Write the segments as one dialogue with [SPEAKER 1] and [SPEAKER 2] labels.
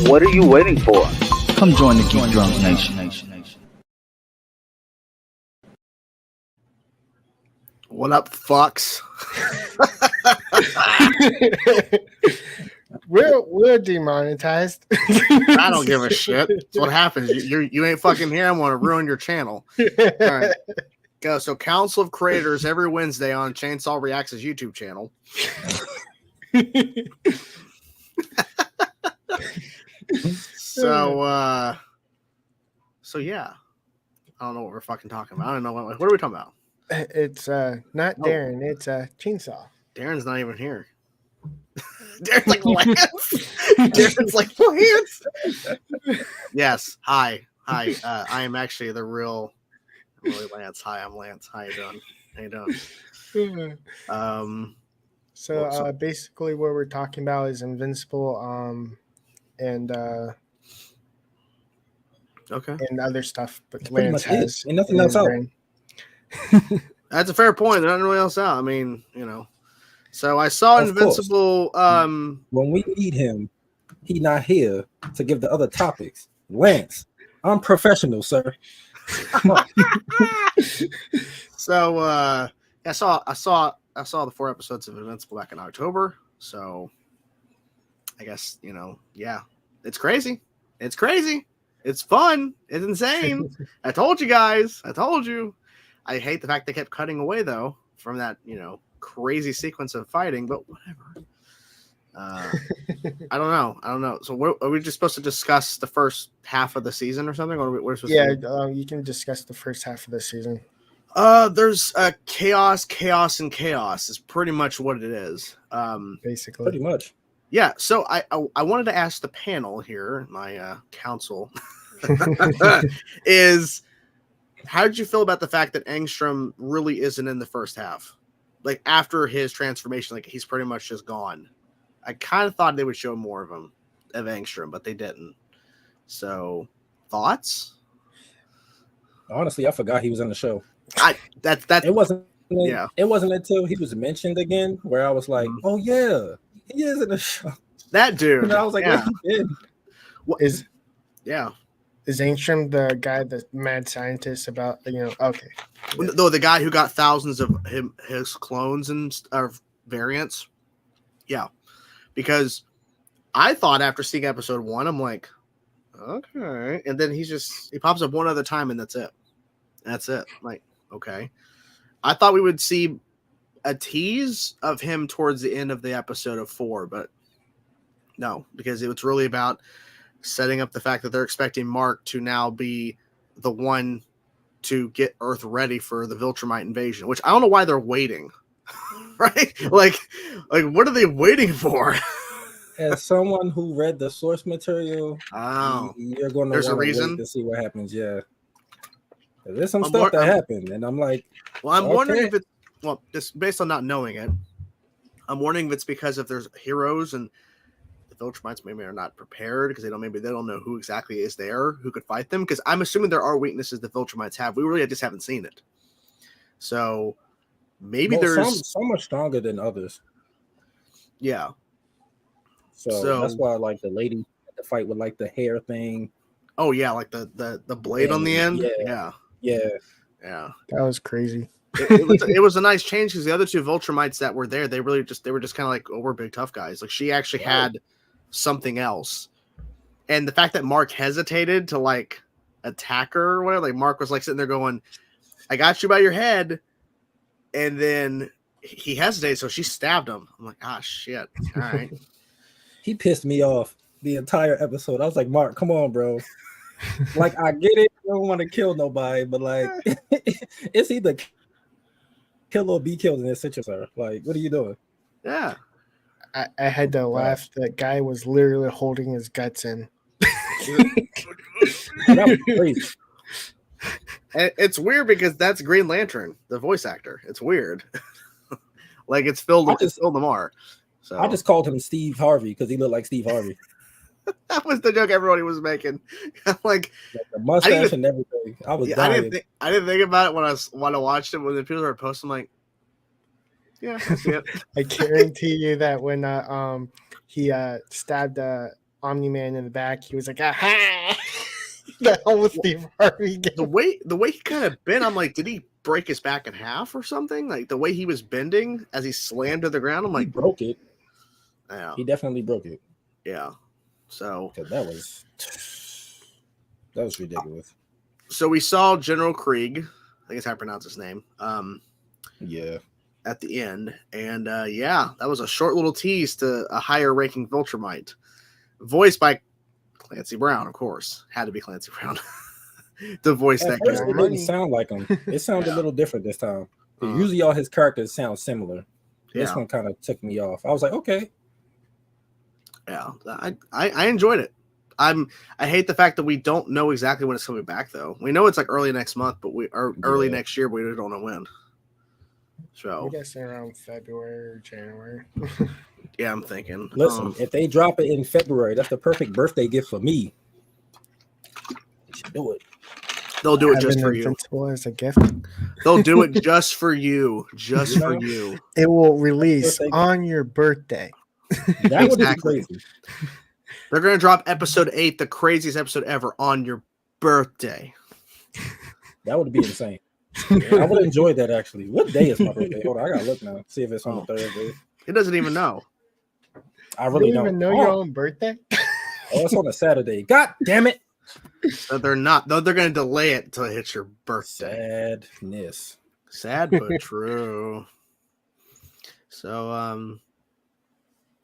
[SPEAKER 1] What are you waiting for?
[SPEAKER 2] Come join the Geek Drunk Nation.
[SPEAKER 3] What up, fucks?
[SPEAKER 4] We're demonetized.
[SPEAKER 3] I don't give a shit. That's what happens. You ain't fucking here. I'm gonna ruin your channel. All right. Go. So, Council of Creators every Wednesday on Chainsaw Reacts' YouTube channel. So yeah. I don't know what we're fucking talking about. I don't know what are we talking about?
[SPEAKER 4] It's not Darren. It's Chainsaw.
[SPEAKER 3] Darren's not even here. Darren's like Lance. Darren's like Lance. Yes. Hi. I am actually the real Lance. Hi, I'm Lance. How you doing?
[SPEAKER 4] So basically, what we're talking about is Invincible, and
[SPEAKER 3] okay,
[SPEAKER 4] and other stuff. But
[SPEAKER 5] Pretty
[SPEAKER 4] Lance
[SPEAKER 5] much it.
[SPEAKER 4] has
[SPEAKER 5] Ain't nothing else out.
[SPEAKER 3] That's a fair point. There's nothing really else out. I mean, So I saw
[SPEAKER 5] Of
[SPEAKER 3] Invincible.
[SPEAKER 5] When we need him, he not here to give the other topics. Lance, I'm professional, sir.
[SPEAKER 3] So I saw the 4 episodes of Invincible back in October. So I guess yeah, it's crazy. It's crazy. It's fun. It's insane. I told you guys. I told you. I hate the fact they kept cutting away though from that crazy sequence of fighting, but whatever. I don't know. So are we just supposed to discuss the first half of the season or something? Or we're supposed to...
[SPEAKER 4] you can discuss the first half of the season.
[SPEAKER 3] There's chaos, and chaos is pretty much what it is.
[SPEAKER 4] Basically,
[SPEAKER 5] Pretty much.
[SPEAKER 3] Yeah. So I wanted to ask the panel here, my council, is how did you feel about the fact that Engstrom really isn't in the first half? Like after his transformation, like he's pretty much just gone. I kind of thought they would show more of him, of Engstrom, but they didn't. So, thoughts?
[SPEAKER 5] Honestly, I forgot he was in the show.
[SPEAKER 3] It
[SPEAKER 5] wasn't.
[SPEAKER 3] Yeah.
[SPEAKER 5] It wasn't until he was mentioned again where I was like, "Oh yeah, he is in the show."
[SPEAKER 3] That dude.
[SPEAKER 5] And I was like,
[SPEAKER 3] yeah.
[SPEAKER 5] "What he did?"
[SPEAKER 4] Is Engstrom the guy, the mad scientist about Okay.
[SPEAKER 3] No, the guy who got thousands of his clones and variants. Yeah, because I thought after seeing episode 1, I'm like, okay, and then he pops up one other time and that's it. Like, okay, I thought we would see a tease of him towards the end of the episode of 4, but no, because it was really about setting up the fact that they're expecting Mark to now be the one to get Earth ready for the Viltrumite invasion, which I don't know why they're waiting. Right? Like what are they waiting for?
[SPEAKER 5] As someone who read the source material, you're going to want to wait to see what happens. Yeah, there's some stuff that happened, and I'm like,
[SPEAKER 3] well, I'm wondering if it's just based on not knowing it. I'm wondering if it's because if there's heroes and the Viltrumites maybe are not prepared because they don't know who exactly is there who could fight them. Because I'm assuming there are weaknesses the Viltrumites have. We really just haven't seen it. So maybe there's
[SPEAKER 5] some are stronger than others.
[SPEAKER 3] Yeah.
[SPEAKER 5] So that's why I like the lady the fight with like the hair thing.
[SPEAKER 3] Oh yeah, like the blade on the end. Yeah. That
[SPEAKER 4] was crazy.
[SPEAKER 3] It was a nice change because the other 2 Viltrumites that were there, they were just kind of like, oh, we're big tough guys. Like she actually had something else, and the fact that Mark hesitated to like attack her or whatever, like Mark was like sitting there going, "I got you by your head," and then he hesitated, so she stabbed him. I'm like, ah, shit. All right.
[SPEAKER 5] He pissed me off the entire episode. I was like, Mark, come on, bro. Like, I get it. You don't want to kill nobody, but like, it's either kill or be killed in this situation. Like, what are you doing?
[SPEAKER 3] Yeah.
[SPEAKER 4] I had to laugh. That guy was literally holding his guts in.
[SPEAKER 5] That was crazy.
[SPEAKER 3] And it's weird because that's Green Lantern, the voice actor. It's weird. Like it's Phil Lamar. So
[SPEAKER 5] I just called him Steve Harvey because he looked like Steve Harvey.
[SPEAKER 3] That was the joke everybody was making. like
[SPEAKER 5] the mustache and everything. I was dying.
[SPEAKER 3] I didn't think about it when I watched it. When the people were posting, I'm like, yeah, I see it.
[SPEAKER 4] I guarantee you that when he stabbed Omni-Man in the back. He was like, aha! The hell with Steve Harvey.
[SPEAKER 3] The way he kind of bent, I'm like, did he break his back in half or something? Like the way he was bending as he slammed to the ground, I'm
[SPEAKER 5] He
[SPEAKER 3] like,
[SPEAKER 5] broke it.
[SPEAKER 3] yeah,
[SPEAKER 5] He definitely broke it.
[SPEAKER 3] yeah. So
[SPEAKER 5] That was ridiculous.
[SPEAKER 3] So we saw General Krieg, I think it's how I pronounce his name.
[SPEAKER 5] Yeah.
[SPEAKER 3] At the end, and yeah, that was a short little tease to a higher ranking Viltrumite, voiced by Clancy Brown, of course. Had to be Clancy Brown. The voice
[SPEAKER 5] At
[SPEAKER 3] that
[SPEAKER 5] first,
[SPEAKER 3] character.
[SPEAKER 5] it didn't sound like him. It sounded a little different this time.
[SPEAKER 3] Uh-huh.
[SPEAKER 5] Usually, all his characters sound similar. This
[SPEAKER 3] Yeah.
[SPEAKER 5] one kind of took me off. I was like, okay.
[SPEAKER 3] Yeah, I enjoyed it. I hate the fact that we don't know exactly when it's coming back, though. We know it's like early next month, but early next year, but we don't know when. So
[SPEAKER 4] I guess around February or January.
[SPEAKER 3] yeah, I'm thinking.
[SPEAKER 5] Listen, if they drop it in February, that's the perfect birthday gift for me. They should do it.
[SPEAKER 3] They'll do it just for you.
[SPEAKER 4] Invincible as a gift.
[SPEAKER 3] They'll do it just for you. Just for you.
[SPEAKER 4] It will release on your birthday.
[SPEAKER 5] That would be crazy.
[SPEAKER 3] They're going to drop episode 8, the craziest episode ever, on your birthday.
[SPEAKER 5] That would be insane. I would enjoy that, actually. What day is my birthday? Hold on, I got to look now. See if it's on the Thursday.
[SPEAKER 3] It doesn't even know.
[SPEAKER 5] I really
[SPEAKER 4] don't even know your own birthday?
[SPEAKER 5] Oh, it's on a Saturday. God damn it.
[SPEAKER 3] So they're not. They're going to delay it until it hits your birthday.
[SPEAKER 5] Sadness.
[SPEAKER 3] Sad but true. So,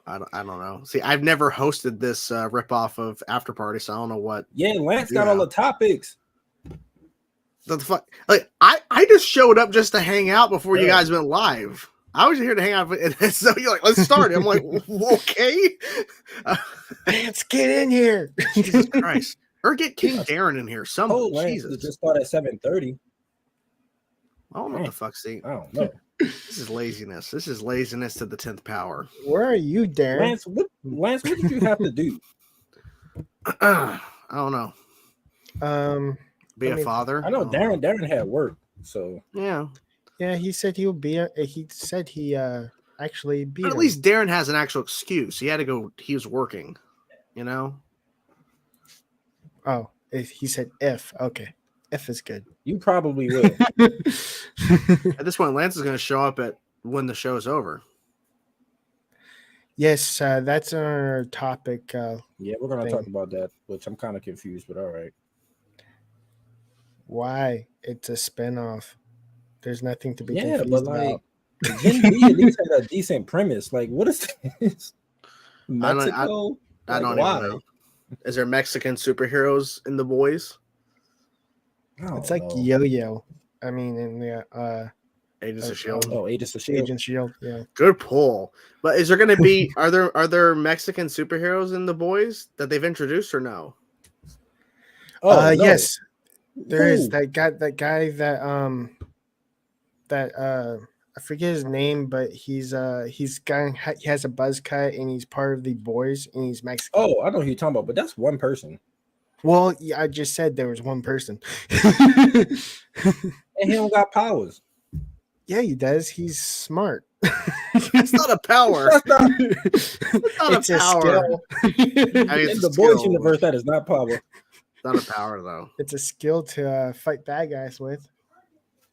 [SPEAKER 3] I don't know. See, I've never hosted this ripoff of After Party, so I don't know what.
[SPEAKER 5] Yeah, Lance got all the topics.
[SPEAKER 3] The fuck? Like, I just showed up just to hang out before you guys went live. I was here to hang out, and so you're like, let's start. I'm like, okay,
[SPEAKER 4] let's get in here.
[SPEAKER 3] Jesus Christ, or get King Darren in here. Some Jesus.
[SPEAKER 5] Just start at 7:30.
[SPEAKER 3] I don't know what the fuck, Steve.
[SPEAKER 5] I don't know.
[SPEAKER 3] This is laziness. This is laziness to the 10th power.
[SPEAKER 4] Where are you, Darren?
[SPEAKER 5] Lance, what did you have to do?
[SPEAKER 3] I don't know. Be a father.
[SPEAKER 5] I know Darren had work, so
[SPEAKER 3] yeah.
[SPEAKER 4] He said he'll be. He said he actually beat.
[SPEAKER 3] But at least Darren has an actual excuse. He had to go. He was working. You know.
[SPEAKER 4] Oh, he said if. Okay, if is good.
[SPEAKER 5] You probably will.
[SPEAKER 3] At this point, Lance is going to show up at when the show's over.
[SPEAKER 4] Yes, that's our topic.
[SPEAKER 5] Yeah, we're going to talk about that, which I'm kind of confused, but all right.
[SPEAKER 4] Why? It's a spinoff. There's nothing to be
[SPEAKER 5] confused
[SPEAKER 4] but like,
[SPEAKER 5] about. Gen V at least had a decent premise. Like, what is this? Mexico?
[SPEAKER 3] I don't even know. Is there Mexican superheroes in The Boys?
[SPEAKER 4] It's like Yo-Yo. I mean, in the
[SPEAKER 3] Agents of Shield.
[SPEAKER 5] Oh, Agents of Shield.
[SPEAKER 4] Agents of Shield. Yeah.
[SPEAKER 3] Good pull. But is there going to be? Are there Mexican superheroes in The Boys that they've introduced or no?
[SPEAKER 4] Oh, no. Yes. There is that guy that I forget his name, but he has a buzz cut and he's part of the Boys and he's Mexican.
[SPEAKER 5] Oh, I know who you're talking about, but that's one person.
[SPEAKER 4] Well, yeah, I just said there was one person.
[SPEAKER 5] And he don't got powers.
[SPEAKER 4] Yeah, he does. He's smart.
[SPEAKER 3] It's not a power. It's not a power.
[SPEAKER 4] Skill.
[SPEAKER 5] In the Boys universe, that is not power.
[SPEAKER 3] Not a power, though.
[SPEAKER 4] It's a skill to fight bad guys with.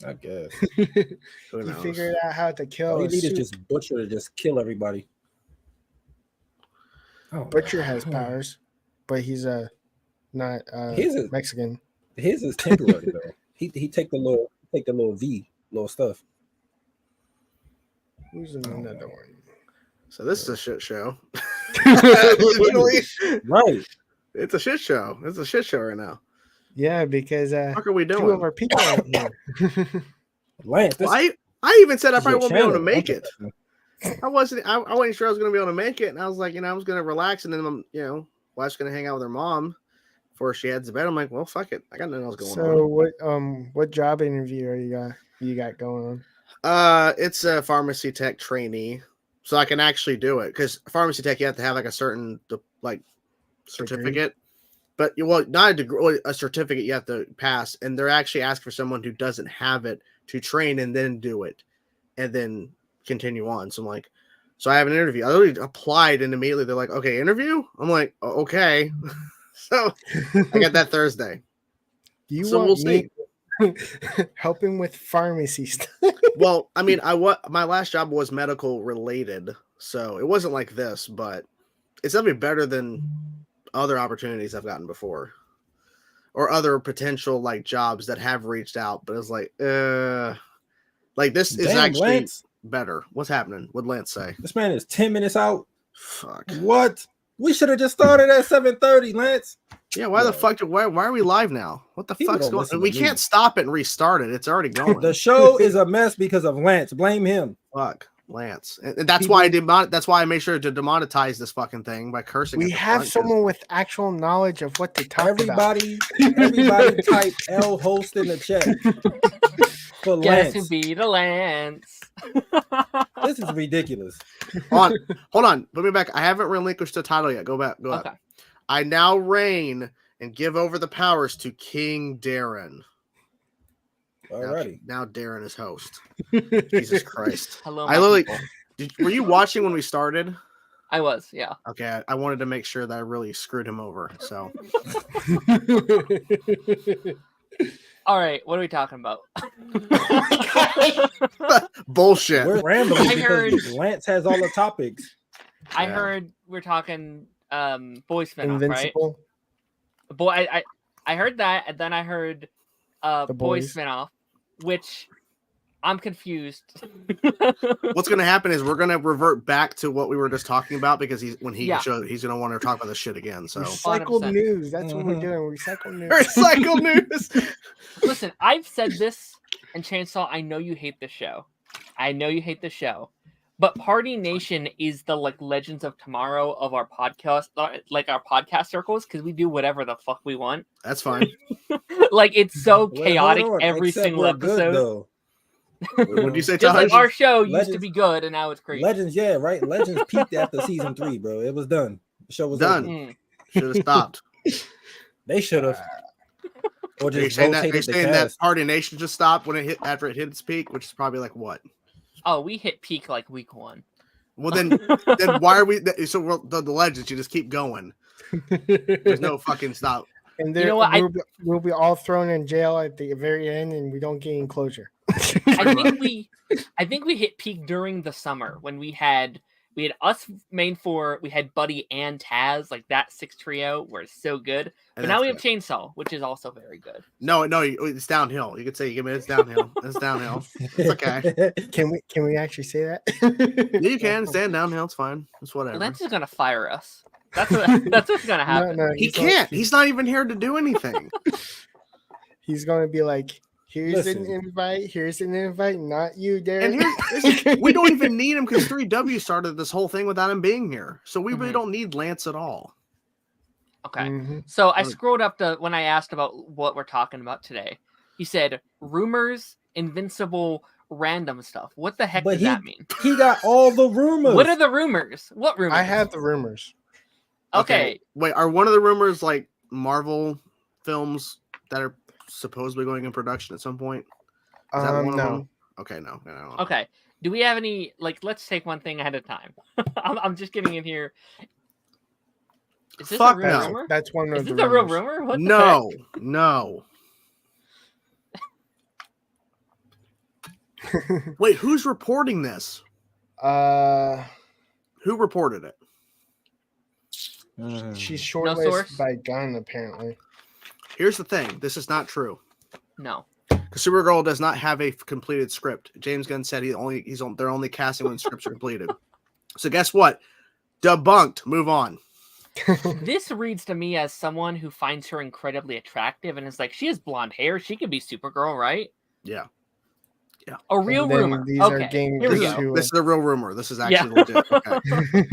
[SPEAKER 5] I guess.
[SPEAKER 4] He figured out how to kill.
[SPEAKER 5] All you need is just Butcher to just kill everybody.
[SPEAKER 4] Butcher has powers, but he's not Mexican.
[SPEAKER 5] His is temporary though. He take the little little stuff.
[SPEAKER 4] Who's another one?
[SPEAKER 3] So this is a shit show.
[SPEAKER 5] Right.
[SPEAKER 3] It's a shit show. It's a shit show right now.
[SPEAKER 4] Yeah, because
[SPEAKER 3] what are we doing?
[SPEAKER 4] 2 of our people out here.
[SPEAKER 5] Lance,
[SPEAKER 3] I even said I probably won't be able to make it. I wasn't sure I was going to be able to make it, and I was like, I was going to relax, and then wife's going to hang out with her mom before she heads to bed. I'm like, well, fuck it, I got nothing else going on.
[SPEAKER 4] So what job interview you got going on?
[SPEAKER 3] It's a pharmacy tech trainee, so I can actually do it because pharmacy tech you have to have like a certain certificate. But not a degree, a certificate you have to pass, and they're actually asking for someone who doesn't have it to train and then do it, and then continue on. So I'm like, So I have an interview. I literally applied and immediately they're like, okay, interview? I'm like, okay. So I got that Thursday.
[SPEAKER 4] Do you
[SPEAKER 3] So
[SPEAKER 4] want
[SPEAKER 3] we'll see.
[SPEAKER 4] me helping with pharmacy stuff?
[SPEAKER 3] Well, I mean, my last job was medical related, so it wasn't like this, but it's definitely better than other opportunities I've gotten before. Or other potential like jobs that have reached out, but it's like this is
[SPEAKER 5] Damn,
[SPEAKER 3] actually
[SPEAKER 5] Lance.
[SPEAKER 3] better. What's happening? What'd Lance say?
[SPEAKER 5] This man is 10 minutes out.
[SPEAKER 3] Fuck.
[SPEAKER 5] What? We should have just started at 7:30, Lance.
[SPEAKER 3] Yeah, why the fuck? Why are we live now? What the
[SPEAKER 5] People
[SPEAKER 3] fuck's
[SPEAKER 5] don't
[SPEAKER 3] going
[SPEAKER 5] listen
[SPEAKER 3] on?
[SPEAKER 5] to
[SPEAKER 3] We
[SPEAKER 5] me.
[SPEAKER 3] can't stop it and restart it. It's already going.
[SPEAKER 5] The show is a mess because of Lance. Blame him.
[SPEAKER 3] Fuck Lance. And that's why that's why I made sure to demonetize this fucking thing by cursing.
[SPEAKER 4] We
[SPEAKER 3] at the
[SPEAKER 4] have
[SPEAKER 3] front,
[SPEAKER 4] someone with actual knowledge of what to talk about.
[SPEAKER 5] Everybody type L host in the chat. For
[SPEAKER 1] Guess
[SPEAKER 5] Lance.
[SPEAKER 1] who be the Lance?
[SPEAKER 5] This is ridiculous.
[SPEAKER 3] Hold on. Put me back. I haven't relinquished the title yet. Go back. Go
[SPEAKER 1] Okay.
[SPEAKER 3] up. I now reign and give over the powers to King Darren.
[SPEAKER 5] Alrighty.
[SPEAKER 3] Now Darren is host. Jesus Christ.
[SPEAKER 1] Hello,
[SPEAKER 3] I
[SPEAKER 1] my
[SPEAKER 3] literally
[SPEAKER 1] people.
[SPEAKER 3] were you watching when we started?
[SPEAKER 1] I was, yeah.
[SPEAKER 3] Okay, I wanted to make sure that I really screwed him over. So
[SPEAKER 1] All right, what are we talking about?
[SPEAKER 3] bullshit.
[SPEAKER 5] We're rambling
[SPEAKER 1] I heard-
[SPEAKER 5] because Lance has all the topics.
[SPEAKER 1] I
[SPEAKER 3] Yeah.
[SPEAKER 1] heard we're talking boy spinoff,
[SPEAKER 4] Invincible.
[SPEAKER 1] right? Boy, I heard that, and then I heard
[SPEAKER 4] The
[SPEAKER 1] boy
[SPEAKER 4] Boys.
[SPEAKER 1] spinoff, which I'm confused.
[SPEAKER 3] What's gonna happen is we're gonna revert back to what we were just talking about because he's
[SPEAKER 1] Yeah.
[SPEAKER 3] gonna want to talk about this shit again. So
[SPEAKER 4] Recycled
[SPEAKER 1] 100%.
[SPEAKER 4] news. That's what we're
[SPEAKER 5] Mhm.
[SPEAKER 4] doing. Recycled news.
[SPEAKER 3] recycle news.
[SPEAKER 1] Listen, I've said this, and Chainsaw, I know you hate this show. I know you hate the show. But Party Nation is the like Legends of Tomorrow of our podcast, like our podcast circles, because we do whatever the fuck we want.
[SPEAKER 3] That's fine.
[SPEAKER 1] Like it's so
[SPEAKER 5] Well,
[SPEAKER 1] chaotic
[SPEAKER 5] hold on.
[SPEAKER 1] every
[SPEAKER 5] Except
[SPEAKER 1] single
[SPEAKER 5] we're good,
[SPEAKER 1] episode.
[SPEAKER 5] though.
[SPEAKER 3] What did you say,
[SPEAKER 1] Just like
[SPEAKER 3] Taj?
[SPEAKER 1] our show used to
[SPEAKER 5] Legends-
[SPEAKER 1] be good, and now it's crazy.
[SPEAKER 5] Legends, yeah, right. Legends peaked after season 3, bro. It was done. The show was
[SPEAKER 3] Done.
[SPEAKER 5] over.
[SPEAKER 1] Mm.
[SPEAKER 3] Should have stopped.
[SPEAKER 5] They should have. Or
[SPEAKER 3] Are you
[SPEAKER 5] just
[SPEAKER 3] saying that? Are you
[SPEAKER 5] rotated the
[SPEAKER 3] saying that
[SPEAKER 5] cast.
[SPEAKER 3] Party Nation just stopped when it hit after it hit its peak, which is probably like what?
[SPEAKER 1] Oh, we hit peak like week 1.
[SPEAKER 3] Well, then why are we? So the legends, you just keep going. There's no fucking stop.
[SPEAKER 4] And
[SPEAKER 1] You know what,
[SPEAKER 4] we'll be all thrown in jail at the very end, and we don't gain closure.
[SPEAKER 1] I think we hit peak during the summer when we had us main 4, we had Buddy and Taz, like that 6 trio were so good. But
[SPEAKER 3] And
[SPEAKER 1] now we have
[SPEAKER 3] that's
[SPEAKER 1] Chainsaw, which is also very good.
[SPEAKER 3] No, it's downhill. You could say, it's downhill. It's downhill. It's okay.
[SPEAKER 4] Can we actually say that?
[SPEAKER 3] Yeah, you can stand downhill. It's fine. It's whatever.
[SPEAKER 1] Well, that's just gonna fire us. That's what's gonna happen.
[SPEAKER 4] No,
[SPEAKER 3] He can't. He's not even here to do anything.
[SPEAKER 4] He's going to be like, here's
[SPEAKER 5] Listen.
[SPEAKER 4] an invite, not you, Darren.
[SPEAKER 3] And we don't even need him because 3W started this whole thing without him being here. So we really
[SPEAKER 1] Mhm.
[SPEAKER 3] don't need Lance at all.
[SPEAKER 1] Okay.
[SPEAKER 4] Mhm.
[SPEAKER 1] So I scrolled up to when I asked about what we're talking about today. He said rumors, Invincible, random stuff. What the heck
[SPEAKER 5] But
[SPEAKER 1] does that mean?
[SPEAKER 5] He got all the rumors.
[SPEAKER 1] What are the rumors? What rumors?
[SPEAKER 4] I have the rumors.
[SPEAKER 1] Okay.
[SPEAKER 3] Wait, are one of the rumors like Marvel films that are supposedly going in production at some point? Is that one of
[SPEAKER 4] No.
[SPEAKER 3] them? Okay, no.
[SPEAKER 1] Okay. Do we have any like? Let's take one thing ahead of time. I'm just getting in here. Is this
[SPEAKER 3] Fuck
[SPEAKER 1] a real
[SPEAKER 3] no.
[SPEAKER 1] rumor?
[SPEAKER 4] That's one of
[SPEAKER 1] Is
[SPEAKER 4] the
[SPEAKER 1] this a real
[SPEAKER 4] rumors.
[SPEAKER 1] rumor? What the
[SPEAKER 3] No,
[SPEAKER 1] heck?
[SPEAKER 3] no. Wait, who's reporting this? Who reported it?
[SPEAKER 4] She's
[SPEAKER 1] source?
[SPEAKER 4] shortlisted by Gunn, apparently.
[SPEAKER 3] Here's the thing. This is not true.
[SPEAKER 1] No.
[SPEAKER 3] Because Supergirl does not have a completed script. James Gunn said they're only casting when scripts are completed. So guess what? Debunked. Move on.
[SPEAKER 1] This reads to me as someone who finds her incredibly attractive and is like, she has blonde hair. She could be Supergirl, right?
[SPEAKER 3] Yeah.
[SPEAKER 1] A real
[SPEAKER 4] And then
[SPEAKER 1] rumor.
[SPEAKER 4] these are
[SPEAKER 1] Okay.
[SPEAKER 4] games
[SPEAKER 1] Here we
[SPEAKER 3] This is,
[SPEAKER 1] go.
[SPEAKER 4] to-
[SPEAKER 3] this is a real rumor. This is
[SPEAKER 1] Yeah.
[SPEAKER 3] actually legit. Okay.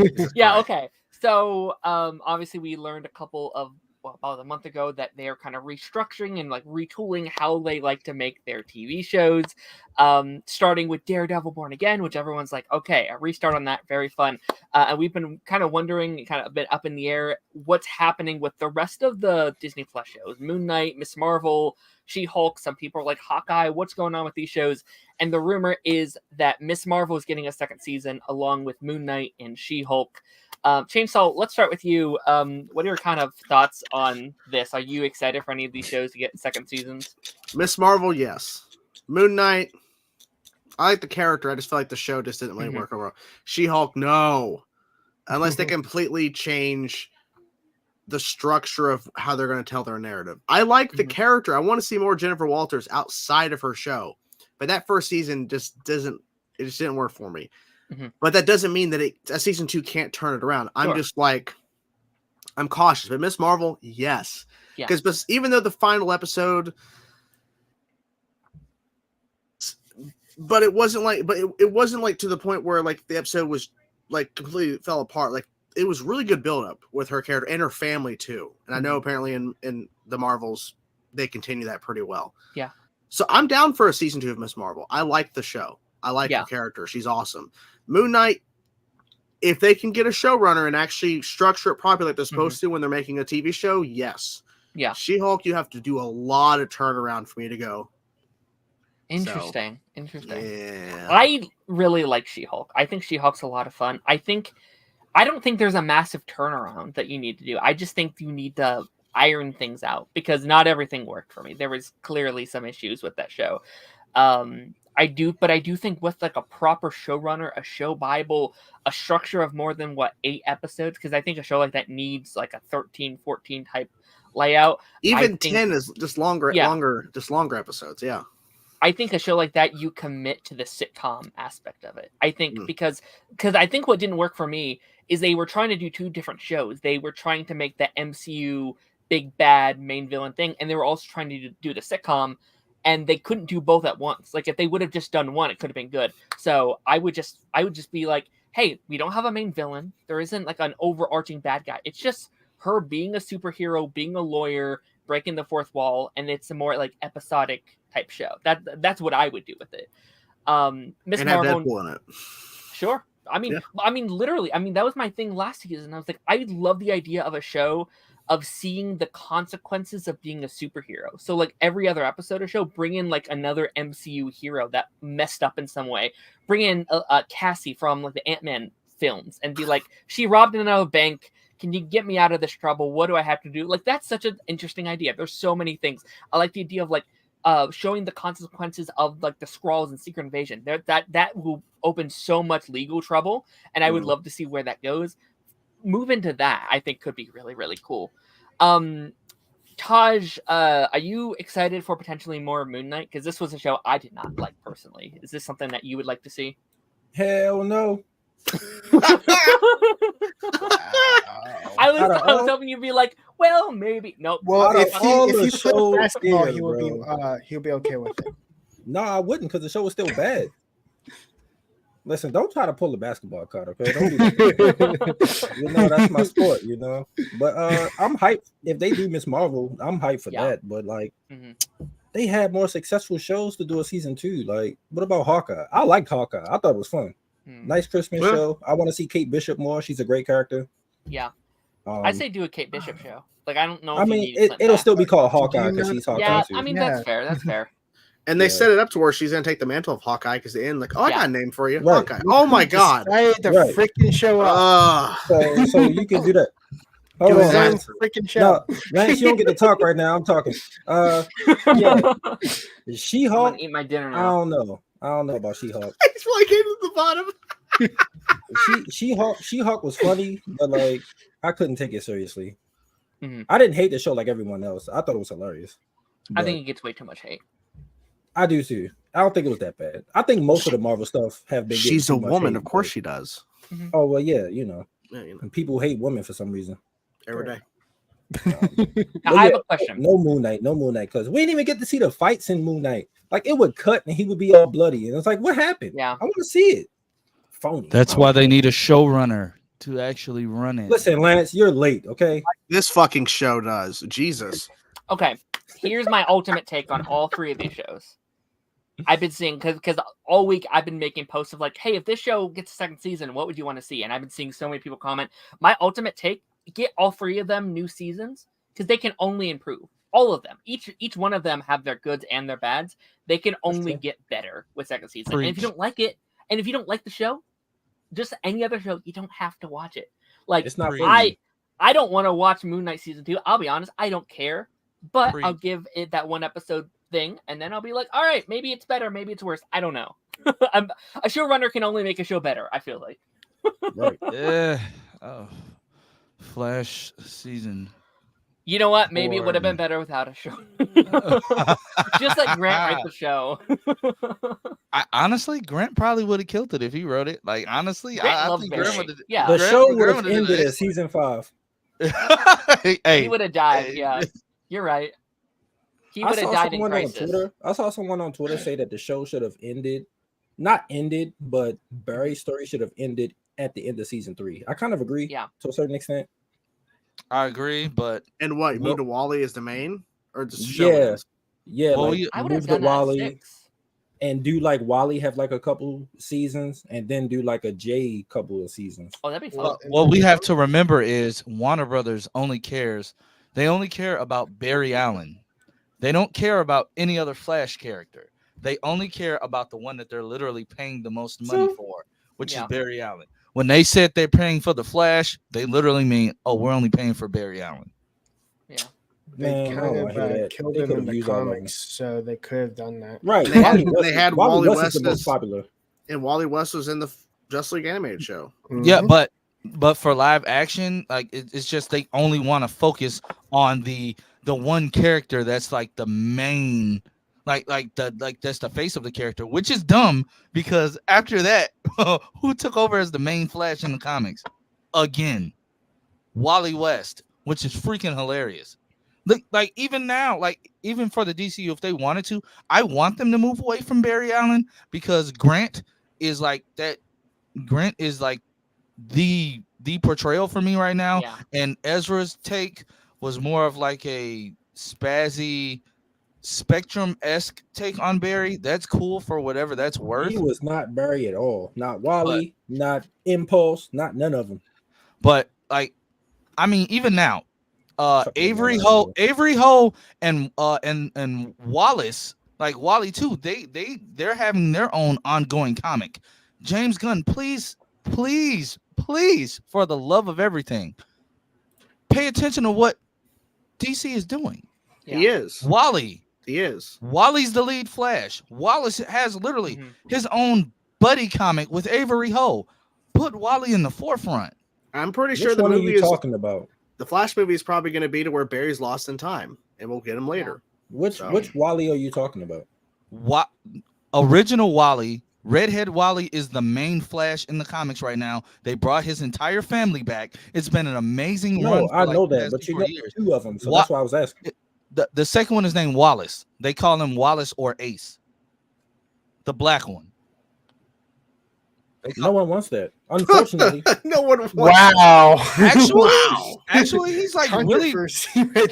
[SPEAKER 3] Jesus
[SPEAKER 1] Yeah.
[SPEAKER 3] Christ.
[SPEAKER 1] Okay. So, obviously, we learned a couple of about a month ago that they're kind of restructuring and like retooling how they like to make their TV shows, starting with Daredevil Born Again, which everyone's like, okay, a restart on that, very fun. And we've been kind of wondering, kind of a bit up in the air, what's happening with the rest of the Disney Plus shows, Moon Knight, Miss Marvel, She-Hulk. Some people are like, Hawkeye, what's going on with these shows? And the rumor is that Miss Marvel is getting a second season along with Moon Knight and She-Hulk. Chainsaw, let's start with you. What are your kind of thoughts on this? Are you excited for any of these shows to get second seasons?
[SPEAKER 3] Miss Marvel, yes. Moon Knight, I like the character. I just feel like the show just didn't really work overall. She-Hulk, no. Unless they completely change the structure of how they're going to tell their narrative. I like the character. I want to see more Jennifer Walters outside of her show. But that first season just didn't work for me. But that doesn't mean that a season 2 can't turn it around. I'm just like, I'm cautious. But Miss Marvel, yes. Because even though the final episode, but it wasn't like to the point where like the episode was like completely fell apart. Like it was really good build up with her character and her family too. And I know apparently in the Marvels, they continue that pretty well.
[SPEAKER 1] Yeah.
[SPEAKER 3] So I'm down for a season 2 of Miss Marvel. I like the show. I like her character. She's awesome. Moon Knight, if they can get a showrunner and actually structure it properly like they're supposed to when they're making a TV show, yes.
[SPEAKER 1] Yeah.
[SPEAKER 3] She-Hulk, you have to do a lot of turnaround for me to go.
[SPEAKER 1] Interesting.
[SPEAKER 3] Yeah.
[SPEAKER 1] I really like She-Hulk. I think She-Hulk's a lot of fun. I don't think there's a massive turnaround that you need to do. I just think you need to iron things out because not everything worked for me. There was clearly some issues with that show. I do think with like a proper showrunner, a show Bible, a structure of more than 8 episodes, because I think a show like that needs like a 13, 14 type layout.
[SPEAKER 3] Even 10 is just longer episodes. Yeah.
[SPEAKER 1] I think a show like that, you commit to the sitcom aspect of it. I think because I think what didn't work for me is they were trying to do 2 different shows. They were trying to make the MCU big bad main villain thing, and they were also trying to do the sitcom. And they couldn't do both at once. Like if they would have just done one, it could have been good. So I would just be like, hey, we don't have a main villain. There isn't like an overarching bad guy. It's just her being a superhero, being a lawyer, breaking the fourth wall, and it's a more like episodic type show. That's what I would do with it. Miss Marvel,
[SPEAKER 3] have Deadpool in it.
[SPEAKER 1] Sure. I mean, literally. I mean, that was my thing last season. I was like, I love the idea of a show of seeing the consequences of being a superhero. So like every other episode or show, bring in like another MCU hero that messed up in some way. Bring in Cassie from like the Ant-Man films and be like, she robbed another bank. Can you get me out of this trouble? What do I have to do? Like that's such an interesting idea. There's so many things. I like the idea of like showing the consequences of like the Skrulls and Secret Invasion. That will open so much legal trouble, and I would love to see where that goes. Move into that, I think could be really, really cool. Taj, are you excited for potentially more Moon Knight? Because this was a show I did not like personally. Is this something that you would like to see?
[SPEAKER 5] Hell no.
[SPEAKER 1] I was hoping you'd be like, well, maybe. Nope.
[SPEAKER 4] Well, if he played basketball,
[SPEAKER 5] yeah,
[SPEAKER 4] he'll be okay with it.
[SPEAKER 5] No, I wouldn't, because the show was still bad. Listen, don't try to pull the basketball card, okay? Don't do that. You know, that's my sport, you know. But I'm hyped. If they do Miss Marvel, I'm hyped for that. But like, they had more successful shows to do a season 2. Like, what about Hawkeye? I liked Hawkeye. I thought it was fun. Nice Christmas show. I want to see Kate Bishop more. She's a great character.
[SPEAKER 1] Yeah. I say do a Kate Bishop show. Like, I don't know.
[SPEAKER 5] I mean, it'll still be called Hawkeye because she's Hawkeye.
[SPEAKER 1] Yeah,
[SPEAKER 5] too.
[SPEAKER 1] I mean, that's fair. That's fair.
[SPEAKER 3] And they set it up to where she's going to take the mantle of Hawkeye because they end like, I got a name for you.
[SPEAKER 5] Right.
[SPEAKER 3] Hawkeye. Oh my God.
[SPEAKER 4] Freaking show up.
[SPEAKER 5] So you can do that. Hold on, Lance.
[SPEAKER 4] Freaking show.
[SPEAKER 5] No, Lance, you don't get to talk right now. I'm talking. Yeah. She-Hulk.
[SPEAKER 1] Eat my dinner now.
[SPEAKER 5] I don't know about She-Hulk.
[SPEAKER 3] It's like getting to the bottom.
[SPEAKER 5] She-Hulk was funny, but like I couldn't take it seriously. I didn't hate the show like everyone else. I thought it was hilarious.
[SPEAKER 1] I think it gets way too much hate.
[SPEAKER 5] I do too. I don't think it was that bad. I think most of the Marvel stuff have been.
[SPEAKER 3] She's a woman, of course she does.
[SPEAKER 5] Oh well, yeah, you know. And people hate women for some reason.
[SPEAKER 3] Every day.
[SPEAKER 1] I have a question.
[SPEAKER 5] No Moon Knight, because we didn't even get to see the fights in Moon Knight. Like it would cut and he would be all bloody, and it's like, what happened?
[SPEAKER 1] Yeah,
[SPEAKER 5] I want to see it. Phony.
[SPEAKER 2] That's why they need a showrunner
[SPEAKER 6] to actually run it.
[SPEAKER 5] Listen, Lance, you're late. Okay.
[SPEAKER 3] This fucking show does. Jesus.
[SPEAKER 1] Okay, here's my ultimate take on all three of these shows. I've been seeing because all week I've been making posts of like, hey, if this show gets a second season, what would you want to see? And I've been seeing so many people comment. My ultimate take: get all three of them new seasons because they can only improve. All of them, each one of them have their goods and their bads. They can only get better with second season. And if you don't like it, and if you don't like the show, just any other show, you don't have to watch it. Like
[SPEAKER 5] It's not
[SPEAKER 1] I don't want to watch Moon Knight season 2. I'll be honest, I don't care. But I'll give it that one episode thing, and then I'll be like, all right, maybe it's better, maybe it's worse. I don't know. A showrunner can only make a show better, I feel like.
[SPEAKER 5] Right.
[SPEAKER 6] Yeah. Oh. Flash season.
[SPEAKER 1] You know what? Maybe it would have been better without a show. Just like Grant write the show.
[SPEAKER 6] Honestly, Grant probably would have killed it if he wrote it. Like, honestly, I think Grant would have.
[SPEAKER 1] Yeah.
[SPEAKER 5] The show would have ended at season 5.
[SPEAKER 6] Hey,
[SPEAKER 1] he would have died. Yeah, you're right. He would have died in Crisis.
[SPEAKER 5] I saw someone on Twitter say that the show should have not ended, but Barry's story should have ended at the end of season 3. I kind of agree.
[SPEAKER 1] Yeah.
[SPEAKER 5] To a certain extent.
[SPEAKER 6] I agree, but
[SPEAKER 3] and what move to Wally is the main or the show?
[SPEAKER 5] Yeah.
[SPEAKER 6] Well,
[SPEAKER 1] I would have done
[SPEAKER 5] Wally
[SPEAKER 1] 6.
[SPEAKER 5] and do like Wally have like a couple seasons, and then do like a Jay couple of seasons.
[SPEAKER 1] Oh, that'd be fun.
[SPEAKER 6] What we have to remember is Warner Brothers only cares. They only care about Barry Allen. They don't care about any other Flash character. They only care about the one that they're literally paying the most money for, which is Barry Allen. When they said they're paying for the Flash, they literally mean, oh, we're only paying for Barry Allen.
[SPEAKER 1] Yeah.
[SPEAKER 4] They kind of killed him in the comics, so they could have done that.
[SPEAKER 5] Right.
[SPEAKER 3] They had Wally West
[SPEAKER 5] is the most popular.
[SPEAKER 3] And Wally West was in the Justice League animated show.
[SPEAKER 5] Mm-hmm.
[SPEAKER 6] Yeah, but for live action, like it's just they only want to focus on the one character that's like the main, like that's the face of the character, which is dumb because after that, who took over as the main Flash in the comics? Again, Wally West, which is freaking hilarious. Like even now, like even for the DCU, if they wanted to, I want them to move away from Barry Allen because Grant is like that. Grant is like the portrayal for me right now, and Ezra's take was more of like a spazzy Spectrum-esque take on Barry. That's cool for whatever that's worth.
[SPEAKER 5] He was not Barry at all. Not Wally, not Impulse, not none of them.
[SPEAKER 6] But like, I mean, even now, Avery Ho and Wallace, like Wally too, they're having their own ongoing comic. James Gunn, please, for the love of everything, pay attention to what DC is doing.
[SPEAKER 3] Yeah. He is.
[SPEAKER 6] He is. Wally's the lead Flash. Wallace has literally his own buddy comic with Avery Ho. Put Wally in the forefront.
[SPEAKER 3] I'm pretty sure the
[SPEAKER 5] one
[SPEAKER 3] movie
[SPEAKER 5] are you talking about?
[SPEAKER 3] The Flash movie is probably going to be to where Barry's lost in time, and we'll get him later.
[SPEAKER 5] Which Wally are you talking about?
[SPEAKER 6] What original Wally? Redhead Wally is the main Flash in the comics right now. They brought his entire family back. It's been an amazing run.
[SPEAKER 5] I know that, but you know two of them, so that's why I was asking.
[SPEAKER 6] The second one is named Wallace. They call him Wallace or Ace. The black one.
[SPEAKER 5] No one wants that. Unfortunately,
[SPEAKER 3] no one wants
[SPEAKER 5] that.
[SPEAKER 6] Actually, he's like really,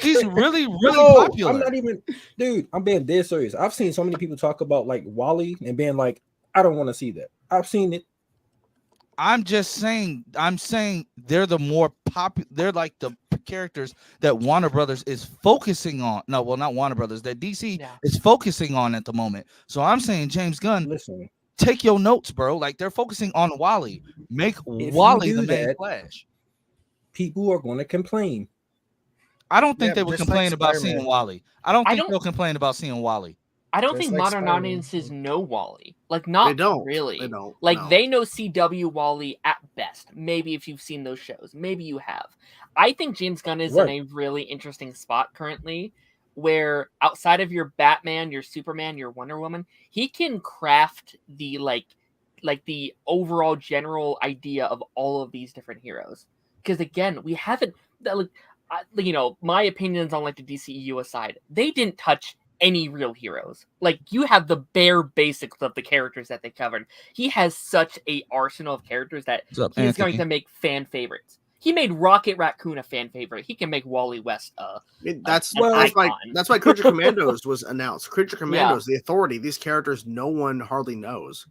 [SPEAKER 6] he's really
[SPEAKER 5] no,
[SPEAKER 6] popular.
[SPEAKER 5] I'm not even, dude. I'm being dead serious. I've seen so many people talk about like Wally and being like, I don't want to see that. I've seen it.
[SPEAKER 6] I'm just saying. I'm saying they're the more popular. They're like the characters that Warner Brothers is focusing on. No, well, not Warner Brothers. That DC is focusing on at the moment. So I'm saying, James Gunn,
[SPEAKER 5] listen.
[SPEAKER 6] Take your notes, bro. Like they're focusing on Wally. Make Wally the main Flash.
[SPEAKER 5] People are going to complain.
[SPEAKER 6] I don't think they would complain about seeing Wally. I don't think they'll complain about seeing Wally.
[SPEAKER 1] I don't think modern audiences know Wally. Like, not really.
[SPEAKER 3] They don't.
[SPEAKER 1] Like, they know CW Wally at best. Maybe if you've seen those shows. Maybe you have. I think James Gunn is in a really interesting spot currently, where outside of your Batman, your Superman, your Wonder Woman, he can craft the like the overall general idea of all of these different heroes. Because again, we haven't, my opinions on like the DCEU aside, they didn't touch any real heroes. Like, you have the bare basics of the characters that they covered. He has such a arsenal of characters that
[SPEAKER 6] What's up,
[SPEAKER 1] he's going
[SPEAKER 6] Anthony?
[SPEAKER 1] to make fan favorites. He made Rocket Raccoon a fan favorite. He can make Wally West
[SPEAKER 3] That's
[SPEAKER 1] an icon.
[SPEAKER 3] that's why Creature Commandos was announced. Creature Commandos, the Authority, these characters no one hardly knows.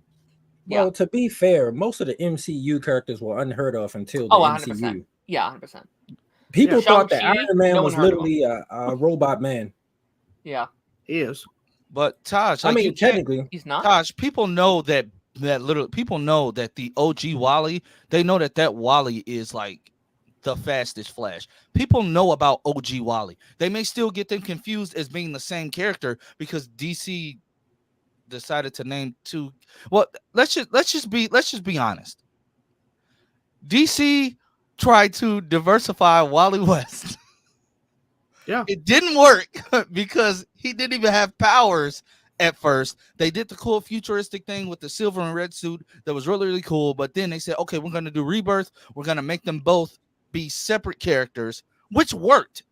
[SPEAKER 5] Well, to be fair, most of the MCU characters were unheard of until the
[SPEAKER 1] 100%.
[SPEAKER 5] MCU.
[SPEAKER 1] Yeah, 100%.
[SPEAKER 5] People thought that
[SPEAKER 1] Shang-Chi,
[SPEAKER 5] Iron Man
[SPEAKER 1] no
[SPEAKER 5] was
[SPEAKER 1] one heard of
[SPEAKER 5] literally a robot man.
[SPEAKER 1] Yeah.
[SPEAKER 3] He is.
[SPEAKER 6] But Taj,
[SPEAKER 5] I
[SPEAKER 6] like,
[SPEAKER 5] mean,
[SPEAKER 6] you can't-
[SPEAKER 5] technically,
[SPEAKER 1] He's not.
[SPEAKER 6] Taj, people know that literally people know that the OG Wally, they know that Wally is like the fastest Flash. People know about OG Wally. They may still get them confused as being the same character because DC decided to name two. Well, let's just be honest. DC tried to diversify Wally West.
[SPEAKER 3] Yeah.
[SPEAKER 6] It didn't work because he didn't even have powers at first. They did the cool futuristic thing with the silver and red suit that was really, really cool. But then they said, okay, we're going to do Rebirth. We're going to make them both be separate characters, which worked.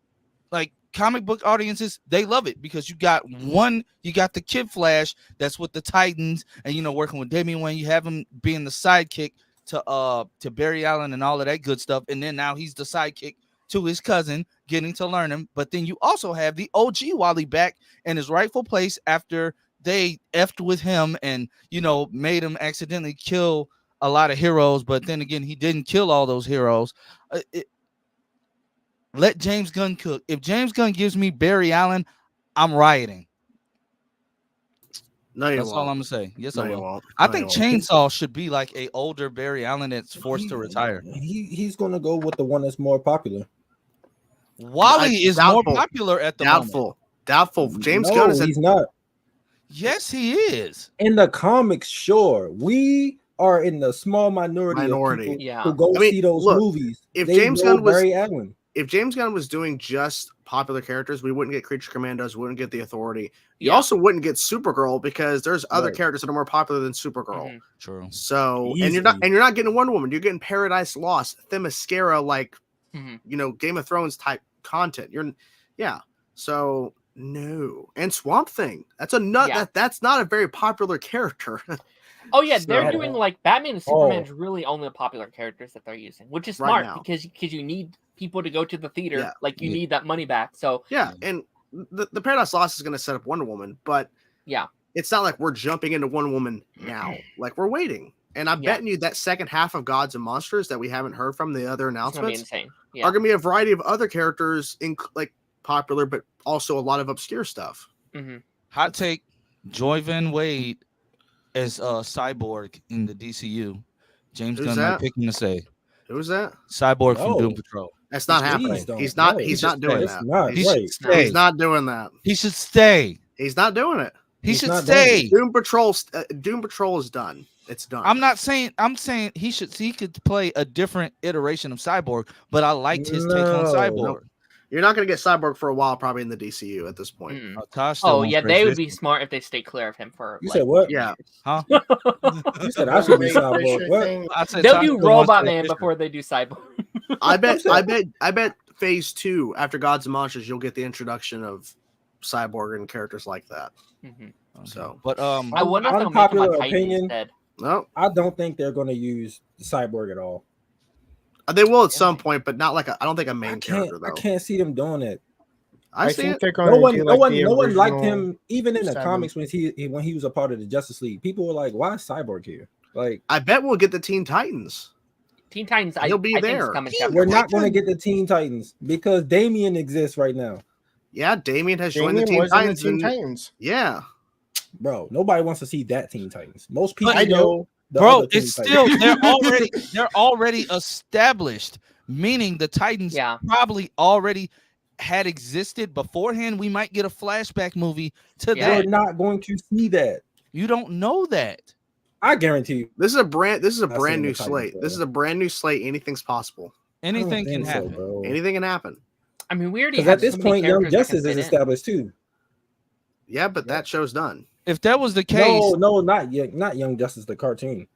[SPEAKER 6] Like, comic book audiences, they love it because you got the Kid Flash that's with the Titans and, you know, working with Damian Wayne. You have him being the sidekick to Barry Allen and all of that good stuff. And then now he's the sidekick to his cousin, getting to learn him. But then you also have the OG Wally back in his rightful place after they effed with him and, you know, made him accidentally kill a lot of heroes. But then again, he didn't kill all those heroes. Let James Gunn cook. If James Gunn gives me Barry Allen, I'm rioting.
[SPEAKER 3] No, you
[SPEAKER 6] That's
[SPEAKER 3] won't.
[SPEAKER 6] all I'm gonna say. Yes,
[SPEAKER 3] No,
[SPEAKER 6] I
[SPEAKER 3] you
[SPEAKER 6] will.
[SPEAKER 3] won't.
[SPEAKER 6] I
[SPEAKER 3] No,
[SPEAKER 6] think
[SPEAKER 3] you won't.
[SPEAKER 6] Chainsaw should be like a older Barry Allen that's forced to retire.
[SPEAKER 5] He's gonna go with the one that's more popular.
[SPEAKER 6] Wally is
[SPEAKER 3] Doubtful.
[SPEAKER 6] more popular at the moment.
[SPEAKER 3] Doubtful. James
[SPEAKER 5] No,
[SPEAKER 3] Gunn is
[SPEAKER 5] he's not.
[SPEAKER 6] Yes, he is.
[SPEAKER 5] In the comics, sure. We are in the small minority of people
[SPEAKER 1] Yeah.
[SPEAKER 5] who go
[SPEAKER 3] I mean,
[SPEAKER 5] see those
[SPEAKER 3] look,
[SPEAKER 5] movies.
[SPEAKER 3] if
[SPEAKER 5] They
[SPEAKER 3] James
[SPEAKER 5] know
[SPEAKER 3] Gunn was-
[SPEAKER 5] Barry Allen.
[SPEAKER 3] if James Gunn was doing just popular characters, we wouldn't get Creature Commandos, we wouldn't get the Authority. You
[SPEAKER 1] Yeah.
[SPEAKER 3] also wouldn't get Supergirl because there's other
[SPEAKER 5] Right.
[SPEAKER 3] characters that are more popular than Supergirl.
[SPEAKER 1] Mhm.
[SPEAKER 6] True.
[SPEAKER 3] So
[SPEAKER 5] Easily.
[SPEAKER 3] and you're not getting Wonder Woman, you're getting Paradise Lost, Themyscira, like
[SPEAKER 1] Mhm.
[SPEAKER 3] you know, Game of Thrones type content. So no. And Swamp Thing. That's a nut
[SPEAKER 1] Yeah.
[SPEAKER 3] that's not a very popular character.
[SPEAKER 1] Oh yeah, they're
[SPEAKER 3] So-
[SPEAKER 1] doing like Batman and Superman's really only the popular characters that they're using, which is
[SPEAKER 3] Right
[SPEAKER 1] smart
[SPEAKER 3] now.
[SPEAKER 1] because you need people to go to the theater.
[SPEAKER 3] Yeah.
[SPEAKER 1] Like you
[SPEAKER 6] Yeah.
[SPEAKER 1] need that money back. So
[SPEAKER 3] Yeah, and the Paradise Lost is going to set up Wonder Woman, but
[SPEAKER 1] Yeah.
[SPEAKER 3] it's not like we're jumping into Wonder Woman now. Like we're waiting, and I'm
[SPEAKER 1] Yeah.
[SPEAKER 3] betting you that second half of Gods and Monsters that we haven't heard from the other
[SPEAKER 1] it's gonna be
[SPEAKER 3] announcements
[SPEAKER 1] insane.
[SPEAKER 3] are
[SPEAKER 1] Yeah.
[SPEAKER 3] going to be a variety of other characters, in like popular, but also a lot of obscure stuff.
[SPEAKER 1] hmm
[SPEAKER 6] Hot take: Joyvan Wade as Cyborg in the DCU. James
[SPEAKER 3] Who's
[SPEAKER 6] Gunn
[SPEAKER 3] that?
[SPEAKER 6] might pick him to say
[SPEAKER 3] Who's that?
[SPEAKER 6] Cyborg from
[SPEAKER 5] No.
[SPEAKER 6] Doom Patrol.
[SPEAKER 3] That's not
[SPEAKER 5] Please
[SPEAKER 3] happening.
[SPEAKER 5] don't.
[SPEAKER 3] He's not.
[SPEAKER 5] No,
[SPEAKER 3] He's
[SPEAKER 6] he
[SPEAKER 3] not
[SPEAKER 6] should
[SPEAKER 3] doing
[SPEAKER 6] stay.
[SPEAKER 5] It's
[SPEAKER 3] that.
[SPEAKER 5] not
[SPEAKER 6] He
[SPEAKER 5] right.
[SPEAKER 6] should stay.
[SPEAKER 3] He's not doing that.
[SPEAKER 6] He should stay.
[SPEAKER 3] He's not doing it.
[SPEAKER 6] He
[SPEAKER 5] He's
[SPEAKER 6] should
[SPEAKER 5] not doing
[SPEAKER 6] stay.
[SPEAKER 3] Doom Patrol. Doom Patrol is done. It's done.
[SPEAKER 6] I'm not saying. I'm saying he could play a different iteration of Cyborg, but I liked his take on
[SPEAKER 5] No.
[SPEAKER 6] Cyborg.
[SPEAKER 3] You're not going to get Cyborg for a while, probably in the DCU at this point.
[SPEAKER 1] Mm.
[SPEAKER 6] Tosh still
[SPEAKER 1] Oh
[SPEAKER 6] wants
[SPEAKER 1] yeah,
[SPEAKER 6] Ray
[SPEAKER 1] they would be
[SPEAKER 6] Fisher.
[SPEAKER 1] smart if they stay clear of him for.
[SPEAKER 5] You
[SPEAKER 1] like,
[SPEAKER 5] said what?
[SPEAKER 3] Yeah.
[SPEAKER 6] Huh?
[SPEAKER 5] You said I should be
[SPEAKER 4] Ray
[SPEAKER 5] Cyborg.
[SPEAKER 4] Fisher
[SPEAKER 5] What?
[SPEAKER 4] thing.
[SPEAKER 6] I said
[SPEAKER 1] They'll
[SPEAKER 6] Tosh
[SPEAKER 1] do
[SPEAKER 6] still wants
[SPEAKER 1] Robot
[SPEAKER 6] Ray
[SPEAKER 1] Man
[SPEAKER 6] Fisher.
[SPEAKER 1] before they do Cyborg.
[SPEAKER 3] I bet phase 2 after Gods and Monsters, you'll get the introduction of Cyborg and characters like that.
[SPEAKER 1] Mhm.
[SPEAKER 3] So
[SPEAKER 6] But
[SPEAKER 1] I wonder if they'll make him a
[SPEAKER 5] Unpopular
[SPEAKER 1] Titan
[SPEAKER 5] opinion.
[SPEAKER 1] instead.
[SPEAKER 3] no,
[SPEAKER 5] I don't think they're going to use the Cyborg at all.
[SPEAKER 3] they will at some point, but not like I don't think a
[SPEAKER 5] I
[SPEAKER 3] main
[SPEAKER 5] can't.
[SPEAKER 3] character though.
[SPEAKER 5] I can't see them doing it.
[SPEAKER 3] I see
[SPEAKER 4] think
[SPEAKER 3] it.
[SPEAKER 4] they're going
[SPEAKER 5] No
[SPEAKER 4] to
[SPEAKER 5] one,
[SPEAKER 4] do
[SPEAKER 5] no
[SPEAKER 4] like
[SPEAKER 5] one,
[SPEAKER 4] the
[SPEAKER 5] no one liked
[SPEAKER 4] original
[SPEAKER 5] him. Even in the
[SPEAKER 4] Cyborg.
[SPEAKER 5] comics when he was a part of the Justice League, people were like, "Why is Cyborg here?" Like,
[SPEAKER 3] I bet we'll get the Teen Titans.
[SPEAKER 1] Teen Titans,
[SPEAKER 3] He'll be
[SPEAKER 1] I think
[SPEAKER 3] there.
[SPEAKER 1] is coming.
[SPEAKER 6] He-
[SPEAKER 1] chapter
[SPEAKER 5] we're
[SPEAKER 1] one.
[SPEAKER 5] not going to get the Teen Titans because Damian exists right now,
[SPEAKER 3] Yeah, Damien has joined
[SPEAKER 4] Damian
[SPEAKER 3] the Teen
[SPEAKER 4] was in the
[SPEAKER 3] Titans.
[SPEAKER 4] Teen
[SPEAKER 3] and-
[SPEAKER 4] Titans.
[SPEAKER 3] Yeah,
[SPEAKER 5] bro. Nobody wants to see that Teen Titans. Most people
[SPEAKER 4] I do.
[SPEAKER 5] know, the
[SPEAKER 6] Bro,
[SPEAKER 5] other Teen
[SPEAKER 6] it's
[SPEAKER 5] Titans.
[SPEAKER 6] still they're already established, meaning the Titans
[SPEAKER 1] Yeah.
[SPEAKER 6] probably already had existed beforehand. We might get a flashback movie to
[SPEAKER 1] Yeah.
[SPEAKER 5] You're
[SPEAKER 6] that.
[SPEAKER 5] not going to see that.
[SPEAKER 6] You don't know that.
[SPEAKER 5] I guarantee you.
[SPEAKER 3] this is a brand
[SPEAKER 5] I've seen
[SPEAKER 3] new
[SPEAKER 5] the Titans,
[SPEAKER 3] slate.
[SPEAKER 5] bro.
[SPEAKER 3] This is a brand new slate. Anything's possible.
[SPEAKER 5] I don't
[SPEAKER 6] Anything can
[SPEAKER 5] think so,
[SPEAKER 6] happen.
[SPEAKER 5] bro.
[SPEAKER 3] Anything can happen.
[SPEAKER 1] I mean, we already
[SPEAKER 5] Because
[SPEAKER 1] have
[SPEAKER 5] at this
[SPEAKER 1] so many
[SPEAKER 5] point, Young
[SPEAKER 1] characters that can
[SPEAKER 5] Justice is
[SPEAKER 1] fit in.
[SPEAKER 5] established too.
[SPEAKER 3] Yeah, but that show's done.
[SPEAKER 6] If that was the case,
[SPEAKER 5] No, not yet. Not Young Justice, the cartoon.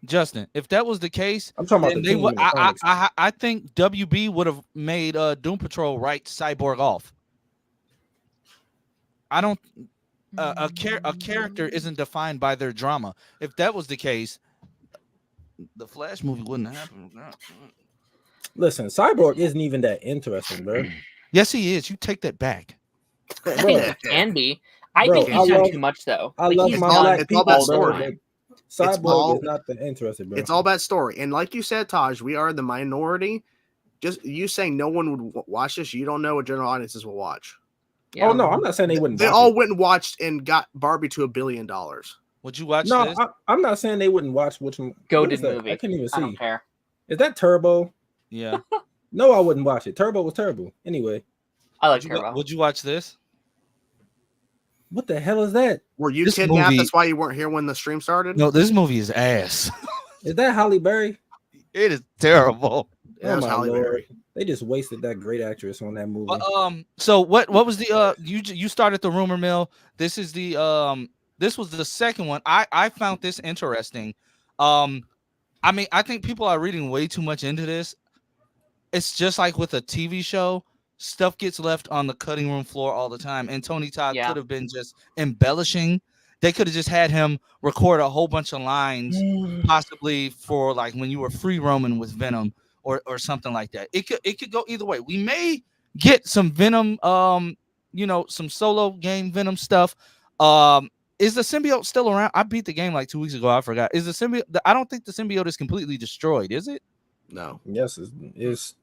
[SPEAKER 6] Justin, if that was the case,
[SPEAKER 5] I'm talking about
[SPEAKER 6] then
[SPEAKER 5] the
[SPEAKER 6] they
[SPEAKER 5] team
[SPEAKER 6] would.
[SPEAKER 5] in the comics.
[SPEAKER 6] I think WB would have made Doom Patrol write Cyborg off. I don't. A character isn't defined by their drama. If that was the case, the Flash movie wouldn't happen.
[SPEAKER 5] Listen, Cyborg isn't even that interesting, bro.
[SPEAKER 6] Yes, he is. You take that back.
[SPEAKER 1] I think it can be. I
[SPEAKER 5] Bro,
[SPEAKER 1] think he's
[SPEAKER 5] I
[SPEAKER 1] done
[SPEAKER 5] love-
[SPEAKER 1] too much though.
[SPEAKER 5] I
[SPEAKER 1] Like,
[SPEAKER 5] love
[SPEAKER 1] he's
[SPEAKER 5] my
[SPEAKER 1] done
[SPEAKER 5] black
[SPEAKER 3] it's all
[SPEAKER 5] people,
[SPEAKER 3] about
[SPEAKER 5] bro.
[SPEAKER 3] story.
[SPEAKER 5] but Cyborg
[SPEAKER 3] all-
[SPEAKER 5] is not that interested, bro.
[SPEAKER 3] It's all about story. And like you said, Taj, we are the minority. Just you saying no one would watch this, you don't know what general audiences will watch.
[SPEAKER 1] Yeah.
[SPEAKER 5] Oh no, I'm not saying they wouldn't.
[SPEAKER 3] They
[SPEAKER 5] watch
[SPEAKER 3] all
[SPEAKER 5] it.
[SPEAKER 3] went and watched and got Barbie to $1 billion.
[SPEAKER 6] Would you watch
[SPEAKER 5] No,
[SPEAKER 6] this?
[SPEAKER 5] I'm not saying they wouldn't watch. Which what
[SPEAKER 1] Goated
[SPEAKER 5] is that?
[SPEAKER 1] movie.
[SPEAKER 5] I can't even
[SPEAKER 1] I don't
[SPEAKER 5] see.
[SPEAKER 1] care.
[SPEAKER 5] Is that Turbo?
[SPEAKER 6] Yeah.
[SPEAKER 5] No, I wouldn't watch it. Turbo was terrible. Anyway,
[SPEAKER 1] I like
[SPEAKER 6] Would you,
[SPEAKER 1] Turbo.
[SPEAKER 6] would you watch this?
[SPEAKER 5] what the hell is that?
[SPEAKER 3] Were you
[SPEAKER 6] This
[SPEAKER 3] kidnapped?
[SPEAKER 6] movie-
[SPEAKER 3] That's why you weren't here when the stream started?
[SPEAKER 6] No, this movie is ass.
[SPEAKER 5] Is that Halle Berry?
[SPEAKER 6] It is terrible.
[SPEAKER 3] Yeah, it was
[SPEAKER 5] Oh, my
[SPEAKER 3] Halle
[SPEAKER 5] Lord.
[SPEAKER 3] Berry.
[SPEAKER 5] They just wasted that great actress on that movie.
[SPEAKER 6] But, so what was the you started the rumor mill? This is the this was the second one. I found this interesting. I mean, I think people are reading way too much into this. It's just like with a TV show, stuff gets left on the cutting room floor all the time. And Tony Todd
[SPEAKER 1] Yeah.
[SPEAKER 6] could have been just embellishing. They could have just had him record a whole bunch of lines, possibly for like when you were free roaming with Venom or something like that. It could go either way. We may get some Venom, some solo game Venom stuff. Is the symbiote still around? I beat the game like 2 weeks ago. I forgot. Is the symbiote? I don't think the symbiote is completely destroyed. Is it?
[SPEAKER 3] No.
[SPEAKER 5] Yes,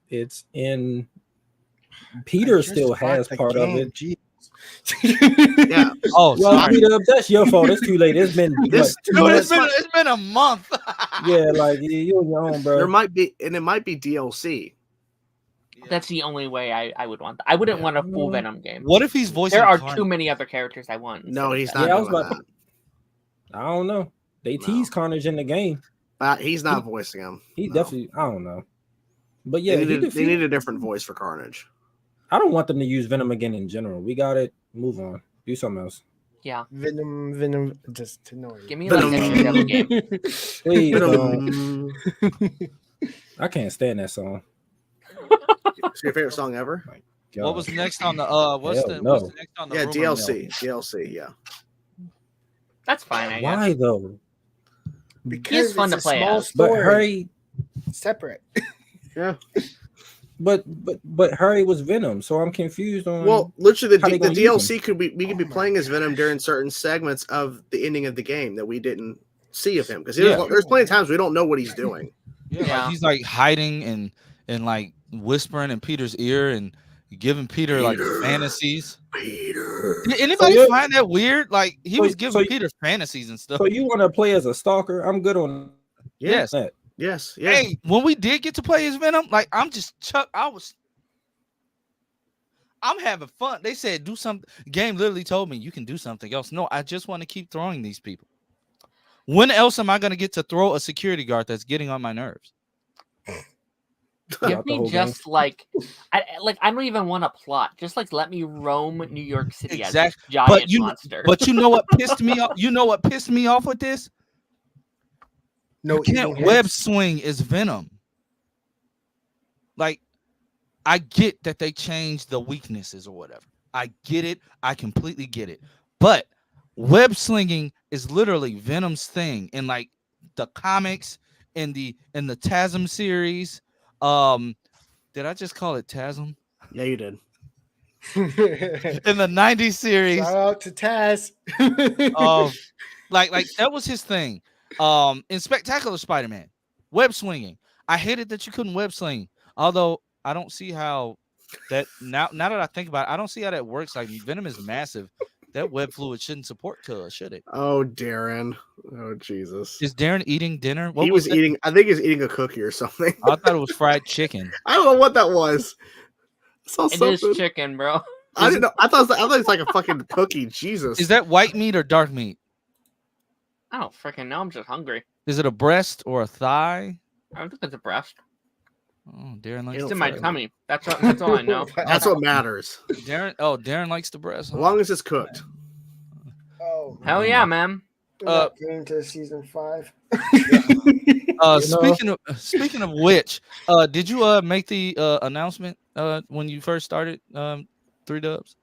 [SPEAKER 5] it's in. Peter still has part of it.
[SPEAKER 3] Yeah.
[SPEAKER 6] Oh,
[SPEAKER 5] Well,
[SPEAKER 6] sorry.
[SPEAKER 5] Peter, that's your fault. It's too late. It's been
[SPEAKER 3] This-
[SPEAKER 5] what, 2
[SPEAKER 6] Dude,
[SPEAKER 5] months?
[SPEAKER 6] it's been a month.
[SPEAKER 5] Yeah, like you on your own, bro.
[SPEAKER 3] There might be, and it might be DLC.
[SPEAKER 1] That's the only way I would want that. I wouldn't want a full Venom game.
[SPEAKER 6] What if he's voicing?
[SPEAKER 1] There are
[SPEAKER 6] Carnage?
[SPEAKER 1] too many other characters I want.
[SPEAKER 3] No,
[SPEAKER 1] instead of
[SPEAKER 3] he's
[SPEAKER 1] that.
[SPEAKER 3] not
[SPEAKER 5] Yeah, I was
[SPEAKER 3] doing
[SPEAKER 5] about
[SPEAKER 3] that.
[SPEAKER 5] I don't know. They
[SPEAKER 3] No.
[SPEAKER 5] tease Carnage in the game.
[SPEAKER 3] He's not voicing him.
[SPEAKER 5] He
[SPEAKER 3] No.
[SPEAKER 5] definitely. I don't know. But yeah,
[SPEAKER 3] they,
[SPEAKER 5] he
[SPEAKER 3] they need a different voice for Carnage.
[SPEAKER 5] I don't want them to use Venom again in general. We got it. Move on. Do something else.
[SPEAKER 1] Yeah.
[SPEAKER 4] Venom, just to know.
[SPEAKER 1] Give me like a
[SPEAKER 3] Venom.
[SPEAKER 1] Daredevil game.
[SPEAKER 5] Please,
[SPEAKER 3] Venom.
[SPEAKER 5] I can't stand that song.
[SPEAKER 3] It's your favorite song ever?
[SPEAKER 5] God.
[SPEAKER 6] What was next on the what's
[SPEAKER 5] Hell
[SPEAKER 6] the
[SPEAKER 5] no.
[SPEAKER 6] what's the next on the
[SPEAKER 3] Yeah,
[SPEAKER 6] rumor
[SPEAKER 3] DLC.
[SPEAKER 6] mill?
[SPEAKER 3] DLC, yeah.
[SPEAKER 1] That's fine, I guess.
[SPEAKER 5] Why though?
[SPEAKER 4] Because
[SPEAKER 1] fun
[SPEAKER 4] it's
[SPEAKER 1] to
[SPEAKER 4] a
[SPEAKER 1] play
[SPEAKER 4] small
[SPEAKER 1] as.
[SPEAKER 5] But
[SPEAKER 4] story,
[SPEAKER 5] Harry,
[SPEAKER 4] separate.
[SPEAKER 3] Yeah.
[SPEAKER 5] but Harry was Venom, so I'm confused on.
[SPEAKER 3] Well, literally,
[SPEAKER 5] How they
[SPEAKER 3] the
[SPEAKER 5] gonna use
[SPEAKER 3] DLC could be we could be
[SPEAKER 4] Oh my
[SPEAKER 3] playing as Venom during certain segments of the ending of the game that we didn't see of him because
[SPEAKER 6] Yeah.
[SPEAKER 3] there's plenty of times we don't know what he's doing.
[SPEAKER 6] Yeah,
[SPEAKER 1] Yeah.
[SPEAKER 6] Like he's like hiding and like whispering in Peter's ear and giving Peter like
[SPEAKER 3] Peter.
[SPEAKER 6] fantasies.
[SPEAKER 3] Peter.
[SPEAKER 6] Did anybody
[SPEAKER 5] So you-
[SPEAKER 6] find that weird? Like he
[SPEAKER 5] so-
[SPEAKER 6] was giving
[SPEAKER 5] so you-
[SPEAKER 6] Peter fantasies and stuff.
[SPEAKER 5] so you want to play as a stalker? I'm good on
[SPEAKER 6] Yes.
[SPEAKER 5] that.
[SPEAKER 3] Yes. Yes.
[SPEAKER 6] Hey, when we did get to play as Venom, like I'm having fun. They said do something. Game literally told me you can do something else. No, I just want to keep throwing these people. When else am I going to get to throw a security guard that's getting on my nerves?
[SPEAKER 1] Give
[SPEAKER 5] Throughout the
[SPEAKER 1] me
[SPEAKER 5] whole
[SPEAKER 1] just like I don't even want a plot. Just like let me roam New York City as
[SPEAKER 6] Exact-
[SPEAKER 1] this giant
[SPEAKER 6] but you-
[SPEAKER 1] monster.
[SPEAKER 6] But you know what pissed me off? You know what pissed me off with this?
[SPEAKER 4] No,
[SPEAKER 6] You can't
[SPEAKER 4] eating
[SPEAKER 6] web
[SPEAKER 4] heads.
[SPEAKER 6] swing as Venom. Like, I get that they changed the weaknesses or whatever. I get it. I completely get it. But web slinging is literally Venom's thing in like the comics, in the TASM series. Did I just call it TASM?
[SPEAKER 3] Yeah, you did.
[SPEAKER 6] In the 90s series.
[SPEAKER 4] Shout out to Taz.
[SPEAKER 6] Like that was his thing. In Spectacular Spider-Man, web swinging. I hated that you couldn't web sling. Although I don't see how that now that I think about it, I don't see how that works. Like Venom is massive. That web fluid shouldn't support cuz, should it?
[SPEAKER 3] Oh, Darren. Oh, Jesus.
[SPEAKER 6] Is Darren eating dinner? What
[SPEAKER 3] He was
[SPEAKER 6] that?
[SPEAKER 3] eating. I think he was eating a cookie or something.
[SPEAKER 6] I thought it was fried chicken.
[SPEAKER 3] I don't know what that was. I saw
[SPEAKER 1] it is
[SPEAKER 3] something.
[SPEAKER 1] chicken, bro.
[SPEAKER 3] I didn't know. I thought it's like a fucking cookie. Jesus.
[SPEAKER 6] Is that white meat or dark meat?
[SPEAKER 1] I don't freaking know. I'm just hungry.
[SPEAKER 6] Is it a breast or a thigh?
[SPEAKER 1] I don't think it's a breast.
[SPEAKER 6] Oh, Darren likes
[SPEAKER 3] Ew.
[SPEAKER 1] It's
[SPEAKER 6] the
[SPEAKER 1] in my
[SPEAKER 6] breast.
[SPEAKER 1] tummy. That's all I know.
[SPEAKER 3] That's what matters.
[SPEAKER 6] Darren likes the breast.
[SPEAKER 3] As
[SPEAKER 6] huh?
[SPEAKER 3] long as it's cooked.
[SPEAKER 4] Oh,
[SPEAKER 1] Hell yeah, man.
[SPEAKER 4] we're not getting to season 5.
[SPEAKER 6] Speaking of which, did you make the announcement when you first started 3 Dubs?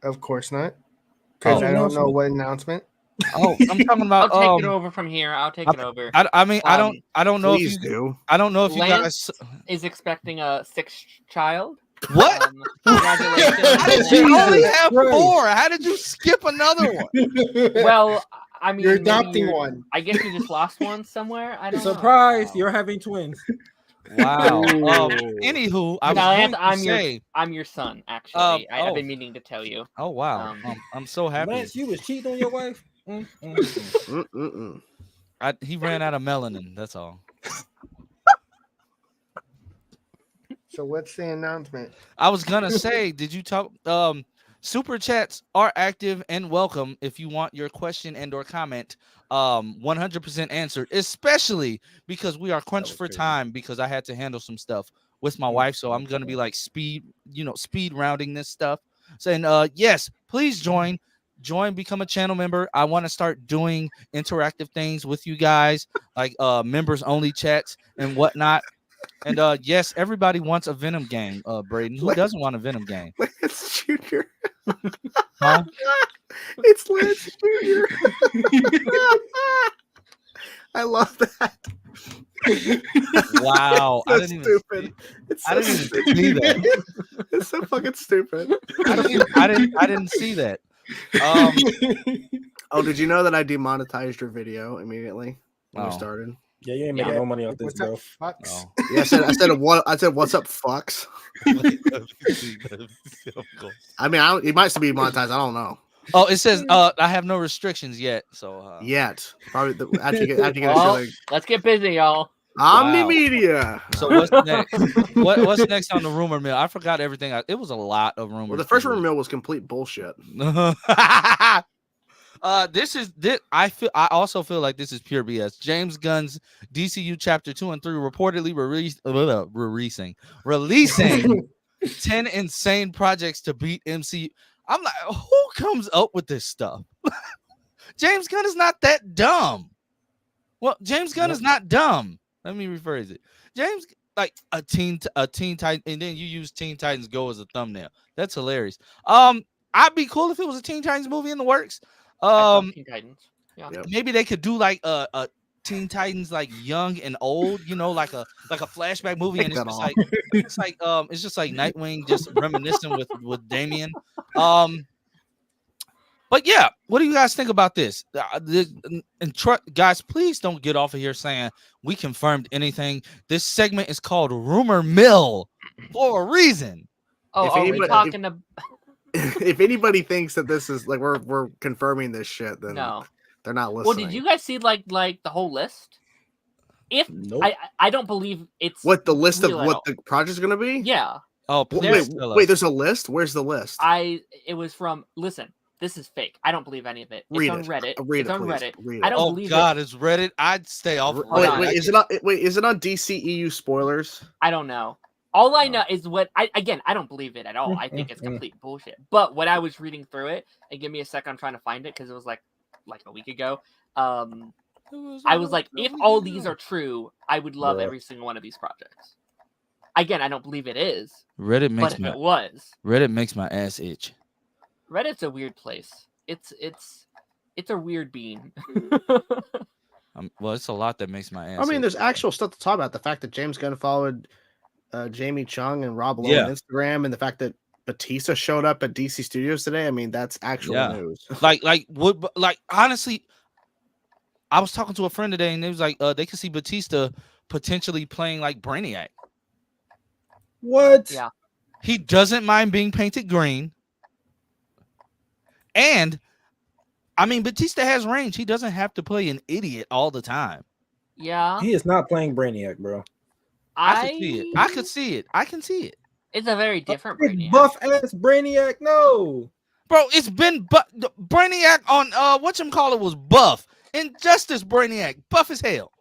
[SPEAKER 4] Of course not. Because
[SPEAKER 6] Oh.
[SPEAKER 4] I don't know what announcement.
[SPEAKER 6] Oh, I'm talking about.
[SPEAKER 1] I'll take it over from here. I'll take it over.
[SPEAKER 6] I mean, I don't know if
[SPEAKER 3] Please
[SPEAKER 6] you
[SPEAKER 3] do.
[SPEAKER 6] I don't know if you
[SPEAKER 1] Lance
[SPEAKER 6] guys.
[SPEAKER 1] is expecting a sixth child.
[SPEAKER 6] What?
[SPEAKER 1] Congratulations.
[SPEAKER 6] How did you
[SPEAKER 4] Jesus
[SPEAKER 6] only have
[SPEAKER 5] Christ.
[SPEAKER 6] 4? How did you skip another one?
[SPEAKER 1] Well, I mean,
[SPEAKER 4] You're
[SPEAKER 1] maybe
[SPEAKER 4] adopting one.
[SPEAKER 1] I guess you just lost one somewhere. I don't
[SPEAKER 5] Surprise!
[SPEAKER 1] know.
[SPEAKER 5] You're having twins.
[SPEAKER 6] Wow.
[SPEAKER 4] Ooh.
[SPEAKER 6] Anywho, I was
[SPEAKER 1] No, Lance,
[SPEAKER 6] going to say.
[SPEAKER 1] I'm your son. Actually, I've
[SPEAKER 6] Oh.
[SPEAKER 1] been meaning to tell you.
[SPEAKER 6] Oh wow. I'm so happy.
[SPEAKER 5] Lance, you was cheating on your wife.
[SPEAKER 6] He ran out of melanin. That's all.
[SPEAKER 4] So what's the announcement?
[SPEAKER 6] I was gonna say, did you talk? Super chats are active and welcome if you want your question and or comment 100% answered, especially because we are crunched for time because I had to handle some stuff with my wife, so I'm gonna be like speed rounding this stuff. Saying yes, please join, become a channel member. I want to start doing interactive things with you guys, like members only chats and whatnot. And yes, everybody wants a Venom game. Braden, who doesn't want a Venom game?
[SPEAKER 3] Lance Jr.
[SPEAKER 6] Huh?
[SPEAKER 3] It's Lance Jr. I love that.
[SPEAKER 6] Wow,
[SPEAKER 3] So
[SPEAKER 6] I didn't
[SPEAKER 3] stupid.
[SPEAKER 6] even.
[SPEAKER 3] It's
[SPEAKER 6] I
[SPEAKER 3] so
[SPEAKER 6] didn't even
[SPEAKER 3] stupid.
[SPEAKER 6] see that.
[SPEAKER 3] It's so fucking stupid.
[SPEAKER 6] I didn't see that.
[SPEAKER 3] Oh, did you know that I demonetized your video immediately when we
[SPEAKER 6] Oh.
[SPEAKER 3] started?
[SPEAKER 5] Yeah, you ain't making no money off this,
[SPEAKER 4] What's up,
[SPEAKER 5] bro.
[SPEAKER 4] fucks?
[SPEAKER 6] Oh.
[SPEAKER 3] Yeah, I said what's up, fucks. I mean, it might still be monetized. I don't know
[SPEAKER 6] Oh, it says I have no restrictions yet. So
[SPEAKER 3] yet. Probably after you get
[SPEAKER 1] Well,
[SPEAKER 3] a
[SPEAKER 1] let's get busy, y'all.
[SPEAKER 3] Omni
[SPEAKER 6] Wow.
[SPEAKER 3] Media.
[SPEAKER 6] So what's next? What's next on the rumor mill? I forgot everything. It was a lot of rumors.
[SPEAKER 3] Well, the first rumor mill was complete bullshit.
[SPEAKER 6] I also feel like this is pure BS. James Gunn's DCU Chapter 2 and 3 reportedly releasing 10 insane projects to beat MCU. I'm like, who comes up with this stuff? James Gunn is not that dumb. Well, James Gunn is not dumb. Let me rephrase it. James, like a Teen Titan, and then you use Teen Titans Go as a thumbnail. That's hilarious. I'd be cool if it was a Teen Titans movie in the works.
[SPEAKER 1] I love Teen Titans. Yeah.
[SPEAKER 3] Yep.
[SPEAKER 6] Maybe they could do like a Teen Titans like young and old, like a flashback movie,
[SPEAKER 3] Take
[SPEAKER 6] and it's
[SPEAKER 3] that
[SPEAKER 6] just
[SPEAKER 3] off.
[SPEAKER 6] it's just like Nightwing just reminiscing with Damian. But yeah, what do you guys think about this? Guys, please don't get off of here saying we confirmed anything. This segment is called Rumor Mill for a reason.
[SPEAKER 1] Oh,
[SPEAKER 3] If
[SPEAKER 1] are we
[SPEAKER 3] anybody-
[SPEAKER 1] talking about?
[SPEAKER 3] If anybody thinks that this is like we're confirming this shit, then
[SPEAKER 1] No.
[SPEAKER 3] they're not listening.
[SPEAKER 1] Well, did you guys see like the whole list? If
[SPEAKER 5] Nope.
[SPEAKER 1] I don't believe it's
[SPEAKER 3] What the list of
[SPEAKER 1] real at
[SPEAKER 3] what
[SPEAKER 1] all.
[SPEAKER 3] the project's gonna be?
[SPEAKER 1] Yeah,
[SPEAKER 6] Oh,
[SPEAKER 3] Wait,
[SPEAKER 6] please tell us.
[SPEAKER 3] wait, there's a list. Where's the list?
[SPEAKER 1] it was from. Listen, this is fake. I don't believe any of it.
[SPEAKER 3] Read
[SPEAKER 1] it's on
[SPEAKER 3] it.
[SPEAKER 1] Reddit.
[SPEAKER 3] Read
[SPEAKER 1] it's
[SPEAKER 3] it,
[SPEAKER 1] on
[SPEAKER 3] please.
[SPEAKER 1] Reddit.
[SPEAKER 3] Read
[SPEAKER 1] I
[SPEAKER 3] it.
[SPEAKER 1] don't
[SPEAKER 6] Oh
[SPEAKER 1] believe
[SPEAKER 6] God,
[SPEAKER 1] it.
[SPEAKER 6] it's Reddit. I'd stay off.
[SPEAKER 3] Wait,
[SPEAKER 1] Hold on.
[SPEAKER 3] wait, is it on? Wait, is it on DCEU spoilers?
[SPEAKER 1] I don't know. All I know is what I don't believe it at all. I think it's complete bullshit. But when I was reading through it, and give me a second, I'm trying to find it because it was like a week ago. I was like, if all these are true, I would love
[SPEAKER 5] Bruh.
[SPEAKER 1] every single one of these projects. Again, I don't believe it is,
[SPEAKER 6] Reddit
[SPEAKER 1] but
[SPEAKER 6] makes
[SPEAKER 1] if
[SPEAKER 6] my
[SPEAKER 1] it was,
[SPEAKER 6] ass itch.
[SPEAKER 1] Reddit's a weird place. It's a weird bean.
[SPEAKER 6] Well, it's a lot that makes my ass.
[SPEAKER 3] I mean,
[SPEAKER 6] itch.
[SPEAKER 3] there's actual stuff to talk about. The fact that James Gunn followed Jamie Chung and Rob Lowe
[SPEAKER 6] Yeah.
[SPEAKER 3] on Instagram, and the fact that Batista showed up at DC Studios today. I mean, that's actual
[SPEAKER 6] Yeah.
[SPEAKER 3] news.
[SPEAKER 6] Honestly, I was talking to a friend today, and it was like they could see Batista potentially playing like Brainiac.
[SPEAKER 5] What?
[SPEAKER 1] Yeah.
[SPEAKER 6] He doesn't mind being painted green, and I mean, Batista has range. He doesn't have to play an idiot all the time.
[SPEAKER 1] Yeah,
[SPEAKER 5] He is not playing Brainiac, bro.
[SPEAKER 6] I could see it. I could see it. I can see it,
[SPEAKER 1] It's a very different
[SPEAKER 5] Big
[SPEAKER 1] Brainiac.
[SPEAKER 5] buff ass Brainiac. No.
[SPEAKER 6] bro. It's been Brainiac on whatchamacallit was buff. Injustice Brainiac buff as hell.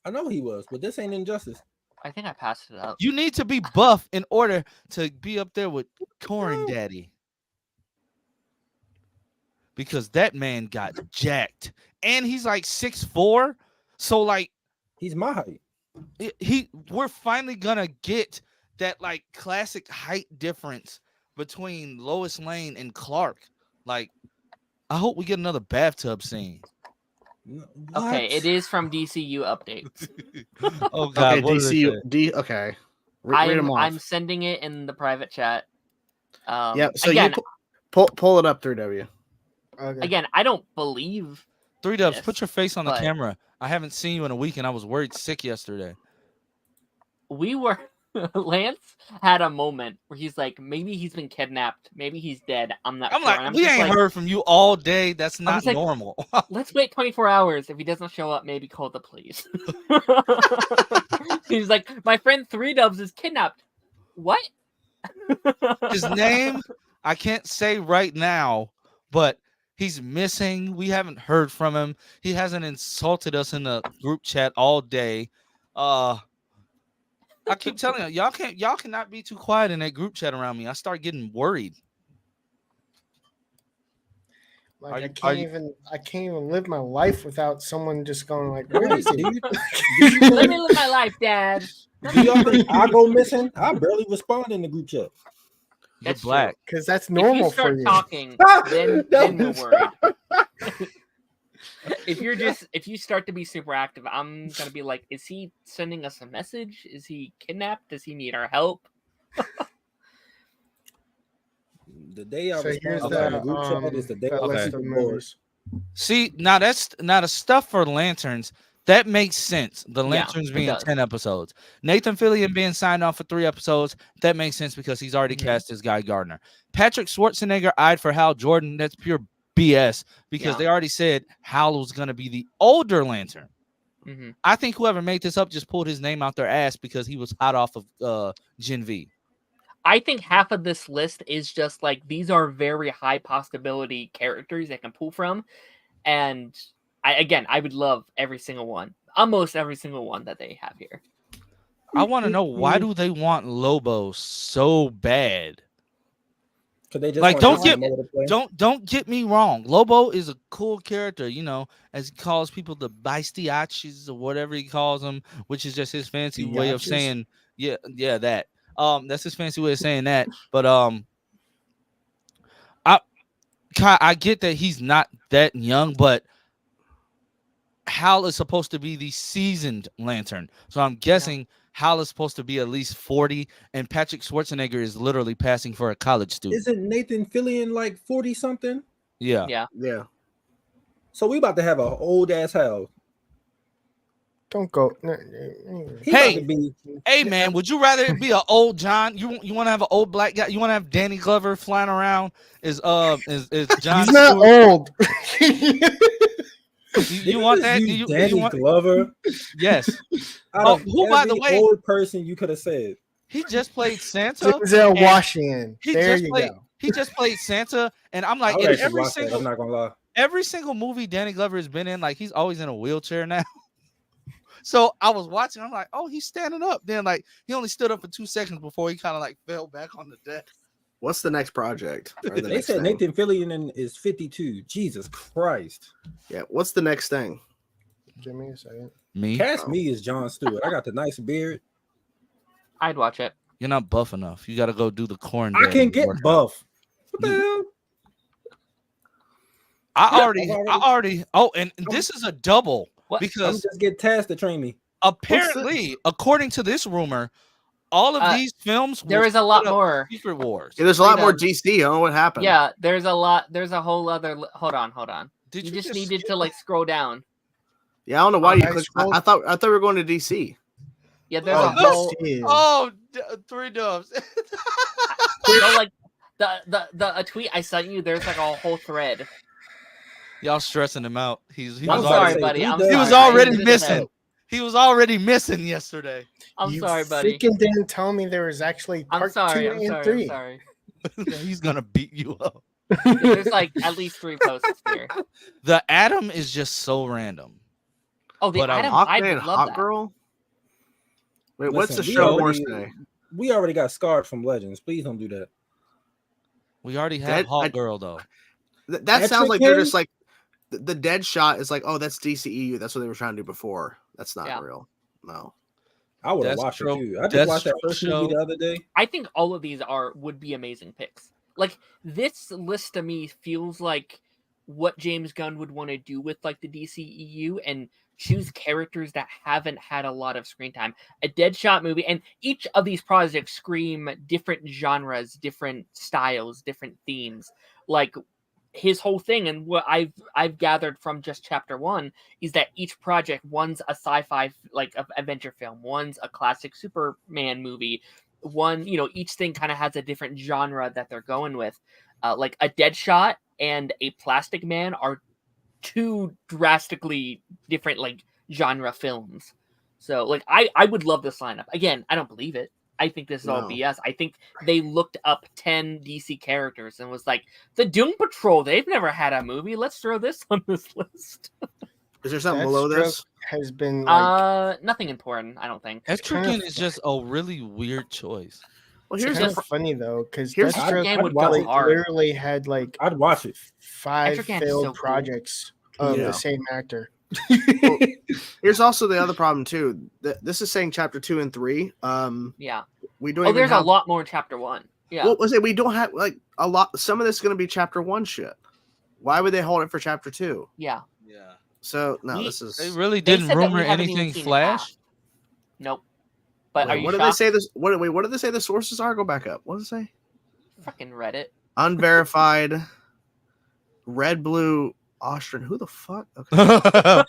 [SPEAKER 5] I know he was, but this ain't Injustice.
[SPEAKER 1] I think I passed it up.
[SPEAKER 6] You need to be buff in order to be up there with Corn Daddy. Because that man got jacked. And he's like 6'4". So like
[SPEAKER 5] He's my height.
[SPEAKER 6] we're finally gonna get that like classic height difference between Lois Lane and Clark. Like, I hope we get another bathtub scene.
[SPEAKER 1] Okay, it is from DCU updates.
[SPEAKER 6] Oh God,
[SPEAKER 3] Okay,
[SPEAKER 6] what did they say?
[SPEAKER 3] Okay. Read them off.
[SPEAKER 1] I'm sending it in the private chat.
[SPEAKER 3] Yeah, so
[SPEAKER 1] again,
[SPEAKER 3] you pull it up, 3W.
[SPEAKER 4] Okay.
[SPEAKER 1] again, I don't believe
[SPEAKER 6] 3Dubs,
[SPEAKER 1] Yes,
[SPEAKER 6] put your face on the
[SPEAKER 1] but-
[SPEAKER 6] camera. I haven't seen you in a week, and I was worried sick yesterday.
[SPEAKER 1] we were. Lance had a moment where he's like, maybe he's been kidnapped, maybe he's dead. I'm not
[SPEAKER 6] I'm
[SPEAKER 1] sure.
[SPEAKER 6] like,
[SPEAKER 1] And I'm
[SPEAKER 6] we
[SPEAKER 1] just
[SPEAKER 6] ain't
[SPEAKER 1] like,
[SPEAKER 6] heard from you all day. That's not
[SPEAKER 1] just like-
[SPEAKER 6] normal.
[SPEAKER 1] let's wait 24 hours. If he doesn't show up, maybe call the police. He's like, my friend 3Dubs is kidnapped. What?
[SPEAKER 6] His name, I can't say right now, but he's missing. We haven't heard from him. He hasn't insulted us in the group chat all day. I keep telling you, y'all cannot be too quiet in that group chat around me. I start getting worried.
[SPEAKER 4] Like
[SPEAKER 6] Are
[SPEAKER 4] I
[SPEAKER 6] you-
[SPEAKER 4] can't
[SPEAKER 6] are you-
[SPEAKER 4] even I can't even live my life without someone just going like, where
[SPEAKER 5] Wait,
[SPEAKER 4] is he?
[SPEAKER 5] do you
[SPEAKER 1] Let me live my life, Dad.
[SPEAKER 5] do y'all think I go missing? I barely respond in the group chat.
[SPEAKER 6] You're
[SPEAKER 1] That's
[SPEAKER 6] black.
[SPEAKER 4] Because that's
[SPEAKER 1] If you
[SPEAKER 4] normal for
[SPEAKER 1] start
[SPEAKER 4] you.
[SPEAKER 1] talking, then we're worried. If you start to be super active, I'm gonna be like, is he sending us a message? Is he kidnapped? Does he need our help?
[SPEAKER 5] The day I
[SPEAKER 4] So here's
[SPEAKER 5] respond in the
[SPEAKER 4] the
[SPEAKER 5] group chat is the day I
[SPEAKER 4] list
[SPEAKER 5] get
[SPEAKER 4] of
[SPEAKER 5] bored.
[SPEAKER 4] movies.
[SPEAKER 6] See, now that's now the stuff for lanterns. That makes sense. The
[SPEAKER 1] Yeah,
[SPEAKER 6] lanterns
[SPEAKER 1] it
[SPEAKER 6] being
[SPEAKER 1] does.
[SPEAKER 6] 10 episodes. Nathan Fillion being signed off for 3 episodes. That makes sense because he's already
[SPEAKER 1] Mhm.
[SPEAKER 6] cast as Guy Gardner. Patrick Schwarzenegger eyed for Hal Jordan. That's pure BS because
[SPEAKER 1] Yeah.
[SPEAKER 6] they already said Hal was going to be the older lantern.
[SPEAKER 1] Hmm.
[SPEAKER 6] I think whoever made this up just pulled his name out their ass because he was hot off of Gen V.
[SPEAKER 1] I think half of this list is just like these are very high possibility characters they can pull from, and I would love every single one, almost every single one that they have here.
[SPEAKER 6] I want to know, why do they want Lobo so bad?
[SPEAKER 5] Could they just
[SPEAKER 6] Like,
[SPEAKER 5] want
[SPEAKER 6] don't
[SPEAKER 5] Jason
[SPEAKER 6] get-
[SPEAKER 5] Momoa to play?
[SPEAKER 6] Don't get me wrong. Lobo is a cool character, you know, as he calls people the bestiaches or whatever he calls them, which is just his fancy way of
[SPEAKER 5] Biatches?
[SPEAKER 6] saying, yeah, that. That's his fancy way of saying that. But I get that he's not that young, but Hal is supposed to be the seasoned lantern. So I'm guessing Hal is supposed to be at least 40, and Patrick Schwarzenegger is literally passing for a college student.
[SPEAKER 5] Isn't Nathan Fillion like 40 something?
[SPEAKER 6] Yeah.
[SPEAKER 3] Yeah.
[SPEAKER 5] So we about to have an old ass Hal.
[SPEAKER 4] Don't go.
[SPEAKER 5] He
[SPEAKER 6] Hey!
[SPEAKER 5] about to be
[SPEAKER 6] Hey man, would you rather it be an old John? You want to have an old black guy? You want to have Danny Glover flying around? Is John?
[SPEAKER 4] He's not
[SPEAKER 6] Stewart?
[SPEAKER 4] old.
[SPEAKER 6] You want that?
[SPEAKER 5] Use
[SPEAKER 6] You
[SPEAKER 5] Danny
[SPEAKER 6] want?
[SPEAKER 5] Glover?
[SPEAKER 6] Yes.
[SPEAKER 5] Out
[SPEAKER 6] Oh,
[SPEAKER 5] of
[SPEAKER 6] who, by the
[SPEAKER 5] every
[SPEAKER 6] way-
[SPEAKER 5] old person you could have said.
[SPEAKER 6] He just played Santa.
[SPEAKER 4] Denzel
[SPEAKER 6] and
[SPEAKER 4] Washington.
[SPEAKER 6] He
[SPEAKER 4] There
[SPEAKER 6] just
[SPEAKER 4] you
[SPEAKER 6] played.
[SPEAKER 4] go.
[SPEAKER 6] He just played Santa, and I'm
[SPEAKER 5] I
[SPEAKER 6] like,
[SPEAKER 5] would
[SPEAKER 6] in
[SPEAKER 5] actually
[SPEAKER 6] every
[SPEAKER 5] watch that.
[SPEAKER 6] single
[SPEAKER 5] I'm not gonna lie.
[SPEAKER 6] every single movie Danny Glover has been in, like he's always in a wheelchair now. So I was watching, I'm like, oh, he's standing up. Then like he only stood up for 2 seconds before he kind of like fell back on the deck.
[SPEAKER 3] What's the next project? Or the
[SPEAKER 5] They
[SPEAKER 3] next
[SPEAKER 5] said
[SPEAKER 3] thing?
[SPEAKER 5] Nathan Fillion is 52. Jesus Christ.
[SPEAKER 3] Yeah. What's the next thing?
[SPEAKER 4] Give me a second.
[SPEAKER 6] Me?
[SPEAKER 5] Cast me as Jon Stewart. I got the nice beard.
[SPEAKER 1] I'd watch it.
[SPEAKER 6] You're not buff enough. You got to go do the corn.
[SPEAKER 5] I can
[SPEAKER 6] daddy
[SPEAKER 5] get
[SPEAKER 6] workout.
[SPEAKER 5] buff. What the hell?
[SPEAKER 6] I
[SPEAKER 5] I've
[SPEAKER 6] already. Oh, and this is a double
[SPEAKER 1] What?
[SPEAKER 5] I'm
[SPEAKER 6] because
[SPEAKER 5] just get Taz to train me.
[SPEAKER 6] apparently, according to this rumor, all of these films
[SPEAKER 1] There
[SPEAKER 6] will
[SPEAKER 1] is a lot
[SPEAKER 6] split up
[SPEAKER 1] more.
[SPEAKER 6] Secret Wars.
[SPEAKER 3] Yeah, there's a lot more
[SPEAKER 1] Freedom.
[SPEAKER 3] DC. I don't know what happened.
[SPEAKER 1] Yeah, there's a lot. There's a whole other. Hold on.
[SPEAKER 6] Did
[SPEAKER 1] You
[SPEAKER 6] you
[SPEAKER 1] just needed to like scroll down.
[SPEAKER 3] Yeah. I don't know why
[SPEAKER 4] Oh,
[SPEAKER 3] you
[SPEAKER 4] I
[SPEAKER 3] clicked.
[SPEAKER 4] scrolled-
[SPEAKER 3] I thought we were going to DC.
[SPEAKER 1] Yeah, there's
[SPEAKER 3] Oh,
[SPEAKER 1] a whole.
[SPEAKER 4] DC.
[SPEAKER 6] Oh, 3 Dubs.
[SPEAKER 1] So like the a tweet I sent you. There's like a whole thread.
[SPEAKER 6] Y'all stressing him out. He
[SPEAKER 5] I
[SPEAKER 1] I'm
[SPEAKER 5] was
[SPEAKER 6] was
[SPEAKER 5] about to
[SPEAKER 1] sorry,
[SPEAKER 5] say,
[SPEAKER 1] buddy.
[SPEAKER 5] he
[SPEAKER 1] I'm
[SPEAKER 5] does-
[SPEAKER 6] he was
[SPEAKER 1] sorry. I
[SPEAKER 6] already
[SPEAKER 1] ended it
[SPEAKER 6] missing.
[SPEAKER 1] up.
[SPEAKER 6] He was already missing yesterday.
[SPEAKER 1] I'm
[SPEAKER 4] You
[SPEAKER 1] sorry, buddy.
[SPEAKER 4] Freaking didn't tell me there was actually
[SPEAKER 1] I'm
[SPEAKER 4] part
[SPEAKER 1] sorry.
[SPEAKER 4] 2
[SPEAKER 1] I'm
[SPEAKER 4] and
[SPEAKER 1] sorry.
[SPEAKER 4] 3.
[SPEAKER 1] I'm sorry.
[SPEAKER 6] He's gonna beat you up.
[SPEAKER 1] There's like at least 3 posts here.
[SPEAKER 6] The Atom is just so random.
[SPEAKER 1] Oh, the
[SPEAKER 6] But,
[SPEAKER 1] Atom.
[SPEAKER 3] Hawkman
[SPEAKER 1] I
[SPEAKER 3] and
[SPEAKER 1] love
[SPEAKER 3] Hot
[SPEAKER 1] that.
[SPEAKER 3] Girl. Wait, what's the
[SPEAKER 5] Listen, we
[SPEAKER 3] show more
[SPEAKER 5] already-
[SPEAKER 3] say?
[SPEAKER 5] We already got scarred from Legends. Please don't do that.
[SPEAKER 6] We already have
[SPEAKER 3] That-
[SPEAKER 6] Hawk
[SPEAKER 3] I-
[SPEAKER 6] Girl though.
[SPEAKER 3] That sounds like they're
[SPEAKER 5] Patrick
[SPEAKER 3] just like the dead shot is like, oh, that's DCEU. That's what they were trying to do before. That's not
[SPEAKER 1] Yeah.
[SPEAKER 3] real. No.
[SPEAKER 5] I would have watched it too. I just watched that first movie the other day.
[SPEAKER 1] I think all of these would be amazing picks. Like this list to me feels like what James Gunn would want to do with like the DCEU and choose characters that haven't had a lot of screen time. A Deadshot movie, and each of these projects scream different genres, different styles, different themes. Like his whole thing, and what I've gathered from just chapter 1 is that each project, one's a sci-fi like adventure film, one's a classic Superman movie, one, each thing kind of has a different genre that they're going with. Like a Deadshot and a Plastic Man are two drastically different like genre films. So like I would love this lineup. Again, I don't believe it. I think this is all BS. I think they looked up 10 DC characters and was like, the Doom Patrol, they've never had a movie. Let's throw this on this list.
[SPEAKER 3] Is there something below this?
[SPEAKER 4] Has been like,
[SPEAKER 1] nothing important, I don't think.
[SPEAKER 6] Etrigan is just a really weird choice.
[SPEAKER 3] Well,
[SPEAKER 4] here's
[SPEAKER 3] here's
[SPEAKER 4] just funny though, because
[SPEAKER 1] Etrigan would go hard.
[SPEAKER 4] literally had like
[SPEAKER 5] I'd watch it.
[SPEAKER 4] 5
[SPEAKER 1] Etrigan's
[SPEAKER 4] failed
[SPEAKER 1] so cool.
[SPEAKER 4] projects of the same actor.
[SPEAKER 3] well, here's also the other problem too. This is saying chapter 2 and 3.
[SPEAKER 1] Yeah.
[SPEAKER 3] We don't.
[SPEAKER 1] There's a lot more in chapter 1. Yeah.
[SPEAKER 3] Well, we don't have like a lot. Some of this is going to be chapter 1 shit. Why would they hold it for chapter 2?
[SPEAKER 1] Yeah.
[SPEAKER 6] Yeah.
[SPEAKER 3] So no, this is.
[SPEAKER 6] They really
[SPEAKER 1] They
[SPEAKER 6] didn't
[SPEAKER 1] said that we
[SPEAKER 6] rumor
[SPEAKER 1] haven't even
[SPEAKER 6] anything
[SPEAKER 1] seen
[SPEAKER 6] Flash.
[SPEAKER 1] half. Nope. But are you
[SPEAKER 3] what did they say? This. What did they say the sources are? Go back up. What did it say?
[SPEAKER 1] Fucking Reddit.
[SPEAKER 3] Unverified. Red, blue, Austrian. Who the fuck? Okay.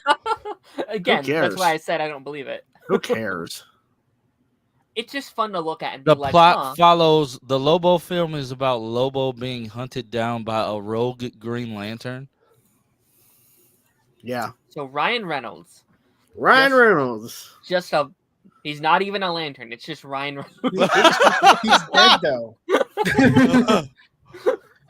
[SPEAKER 1] Again,
[SPEAKER 3] cares?
[SPEAKER 1] that's why I said I don't believe it.
[SPEAKER 3] Who cares?
[SPEAKER 1] It's just fun to look at and
[SPEAKER 6] The
[SPEAKER 1] be like,
[SPEAKER 6] plot follows the Lobo film is about Lobo being hunted down by a rogue Green Lantern.
[SPEAKER 3] Yeah.
[SPEAKER 1] So Ryan Reynolds.
[SPEAKER 3] Reynolds.
[SPEAKER 1] He's not even a lantern. It's just Ryan Reynolds.
[SPEAKER 4] He's dead though.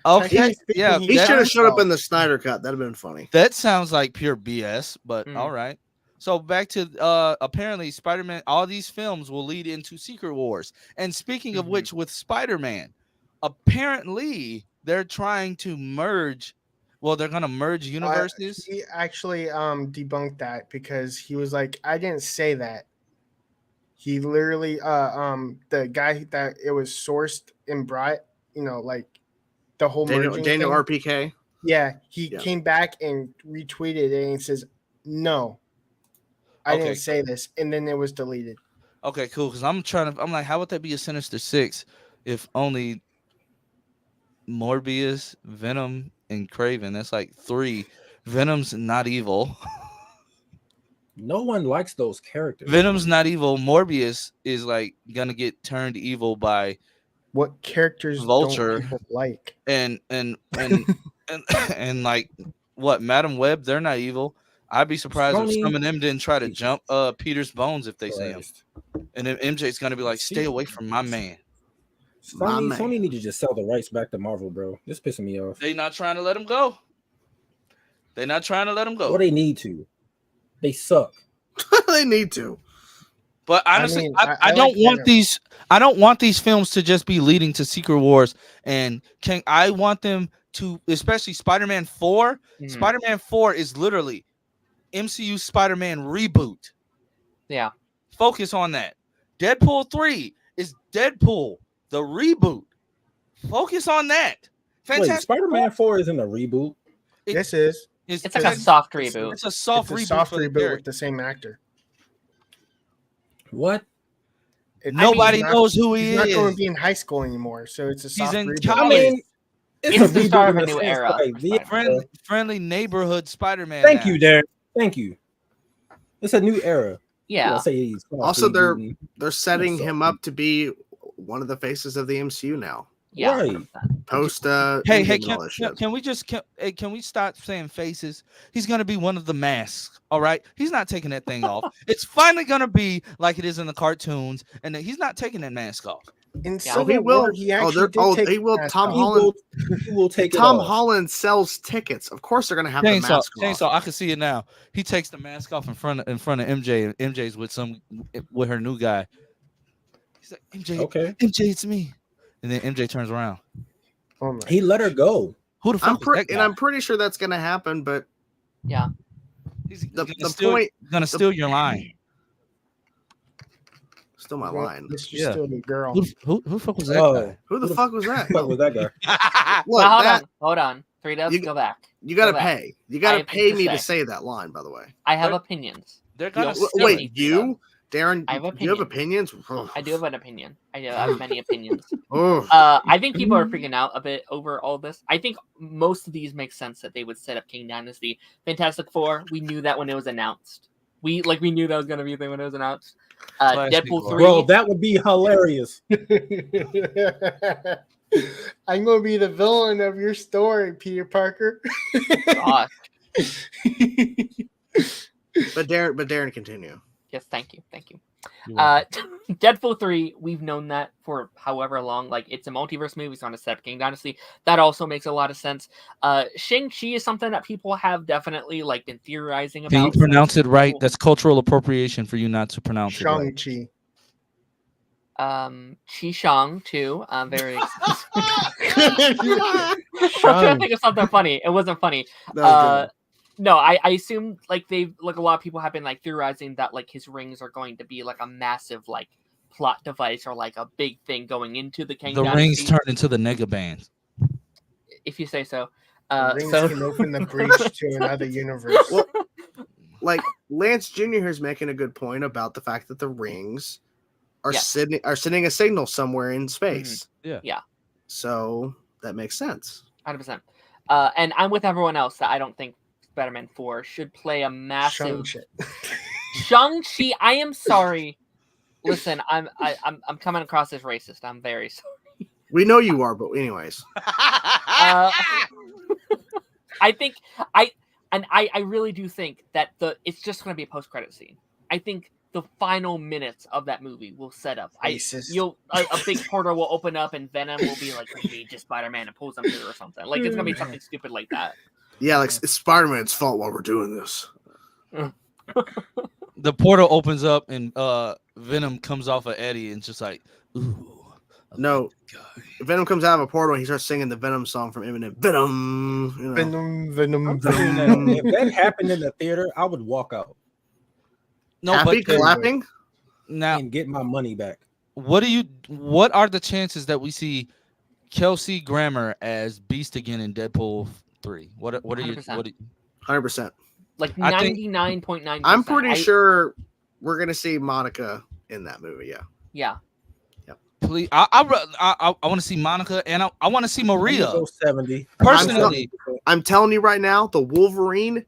[SPEAKER 6] Okay, yeah,
[SPEAKER 3] He should have showed up in the Snyder Cut. That'd have been funny.
[SPEAKER 6] that sounds like pure BS, but all right. So back to apparently Spider-Man, all these films will lead into Secret Wars. And speaking of which, with Spider-Man, apparently they're trying to merge. Well, they're gonna merge universes.
[SPEAKER 4] He actually debunked that because he was like, I didn't say that. He literally the guy that it was sourced and brought, like the whole
[SPEAKER 3] Daniel
[SPEAKER 4] merging thing.
[SPEAKER 3] RPK.
[SPEAKER 4] Yeah, he came back and retweeted it and says, no, I didn't say this, and then it was deleted.
[SPEAKER 6] Okay, cool. Because I'm like, how would that be a Sinister Six if only Morbius, Venom, and Craven? That's like 3. Venom's not evil.
[SPEAKER 5] No one likes those characters.
[SPEAKER 6] Venom's not evil. Morbius is like gonna get turned evil by
[SPEAKER 4] what characters
[SPEAKER 6] Vulture
[SPEAKER 4] don't people like,
[SPEAKER 6] and like what Madam Web. They're not evil. I'd be surprised if some of them didn't try to jump Peter's bones if they see him. And then MJ's gonna be like, "Stay away from my man."
[SPEAKER 5] Sony need to just sell the rights back to Marvel, bro. This pissing me off.
[SPEAKER 6] They not trying to let him go. They're not trying to let him go.
[SPEAKER 5] Well, they need to. They suck.
[SPEAKER 3] They need to.
[SPEAKER 6] But honestly, I don't want these. I don't want these films to just be leading to Secret Wars. And I want them to, especially Spider-Man 4. Spider-Man 4 is literally MCU Spider-Man reboot.
[SPEAKER 1] Yeah.
[SPEAKER 6] Focus on that. Deadpool 3 is Deadpool the reboot. Focus on that.
[SPEAKER 5] Fantastic. Wait, Spider-Man 4 isn't a reboot.
[SPEAKER 4] This is.
[SPEAKER 1] It's like a soft reboot.
[SPEAKER 6] It's a soft reboot
[SPEAKER 4] with the same actor.
[SPEAKER 5] What?
[SPEAKER 6] Nobody knows who he is.
[SPEAKER 4] He's not going to be in high school anymore, so it's a soft reboot.
[SPEAKER 6] College.
[SPEAKER 1] It's the start of a new era.
[SPEAKER 6] Friendly neighborhood Spider-Man.
[SPEAKER 5] Thank you, Darren. Thank you. It's a new era.
[SPEAKER 1] Yeah.
[SPEAKER 3] Also, they're setting him up to be one of the faces of the MCU now.
[SPEAKER 1] Yeah.
[SPEAKER 5] Right.
[SPEAKER 3] Post
[SPEAKER 6] can we stop saying faces? He's gonna be one of the masks. All right, he's not taking that thing off. It's finally gonna be like it is in the cartoons, and he's not taking that mask off.
[SPEAKER 4] In Civil War, he will.
[SPEAKER 3] Tom Holland.
[SPEAKER 5] He will take
[SPEAKER 3] Tom Holland sells tickets. Of course, they're gonna have the mask off.
[SPEAKER 6] I can see it now. He takes the mask off in front of MJ. MJ's with her new guy. He's like, MJ, okay, MJ, it's me. And then MJ turns around.
[SPEAKER 4] Oh
[SPEAKER 5] he let her go.
[SPEAKER 6] Who the fuck is that guy?
[SPEAKER 3] And I'm pretty sure that's gonna happen, but
[SPEAKER 1] yeah,
[SPEAKER 6] he's gonna steal your line.
[SPEAKER 3] Still my line.
[SPEAKER 4] Mr.
[SPEAKER 6] Yeah.
[SPEAKER 4] Still the girl.
[SPEAKER 6] Who the fuck was that
[SPEAKER 5] Oh,
[SPEAKER 3] Who the fuck was that?
[SPEAKER 5] what was that guy?
[SPEAKER 6] guy?
[SPEAKER 3] Look,
[SPEAKER 1] Now, hold on. 3 Dubs,
[SPEAKER 3] You-
[SPEAKER 1] go back.
[SPEAKER 3] you gotta
[SPEAKER 1] Go back.
[SPEAKER 3] pay. You
[SPEAKER 1] I
[SPEAKER 3] gotta
[SPEAKER 1] have
[SPEAKER 3] pay
[SPEAKER 1] things
[SPEAKER 3] me
[SPEAKER 1] to
[SPEAKER 3] to
[SPEAKER 1] say.
[SPEAKER 3] say that line. By the way.
[SPEAKER 1] I have
[SPEAKER 6] They're-
[SPEAKER 1] opinions.
[SPEAKER 6] They're gonna
[SPEAKER 1] Yo,
[SPEAKER 6] steal
[SPEAKER 3] Wait,
[SPEAKER 1] me,
[SPEAKER 3] you, Darren?
[SPEAKER 1] I have
[SPEAKER 3] Do you have
[SPEAKER 1] opinions.
[SPEAKER 3] opinions?
[SPEAKER 1] I do have an opinion. I have many opinions.
[SPEAKER 3] Oh,
[SPEAKER 1] I think people are freaking out a bit over all this. I think most of these make sense that they would set up King Dynasty. Fantastic Four, we knew that when it was announced. We knew that was gonna be a thing when it was announced.
[SPEAKER 6] Classic
[SPEAKER 1] Deadpool
[SPEAKER 6] Four.
[SPEAKER 1] 3.
[SPEAKER 5] Bro, that would be hilarious.
[SPEAKER 4] I'm gonna be the villain of your story, Peter Parker.
[SPEAKER 1] Gosh.
[SPEAKER 3] but Darren, continue.
[SPEAKER 1] Yes, thank you.
[SPEAKER 6] You're welcome.
[SPEAKER 1] Deadpool 3, we've known that for however long. Like, it's a multiverse movie, it's on a set of King Dynasty. That also makes a lot of sense. Shang-Chi is something that people have definitely like been theorizing about.
[SPEAKER 6] Can you pronounce it right? That's cultural appropriation for you not to pronounce it right.
[SPEAKER 4] Shang-Chi.
[SPEAKER 1] Chi-Shang too. Very expensive. I'm trying to think of something funny. It wasn't funny.
[SPEAKER 3] That was good.
[SPEAKER 1] No, I assume like a lot of people have been like theorizing that like his rings are going to be like a massive like plot device or like a big thing going into the King
[SPEAKER 6] The
[SPEAKER 1] Dynasty.
[SPEAKER 6] rings turn into the nega bands.
[SPEAKER 1] If you say so.
[SPEAKER 4] The rings
[SPEAKER 1] So
[SPEAKER 4] can open the breach to another universe.
[SPEAKER 3] Well, like Lance Jr. here is making a good point about the fact that the rings are
[SPEAKER 1] Yeah.
[SPEAKER 3] sending a signal somewhere in space.
[SPEAKER 6] Yeah.
[SPEAKER 1] Yeah.
[SPEAKER 3] So that makes sense.
[SPEAKER 1] 100%. And I'm with everyone else that I don't think Spider-Man 4 should play a massive Shang-Chi. I am sorry. Listen, I'm coming across as racist. I'm very sorry.
[SPEAKER 3] We know you are, but anyways.
[SPEAKER 1] I think I really do think that it's just going to be a post-credit scene. I think the final minutes of that movie will set up. A big portal will open up and Venom will be like, "Me, just Spider-Man," and pulls them through or something. Like it's gonna be something stupid like that.
[SPEAKER 3] Yeah, like it's Spider-Man's fault while we're doing this.
[SPEAKER 6] The portal opens up and Venom comes off of Eddie and just like, ooh.
[SPEAKER 3] No, Venom comes out of a portal and he starts singing the Venom song from Eminem. Venom, you know.
[SPEAKER 4] Venom.
[SPEAKER 5] I'm telling you, if that happened in the theater, I would walk out
[SPEAKER 6] No,
[SPEAKER 3] Happy
[SPEAKER 6] but
[SPEAKER 3] clapping.
[SPEAKER 6] now
[SPEAKER 5] and get my money back.
[SPEAKER 6] what are the chances that we see Kelsey Grammer as Beast again in Deadpool 3? What are you
[SPEAKER 3] 100%.
[SPEAKER 1] Like
[SPEAKER 6] I think-
[SPEAKER 1] 99.9%.
[SPEAKER 3] I'm pretty sure we're gonna see Monica in that movie. Yeah.
[SPEAKER 1] Yeah.
[SPEAKER 6] please I want to see Monica and I want to see Maria.
[SPEAKER 5] Go 70.
[SPEAKER 6] Personally,
[SPEAKER 3] I'm telling you right now, the Wolverine,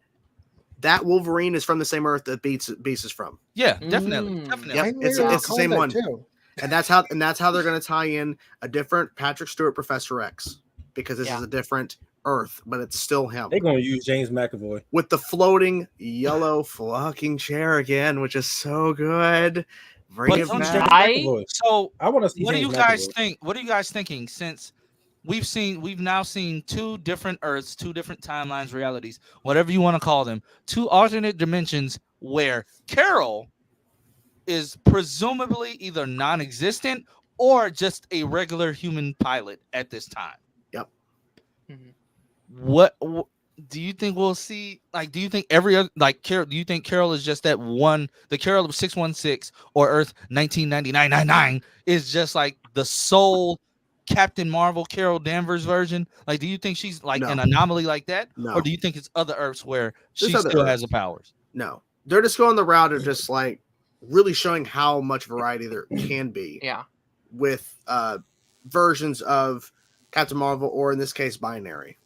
[SPEAKER 3] that Wolverine is from the same Earth that Beast is from.
[SPEAKER 6] yeah, definitely.
[SPEAKER 1] Mm.
[SPEAKER 6] Definitely.
[SPEAKER 3] Yep.
[SPEAKER 4] I
[SPEAKER 3] It's
[SPEAKER 4] literally
[SPEAKER 3] the
[SPEAKER 4] called
[SPEAKER 3] same
[SPEAKER 4] that
[SPEAKER 3] one.
[SPEAKER 4] too.
[SPEAKER 3] And that's how they're gonna tie in a different Patrick Stewart Professor X, because this is a different Earth, but it's still him.
[SPEAKER 5] They're gonna use James McAvoy.
[SPEAKER 3] With the floating yellow fucking chair again, which is so good. Bring
[SPEAKER 6] But
[SPEAKER 3] it
[SPEAKER 6] don't
[SPEAKER 3] back.
[SPEAKER 6] you-
[SPEAKER 5] McAvoy.
[SPEAKER 6] So
[SPEAKER 5] I want to see.
[SPEAKER 6] what do
[SPEAKER 5] James
[SPEAKER 6] you guys
[SPEAKER 5] McAvoy.
[SPEAKER 6] think? What are you guys thinking since we've now seen two different Earths, two different timelines, realities, whatever you want to call them, two alternate dimensions where Carol is presumably either non-existent or just a regular human pilot at this time.
[SPEAKER 3] Yep.
[SPEAKER 1] Mhm.
[SPEAKER 6] What do you think we'll see? Like, do you think every other Carol? Do you think Carol is just that one? The Carol of 616 or Earth 1999 is just like the sole Captain Marvel Carol Danvers version? Like, do you think she's like an anomaly like that,
[SPEAKER 3] No.
[SPEAKER 6] or do you think it's other Earths where
[SPEAKER 3] There's
[SPEAKER 6] she
[SPEAKER 3] other
[SPEAKER 6] still has
[SPEAKER 3] Earths.
[SPEAKER 6] the powers?
[SPEAKER 3] No, they're just going the route of just like really showing how much variety there can be.
[SPEAKER 1] Yeah.
[SPEAKER 3] With versions of Captain Marvel, or in this case, binary.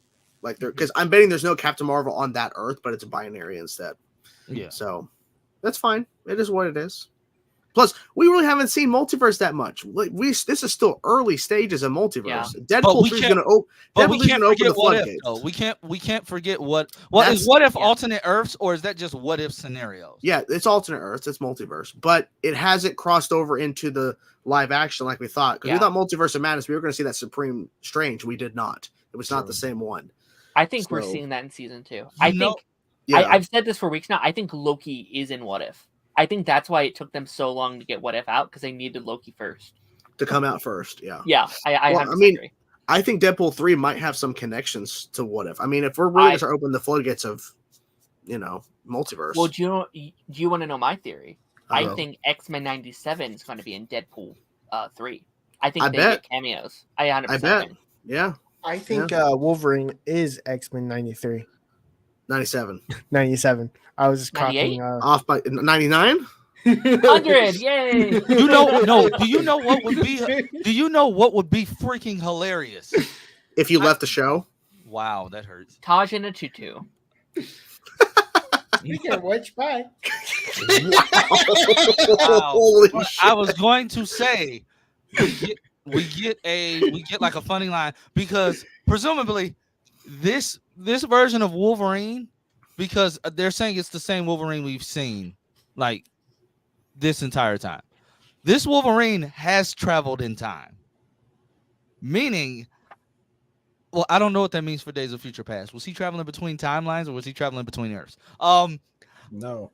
[SPEAKER 3] Like there, because I'm betting there's no Captain Marvel on that Earth, but it's a binary instead.
[SPEAKER 6] Yeah.
[SPEAKER 3] So that's fine. It is what it is. Plus, we really haven't seen multiverse that much. Like this is still early stages of multiverse.
[SPEAKER 1] Yeah.
[SPEAKER 3] Deadpool 3 is going to
[SPEAKER 6] But we
[SPEAKER 3] Deadpool 3 is
[SPEAKER 6] can't
[SPEAKER 3] going to open
[SPEAKER 6] forget
[SPEAKER 3] the
[SPEAKER 6] what if.
[SPEAKER 3] floodgates.
[SPEAKER 6] Though. We can't forget what
[SPEAKER 3] That's-
[SPEAKER 6] is what if
[SPEAKER 1] yeah.
[SPEAKER 6] alternate Earths, or is that just what if scenarios?
[SPEAKER 3] Yeah, it's alternate Earths, it's multiverse, but it hasn't crossed over into the live action like we thought. Because we thought Multiverse of Madness, we were going to see that Supreme Strange. We did not. It was not the same one.
[SPEAKER 1] I think we're
[SPEAKER 3] So-
[SPEAKER 1] seeing that in season 2.
[SPEAKER 3] Yeah,
[SPEAKER 1] I've said this for weeks now. I think Loki is in What If. I think that's why it took them so long to get What If out, because they needed Loki first.
[SPEAKER 3] to come out first. Yeah.
[SPEAKER 1] Yeah, I
[SPEAKER 3] Well,
[SPEAKER 1] 100%
[SPEAKER 3] I mean,
[SPEAKER 1] agree.
[SPEAKER 3] I think Deadpool 3 might have some connections to What If. I mean, if we're really going to start opening the floodgates of, multiverse.
[SPEAKER 1] Well, do you want to know my theory? I
[SPEAKER 3] Oh.
[SPEAKER 1] think X-Men 97 is going to be in Deadpool 3. I think
[SPEAKER 3] I
[SPEAKER 1] they
[SPEAKER 3] bet.
[SPEAKER 1] get cameos. I 100%
[SPEAKER 3] I bet.
[SPEAKER 1] think.
[SPEAKER 3] Yeah,
[SPEAKER 4] I think Wolverine is X-Men 93,
[SPEAKER 3] 97.
[SPEAKER 4] 97. I was just
[SPEAKER 1] 98?
[SPEAKER 4] copying.
[SPEAKER 3] Off by 99.
[SPEAKER 1] 100! Yay!
[SPEAKER 6] You know, no. Do you know what would be? Do you know what would be freaking hilarious?
[SPEAKER 3] If you left the show.
[SPEAKER 6] Wow, that hurts.
[SPEAKER 1] Taj in a tutu.
[SPEAKER 4] You can watch back.
[SPEAKER 6] Wow.
[SPEAKER 3] Holy
[SPEAKER 6] But
[SPEAKER 3] shit.
[SPEAKER 6] I was going to say we get like a funny line because presumably this version of Wolverine, because they're saying it's the same Wolverine we've seen like this entire time. This Wolverine has traveled in time, meaning, well, I don't know what that means for Days of Future Past. Was he traveling between timelines or was he traveling between Earths?
[SPEAKER 5] No.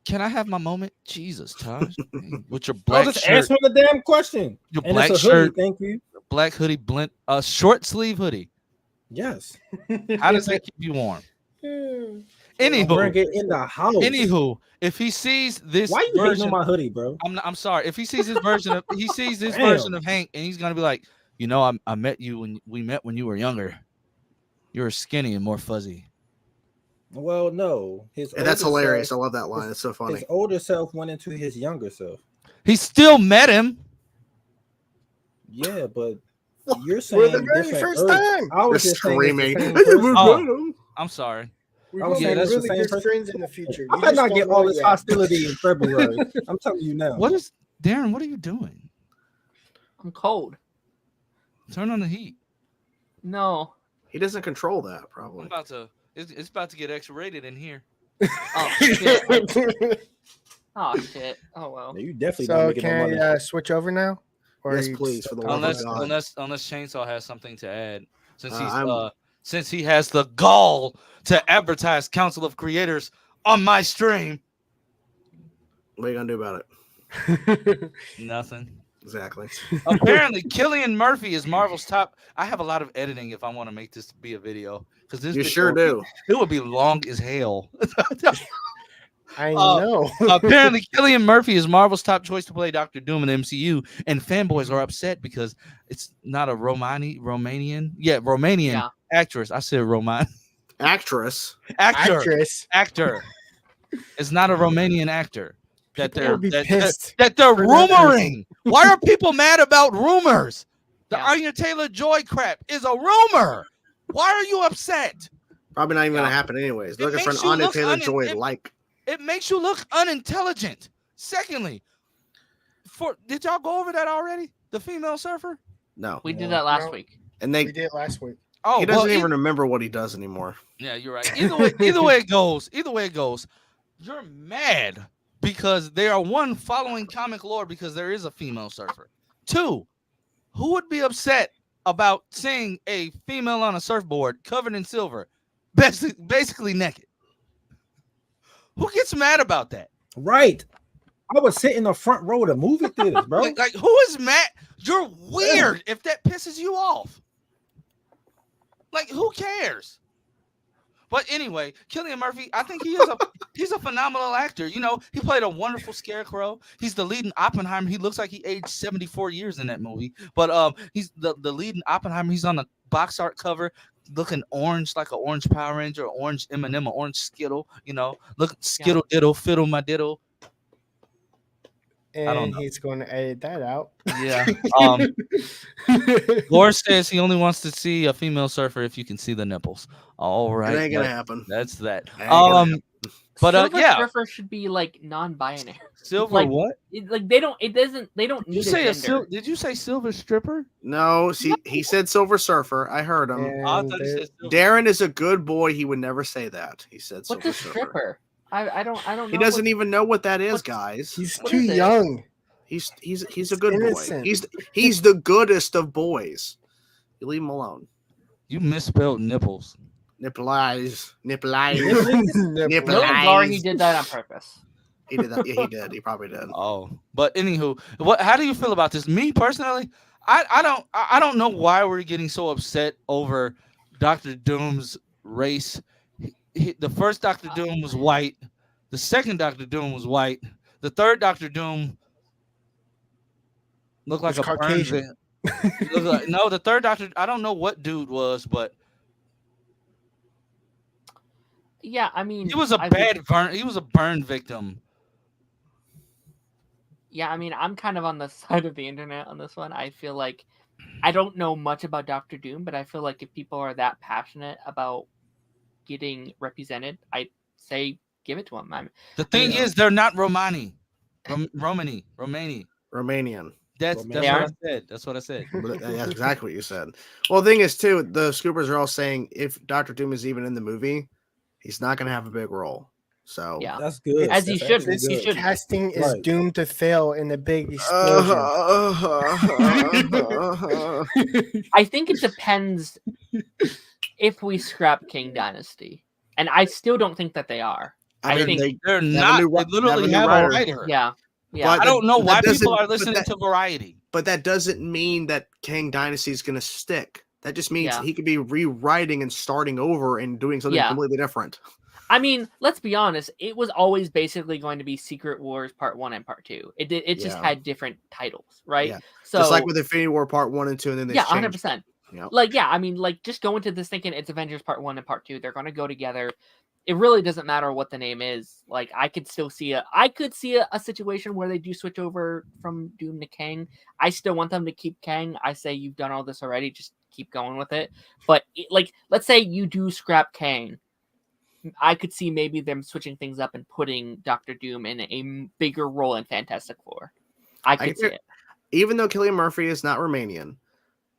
[SPEAKER 6] Can I have my moment? Jesus, Taj, with your
[SPEAKER 5] Bro,
[SPEAKER 6] black
[SPEAKER 5] just
[SPEAKER 6] shirt,
[SPEAKER 5] answer the damn question.
[SPEAKER 6] your
[SPEAKER 5] And
[SPEAKER 6] black
[SPEAKER 5] it's a hoodie,
[SPEAKER 6] shirt,
[SPEAKER 5] thank you.
[SPEAKER 6] black hoodie, blend, short sleeve hoodie.
[SPEAKER 5] Yes.
[SPEAKER 6] How does that keep you warm?
[SPEAKER 5] I'll
[SPEAKER 6] Anywho,
[SPEAKER 5] bring it in the house.
[SPEAKER 6] if he sees this
[SPEAKER 5] Why you hating
[SPEAKER 6] version,
[SPEAKER 5] on my hoodie, bro?
[SPEAKER 6] I'm sorry. If he sees this version of
[SPEAKER 5] Damn.
[SPEAKER 6] version of Hank, and he's gonna be like, you know, I met you when we met when you were younger. You were skinny and more fuzzy.
[SPEAKER 5] Well, no. His
[SPEAKER 3] And that's
[SPEAKER 5] older
[SPEAKER 3] hilarious. I
[SPEAKER 5] self-
[SPEAKER 3] love that line. It's so funny.
[SPEAKER 5] His older self went into his younger self.
[SPEAKER 6] He still met him.
[SPEAKER 5] Yeah, but you're
[SPEAKER 4] For
[SPEAKER 5] saying
[SPEAKER 4] the very
[SPEAKER 5] different
[SPEAKER 4] first
[SPEAKER 5] Earths.
[SPEAKER 4] time.
[SPEAKER 5] I was
[SPEAKER 3] They're
[SPEAKER 5] just saying it's the
[SPEAKER 3] screaming.
[SPEAKER 5] same person.
[SPEAKER 6] Oh. I'm sorry.
[SPEAKER 4] We're
[SPEAKER 5] I was
[SPEAKER 4] gonna
[SPEAKER 5] saying
[SPEAKER 4] be
[SPEAKER 5] that's the
[SPEAKER 4] really
[SPEAKER 5] same
[SPEAKER 4] good
[SPEAKER 5] person.
[SPEAKER 4] friends in the future.
[SPEAKER 5] I
[SPEAKER 4] You
[SPEAKER 5] might
[SPEAKER 4] just
[SPEAKER 5] not
[SPEAKER 4] don't
[SPEAKER 5] get
[SPEAKER 4] know
[SPEAKER 5] all
[SPEAKER 4] it
[SPEAKER 5] this
[SPEAKER 4] yet.
[SPEAKER 5] hostility in February. I'm telling you now.
[SPEAKER 6] What is Darren? What are you doing?
[SPEAKER 1] I'm cold.
[SPEAKER 6] Turn on the heat.
[SPEAKER 1] No.
[SPEAKER 3] He doesn't control that,
[SPEAKER 6] I'm
[SPEAKER 3] probably.
[SPEAKER 6] about to. It's about to get X-rated in here.
[SPEAKER 1] Oh, shit. Oh, shit. Oh, well.
[SPEAKER 5] You definitely not
[SPEAKER 4] So
[SPEAKER 5] making no
[SPEAKER 4] can
[SPEAKER 5] money.
[SPEAKER 4] I switch over now?
[SPEAKER 3] Yes,
[SPEAKER 4] you
[SPEAKER 3] please,
[SPEAKER 4] just-
[SPEAKER 3] for the love of God.
[SPEAKER 6] Unless Chainsaw has something to add,
[SPEAKER 3] I'm-
[SPEAKER 6] since he has the gall to advertise Council of Creators on my stream.
[SPEAKER 3] What are you gonna do about it?
[SPEAKER 6] Nothing.
[SPEAKER 3] Exactly.
[SPEAKER 6] Apparently, Cillian Murphy is Marvel's top. I have a lot of editing if I want to make this be a video because this
[SPEAKER 3] You
[SPEAKER 6] video
[SPEAKER 3] sure
[SPEAKER 6] would be-
[SPEAKER 3] do.
[SPEAKER 6] It would be long as hell.
[SPEAKER 4] I know.
[SPEAKER 6] Apparently, Cillian Murphy is Marvel's top choice to play Doctor Doom in the MCU, and fanboys are upset because it's not a Romanian
[SPEAKER 1] Yeah.
[SPEAKER 6] actress. I said Roman
[SPEAKER 3] Actress.
[SPEAKER 4] Actress.
[SPEAKER 6] actor. It's not a Romanian actor that
[SPEAKER 4] People
[SPEAKER 6] they're
[SPEAKER 4] would be pissed
[SPEAKER 6] that they're
[SPEAKER 4] for that
[SPEAKER 6] rumoring. Why are people mad about rumors? The
[SPEAKER 1] Yeah.
[SPEAKER 6] Anya Taylor-Joy crap is a rumor. Why are you upset?
[SPEAKER 3] Probably not even gonna
[SPEAKER 6] Yeah.
[SPEAKER 3] happen anyways.
[SPEAKER 6] It
[SPEAKER 3] They're looking for an
[SPEAKER 6] makes you
[SPEAKER 3] Anya
[SPEAKER 6] look
[SPEAKER 3] Taylor-Joy like.
[SPEAKER 6] It makes you look unintelligent. Secondly, did y'all go over that already? The female surfer?
[SPEAKER 3] No.
[SPEAKER 1] We did that last
[SPEAKER 4] No.
[SPEAKER 1] week.
[SPEAKER 3] And
[SPEAKER 4] We
[SPEAKER 3] they
[SPEAKER 4] did last week.
[SPEAKER 6] Oh,
[SPEAKER 3] he doesn't
[SPEAKER 6] well,
[SPEAKER 3] even remember what he does anymore.
[SPEAKER 6] yeah, you're right. Either way it goes. You're mad because they are one following comic lore because there is a female surfer. Two, who would be upset about seeing a female on a surfboard covered in silver, basically naked? Who gets mad about that?
[SPEAKER 5] Right. I was sitting in the front row of the movie theaters, bro.
[SPEAKER 6] Like who is mad? You're weird if that pisses you off. Like, who cares? But anyway, Cillian Murphy, I think he's a phenomenal actor. You know, he played a wonderful Scarecrow. He's the lead in Oppenheimer. He looks like he aged 74 years in that movie. But he's the lead in Oppenheimer. He's on the box art cover, looking orange like an orange Power Ranger, or orange M&M, or orange Skittle. You know, look Skittle diddle, fiddle my diddle. don't
[SPEAKER 4] And
[SPEAKER 6] know.
[SPEAKER 4] he's going to edit that out.
[SPEAKER 6] Yeah. Lore says he only wants to see a female surfer if you can see the nipples. All right.
[SPEAKER 3] It ain't gonna happen.
[SPEAKER 6] That's that.
[SPEAKER 3] Ain't gonna happen.
[SPEAKER 6] But
[SPEAKER 1] Silver
[SPEAKER 6] yeah,
[SPEAKER 1] Surfer should be like non-binary.
[SPEAKER 6] silver
[SPEAKER 1] like-
[SPEAKER 6] what?
[SPEAKER 1] Like they don't
[SPEAKER 6] Did
[SPEAKER 1] need
[SPEAKER 6] you say
[SPEAKER 1] a gender.
[SPEAKER 6] did you say silver stripper?
[SPEAKER 3] No, see, he said Silver Surfer. I heard him.
[SPEAKER 4] And
[SPEAKER 6] I thought you
[SPEAKER 4] there-
[SPEAKER 6] said silver.
[SPEAKER 3] Darren is a good boy. He would never say that. He said
[SPEAKER 1] What's
[SPEAKER 3] Silver
[SPEAKER 1] a
[SPEAKER 3] Surfer.
[SPEAKER 1] stripper? I don't know.
[SPEAKER 3] He doesn't even know what that is,
[SPEAKER 1] what's-
[SPEAKER 3] guys.
[SPEAKER 4] he's
[SPEAKER 1] What
[SPEAKER 4] too
[SPEAKER 1] is it?
[SPEAKER 4] young.
[SPEAKER 3] He's a good boy.
[SPEAKER 4] innocent.
[SPEAKER 3] He's the goodest of boys. You leave him alone.
[SPEAKER 6] You misspelled nipples.
[SPEAKER 3] Nipple eyes. Nipple eyes.
[SPEAKER 1] No,
[SPEAKER 3] Nipple
[SPEAKER 1] Gar, he
[SPEAKER 3] eyes.
[SPEAKER 1] did that on purpose.
[SPEAKER 3] He did that. Yeah, he did. He probably did.
[SPEAKER 6] Oh, but anywho, how do you feel about this? Me personally, I don't know why we're getting so upset over Doctor Doom's race. The first Doctor Doom was white. The second Doctor Doom was white. The third Doctor Doom looked like
[SPEAKER 4] Was
[SPEAKER 6] a burn
[SPEAKER 4] Caucasian.
[SPEAKER 6] no, the third Doctor. I don't know what dude was, but
[SPEAKER 1] Yeah, I mean,
[SPEAKER 6] he was a burn. He was a burn victim.
[SPEAKER 1] yeah, I mean, I'm kind of on the side of the internet on this one. I feel like I don't know much about Doctor Doom, but I feel like if people are that passionate about getting represented, I say give it to them.
[SPEAKER 6] The thing is, they're not Romani. Romani.
[SPEAKER 3] Romanian.
[SPEAKER 6] That's
[SPEAKER 5] They
[SPEAKER 6] what I
[SPEAKER 1] are?
[SPEAKER 6] said. That's what I said.
[SPEAKER 3] That's exactly what you said. Well, the thing is, too, the scoopers are all saying if Doctor Doom is even in the movie, he's not going to have a big role. So
[SPEAKER 1] Yeah.
[SPEAKER 5] That's good.
[SPEAKER 1] As he
[SPEAKER 5] That's
[SPEAKER 1] should.
[SPEAKER 5] actually
[SPEAKER 1] He
[SPEAKER 5] good.
[SPEAKER 1] should.
[SPEAKER 4] Casting is
[SPEAKER 5] Right.
[SPEAKER 4] doomed to fail in a big explosion.
[SPEAKER 1] I think it depends if we scrap King Dynasty, and I still don't think that they are. I think
[SPEAKER 6] They're
[SPEAKER 3] have a
[SPEAKER 6] not.
[SPEAKER 3] new-
[SPEAKER 6] They literally
[SPEAKER 3] have a new
[SPEAKER 6] have a
[SPEAKER 3] writer.
[SPEAKER 6] writer.
[SPEAKER 1] yeah.
[SPEAKER 3] But
[SPEAKER 6] I don't know
[SPEAKER 3] that
[SPEAKER 6] why
[SPEAKER 3] doesn't-
[SPEAKER 6] people are
[SPEAKER 3] but
[SPEAKER 6] listening
[SPEAKER 3] that-
[SPEAKER 6] to Variety.
[SPEAKER 3] But that doesn't mean that Kang Dynasty is going to stick. That just means
[SPEAKER 1] Yeah.
[SPEAKER 3] he could be rewriting and starting over and doing something
[SPEAKER 1] Yeah.
[SPEAKER 3] completely different.
[SPEAKER 1] I mean, let's be honest. It was always basically going to be Secret Wars Part 1 and Part 2. It just
[SPEAKER 3] Yeah.
[SPEAKER 1] had different titles, right?
[SPEAKER 3] Yeah.
[SPEAKER 1] So
[SPEAKER 3] Just like with Infinity War Part 1 and 2, and then they
[SPEAKER 1] yeah,
[SPEAKER 3] changed.
[SPEAKER 1] 100%.
[SPEAKER 3] Yep.
[SPEAKER 1] Like, yeah, I mean, like, just go into this thinking it's Avengers Part 1 and Part 2. They're going to go together. It really doesn't matter what the name is. Like, I could see a situation where they do switch over from Doom to Kang. I still want them to keep Kang. I say you've done all this already. Just keep going with it. But, like, let's say you do scrap Kang. I could see maybe them switching things up and putting Doctor Doom in a bigger role in Fantastic Four. I could see it.
[SPEAKER 3] Even though Cillian Murphy is not Romanian,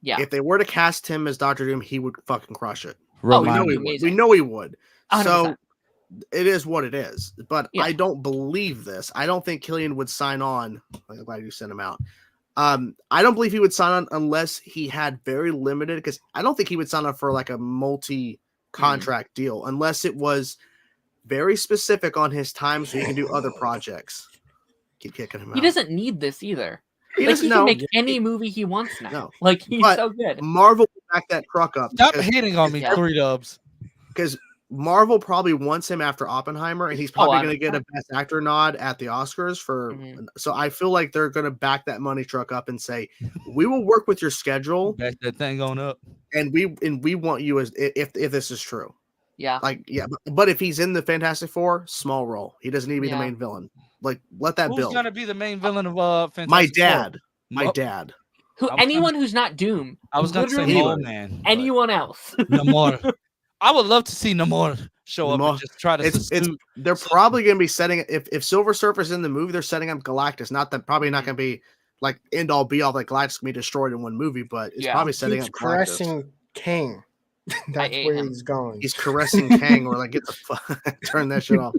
[SPEAKER 1] Yeah.
[SPEAKER 3] if they were to cast him as Doctor Doom, he would fucking crush it.
[SPEAKER 1] Oh,
[SPEAKER 3] We
[SPEAKER 1] he
[SPEAKER 3] know
[SPEAKER 1] would be
[SPEAKER 3] he would. We
[SPEAKER 1] amazing.
[SPEAKER 3] know he would.
[SPEAKER 1] 100%.
[SPEAKER 3] So it is what it is. But
[SPEAKER 1] Yeah.
[SPEAKER 3] I don't believe this. I don't think Cillian would sign on. I'm glad you sent him out. I don't believe he would sign on unless he had very limited, because I don't think he would sign on for like a multi-contract deal unless it was very specific on his time so he can do other projects. Keep kicking him out.
[SPEAKER 1] He doesn't need this either.
[SPEAKER 3] He
[SPEAKER 1] Like,
[SPEAKER 3] doesn't
[SPEAKER 1] he can
[SPEAKER 3] know.
[SPEAKER 1] make any movie he wants now.
[SPEAKER 3] No.
[SPEAKER 1] Like, he's
[SPEAKER 3] But
[SPEAKER 1] so good.
[SPEAKER 3] Marvel will back that truck up
[SPEAKER 6] Stop hating on me,
[SPEAKER 1] Yeah.
[SPEAKER 6] 3 dubs.
[SPEAKER 3] because Marvel probably wants him after Oppenheimer, and he's probably going to get a
[SPEAKER 1] 100%.
[SPEAKER 3] Best Actor nod at the Oscars for.
[SPEAKER 1] Mhm.
[SPEAKER 3] So I feel like they're going to back that money truck up and say, "We will work with your schedule,
[SPEAKER 6] Back that thing on up.
[SPEAKER 3] and we want you as if this is true."
[SPEAKER 1] Yeah.
[SPEAKER 3] Like, yeah, but if he's in the Fantastic Four, small role. He doesn't need to be
[SPEAKER 1] Yeah.
[SPEAKER 3] the main villain. Like, let that
[SPEAKER 6] Who's
[SPEAKER 3] build.
[SPEAKER 6] gonna be the main villain of Fantastic
[SPEAKER 3] My
[SPEAKER 6] Four?
[SPEAKER 3] dad. My
[SPEAKER 6] Mo-
[SPEAKER 3] dad.
[SPEAKER 1] Anyone who's not Doom.
[SPEAKER 6] I was gonna say
[SPEAKER 1] Literally
[SPEAKER 6] Mole Man. but
[SPEAKER 1] anyone else.
[SPEAKER 6] Namor. I would love to see Namor show up
[SPEAKER 3] Namor.
[SPEAKER 6] and just try to
[SPEAKER 3] It's
[SPEAKER 6] substitute.
[SPEAKER 3] they're probably going to be setting if Silver Surfer's in the movie, they're setting up Galactus. Not that probably not going to be like end all be all that Galactus can be destroyed in one movie, but it's
[SPEAKER 1] Yeah.
[SPEAKER 3] probably setting
[SPEAKER 4] Keeps
[SPEAKER 3] up Galactus.
[SPEAKER 4] caressing Kang. That's
[SPEAKER 1] ate
[SPEAKER 4] where
[SPEAKER 1] him.
[SPEAKER 4] he's going.
[SPEAKER 3] He's caressing Kang, or like get the fuck turn that shit off.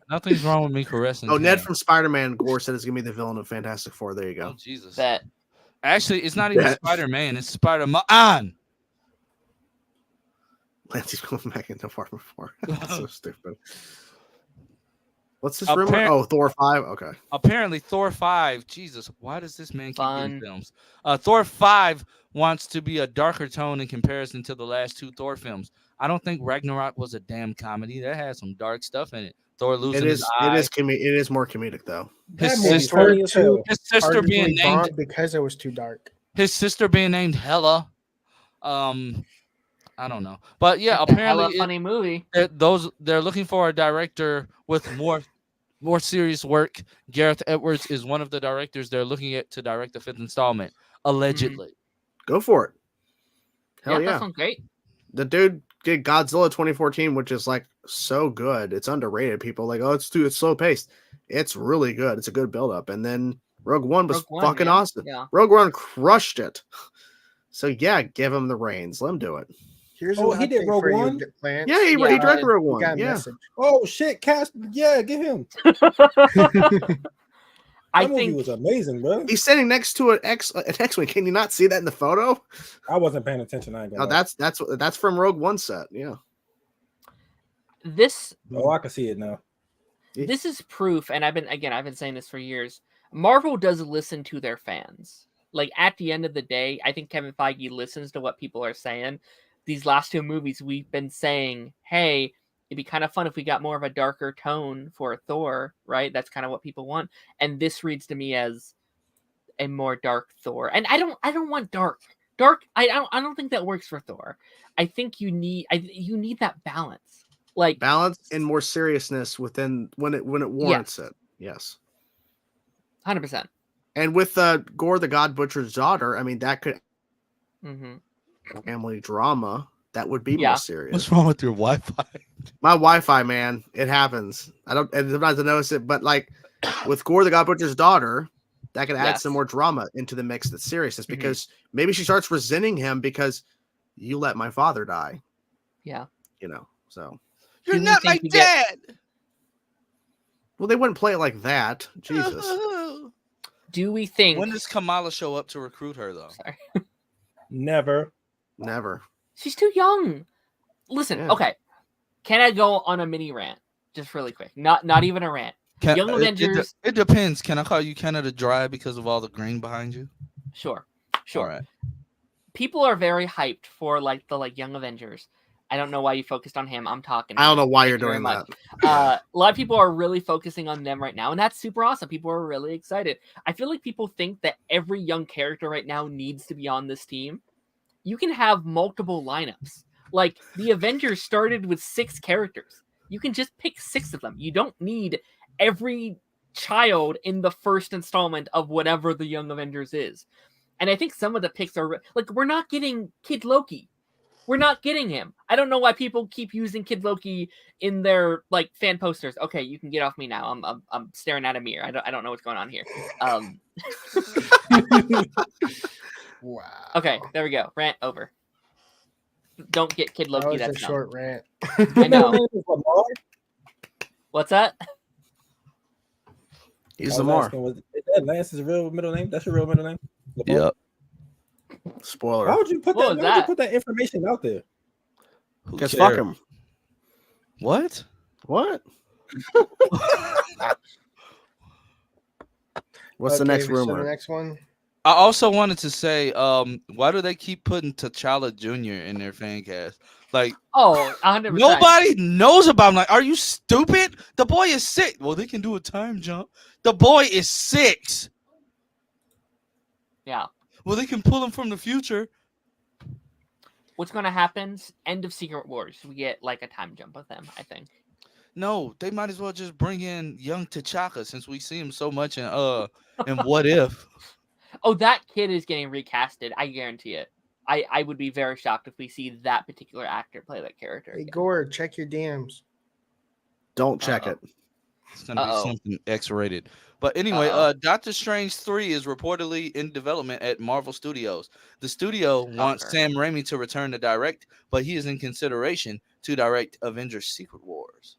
[SPEAKER 6] Nothing's wrong with me caressing.
[SPEAKER 3] Oh, Ned
[SPEAKER 6] Kang.
[SPEAKER 3] from Spider-Man Gore said it's gonna be the villain of Fantastic Four. There you
[SPEAKER 6] Oh
[SPEAKER 3] go.
[SPEAKER 6] Jesus.
[SPEAKER 1] That
[SPEAKER 6] Actually, it's not even
[SPEAKER 3] Yeah.
[SPEAKER 6] Spider-Man. It's Spider-Man.
[SPEAKER 3] Lancy's going back into Department 4. That's so stupid. What's this rumor?
[SPEAKER 6] Appar-
[SPEAKER 3] Oh, Thor 5. Okay.
[SPEAKER 6] Apparently, Thor 5. Jesus, why does this man keep
[SPEAKER 1] Fun.
[SPEAKER 6] getting films? Thor 5 wants to be a darker tone in comparison to the last 2 Thor films. I don't think Ragnarok was a damn comedy. That had some dark stuff in it. Thor losing his eye.
[SPEAKER 3] It is more comedic though.
[SPEAKER 5] That
[SPEAKER 6] His
[SPEAKER 5] movie's
[SPEAKER 6] sister,
[SPEAKER 5] funny as hell.
[SPEAKER 6] his sister being
[SPEAKER 4] Arguably
[SPEAKER 6] named
[SPEAKER 4] bombed because it was too dark.
[SPEAKER 6] his sister being named Hela. I don't know, but yeah,
[SPEAKER 1] a hella
[SPEAKER 6] apparently
[SPEAKER 1] funny movie.
[SPEAKER 6] they're looking for a director with more serious work. Gareth Edwards is one of the directors they're looking at to direct the 5th installment, allegedly.
[SPEAKER 3] Go for it. Hell
[SPEAKER 1] That
[SPEAKER 3] yeah.
[SPEAKER 1] sounds great.
[SPEAKER 3] The dude did Godzilla 2014, which is like so good. It's underrated. People are like, oh, it's slow paced. It's really good. It's a good build up. And then Rogue One was
[SPEAKER 1] Rogue One,
[SPEAKER 3] fucking
[SPEAKER 1] yeah,
[SPEAKER 3] awesome.
[SPEAKER 1] yeah.
[SPEAKER 3] Rogue One crushed it. So yeah, give him the reins. Let him do it.
[SPEAKER 4] Here's
[SPEAKER 5] Oh,
[SPEAKER 4] an
[SPEAKER 5] he did
[SPEAKER 4] update
[SPEAKER 5] Rogue
[SPEAKER 4] for you,
[SPEAKER 5] One?
[SPEAKER 4] Lance.
[SPEAKER 3] Yeah, he
[SPEAKER 1] Yeah,
[SPEAKER 3] directed Rogue
[SPEAKER 4] You
[SPEAKER 3] One.
[SPEAKER 4] got a
[SPEAKER 3] Yeah.
[SPEAKER 4] message.
[SPEAKER 5] Oh shit, cast. Yeah, get him.
[SPEAKER 1] I
[SPEAKER 5] That movie
[SPEAKER 1] think
[SPEAKER 5] was amazing, bro.
[SPEAKER 3] He's sitting next to an X-wing. Can you not see that in the photo?
[SPEAKER 5] I wasn't paying attention. I ain't
[SPEAKER 3] Oh,
[SPEAKER 5] gonna lie.
[SPEAKER 3] that's from Rogue One set. Yeah.
[SPEAKER 1] this
[SPEAKER 5] Oh, I can see it now.
[SPEAKER 1] this is proof, and I've been saying this for years. Marvel does listen to their fans. Like, at the end of the day, I think Kevin Feige listens to what people are saying. These last 2 movies, we've been saying, hey, It'd be kind of fun if we got more of a darker tone for Thor, right? That's kind of what people want. And this reads to me as a more dark Thor. And I don't want dark. Dark, I don't think that works for Thor. I think you need that balance. Like
[SPEAKER 3] balance and more seriousness within when it warrants it. Yes.
[SPEAKER 1] 100%.
[SPEAKER 3] And with Gore the God Butcher's daughter, I mean that could family drama that would be more serious.
[SPEAKER 6] What's wrong with your Wi-Fi?
[SPEAKER 3] My Wi-Fi, man, it happens. I don't sometimes I notice it, but like with Gore the God Butcher's daughter, that could add some more drama into the mix. That's seriousness because maybe she starts resenting him because you let my father die.
[SPEAKER 1] Yeah,
[SPEAKER 3] so
[SPEAKER 6] you're not my dad.
[SPEAKER 3] Well, they wouldn't play it like that. Jesus.
[SPEAKER 1] Do we think?
[SPEAKER 6] When does Kamala show up to recruit her, though?
[SPEAKER 1] Sorry.
[SPEAKER 5] Never.
[SPEAKER 1] She's too young. Listen, okay. Can I go on a mini rant, just really quick? Not even a rant. Young Avengers.
[SPEAKER 6] It depends. Can I call you Canada Dry because of all the green behind you?
[SPEAKER 1] Sure.
[SPEAKER 6] All right.
[SPEAKER 1] People are very hyped for the Young Avengers. I don't know why you focused on him. I'm talking.
[SPEAKER 3] I don't know why you're doing that.
[SPEAKER 1] A lot of people are really focusing on them right now, and that's super awesome. People are really excited. I feel like people think that every young character right now needs to be on this team. You can have multiple lineups. Like, the Avengers started with 6 characters. You can just pick 6 of them. You don't need every child in the first installment of whatever the Young Avengers is. And I think some of the picks are... Like, we're not getting Kid Loki. We're not getting him. I don't know why people keep using Kid Loki in their fan posters. Okay, you can get off me now. I'm staring at a mirror. I don't know what's going on here.
[SPEAKER 4] Wow.
[SPEAKER 1] Okay, there we go. Rant over. Don't get Kid Loki.
[SPEAKER 4] That was a short rant.
[SPEAKER 1] I know. What's that?
[SPEAKER 3] He's Lamar.
[SPEAKER 5] Is that Lance's real middle name? That's your real middle name?
[SPEAKER 6] Yeah.
[SPEAKER 3] Spoiler.
[SPEAKER 5] Why would you put that? Why would you put that information out there?
[SPEAKER 3] Because fuck him.
[SPEAKER 6] What?
[SPEAKER 3] What's the next rumor?
[SPEAKER 4] So the next one.
[SPEAKER 6] I also wanted to say, why do they keep putting T'Challa Jr. in their fan cast? Like,
[SPEAKER 1] 100%.
[SPEAKER 6] Nobody knows about him. Like, are you stupid? The boy is 6. Well, they can do a time jump. The boy is 6.
[SPEAKER 1] Yeah.
[SPEAKER 6] Well, they can pull him from the future.
[SPEAKER 1] What's going to happen? End of Secret Wars. We get a time jump with him, I think.
[SPEAKER 6] No, they might as well just bring in young T'Chaka since we see him so much in What If.
[SPEAKER 1] Oh, that kid is getting recasted. I guarantee it. I would be very shocked if we see that particular actor play that character.
[SPEAKER 4] Hey, Gore, check your DMs.
[SPEAKER 3] Don't check it.
[SPEAKER 6] It's going to be something X-rated. But anyway, Doctor Strange 3 is reportedly in development at Marvel Studios. The studio wants Sam Raimi to return to direct, but he is in consideration to direct Avengers Secret Wars.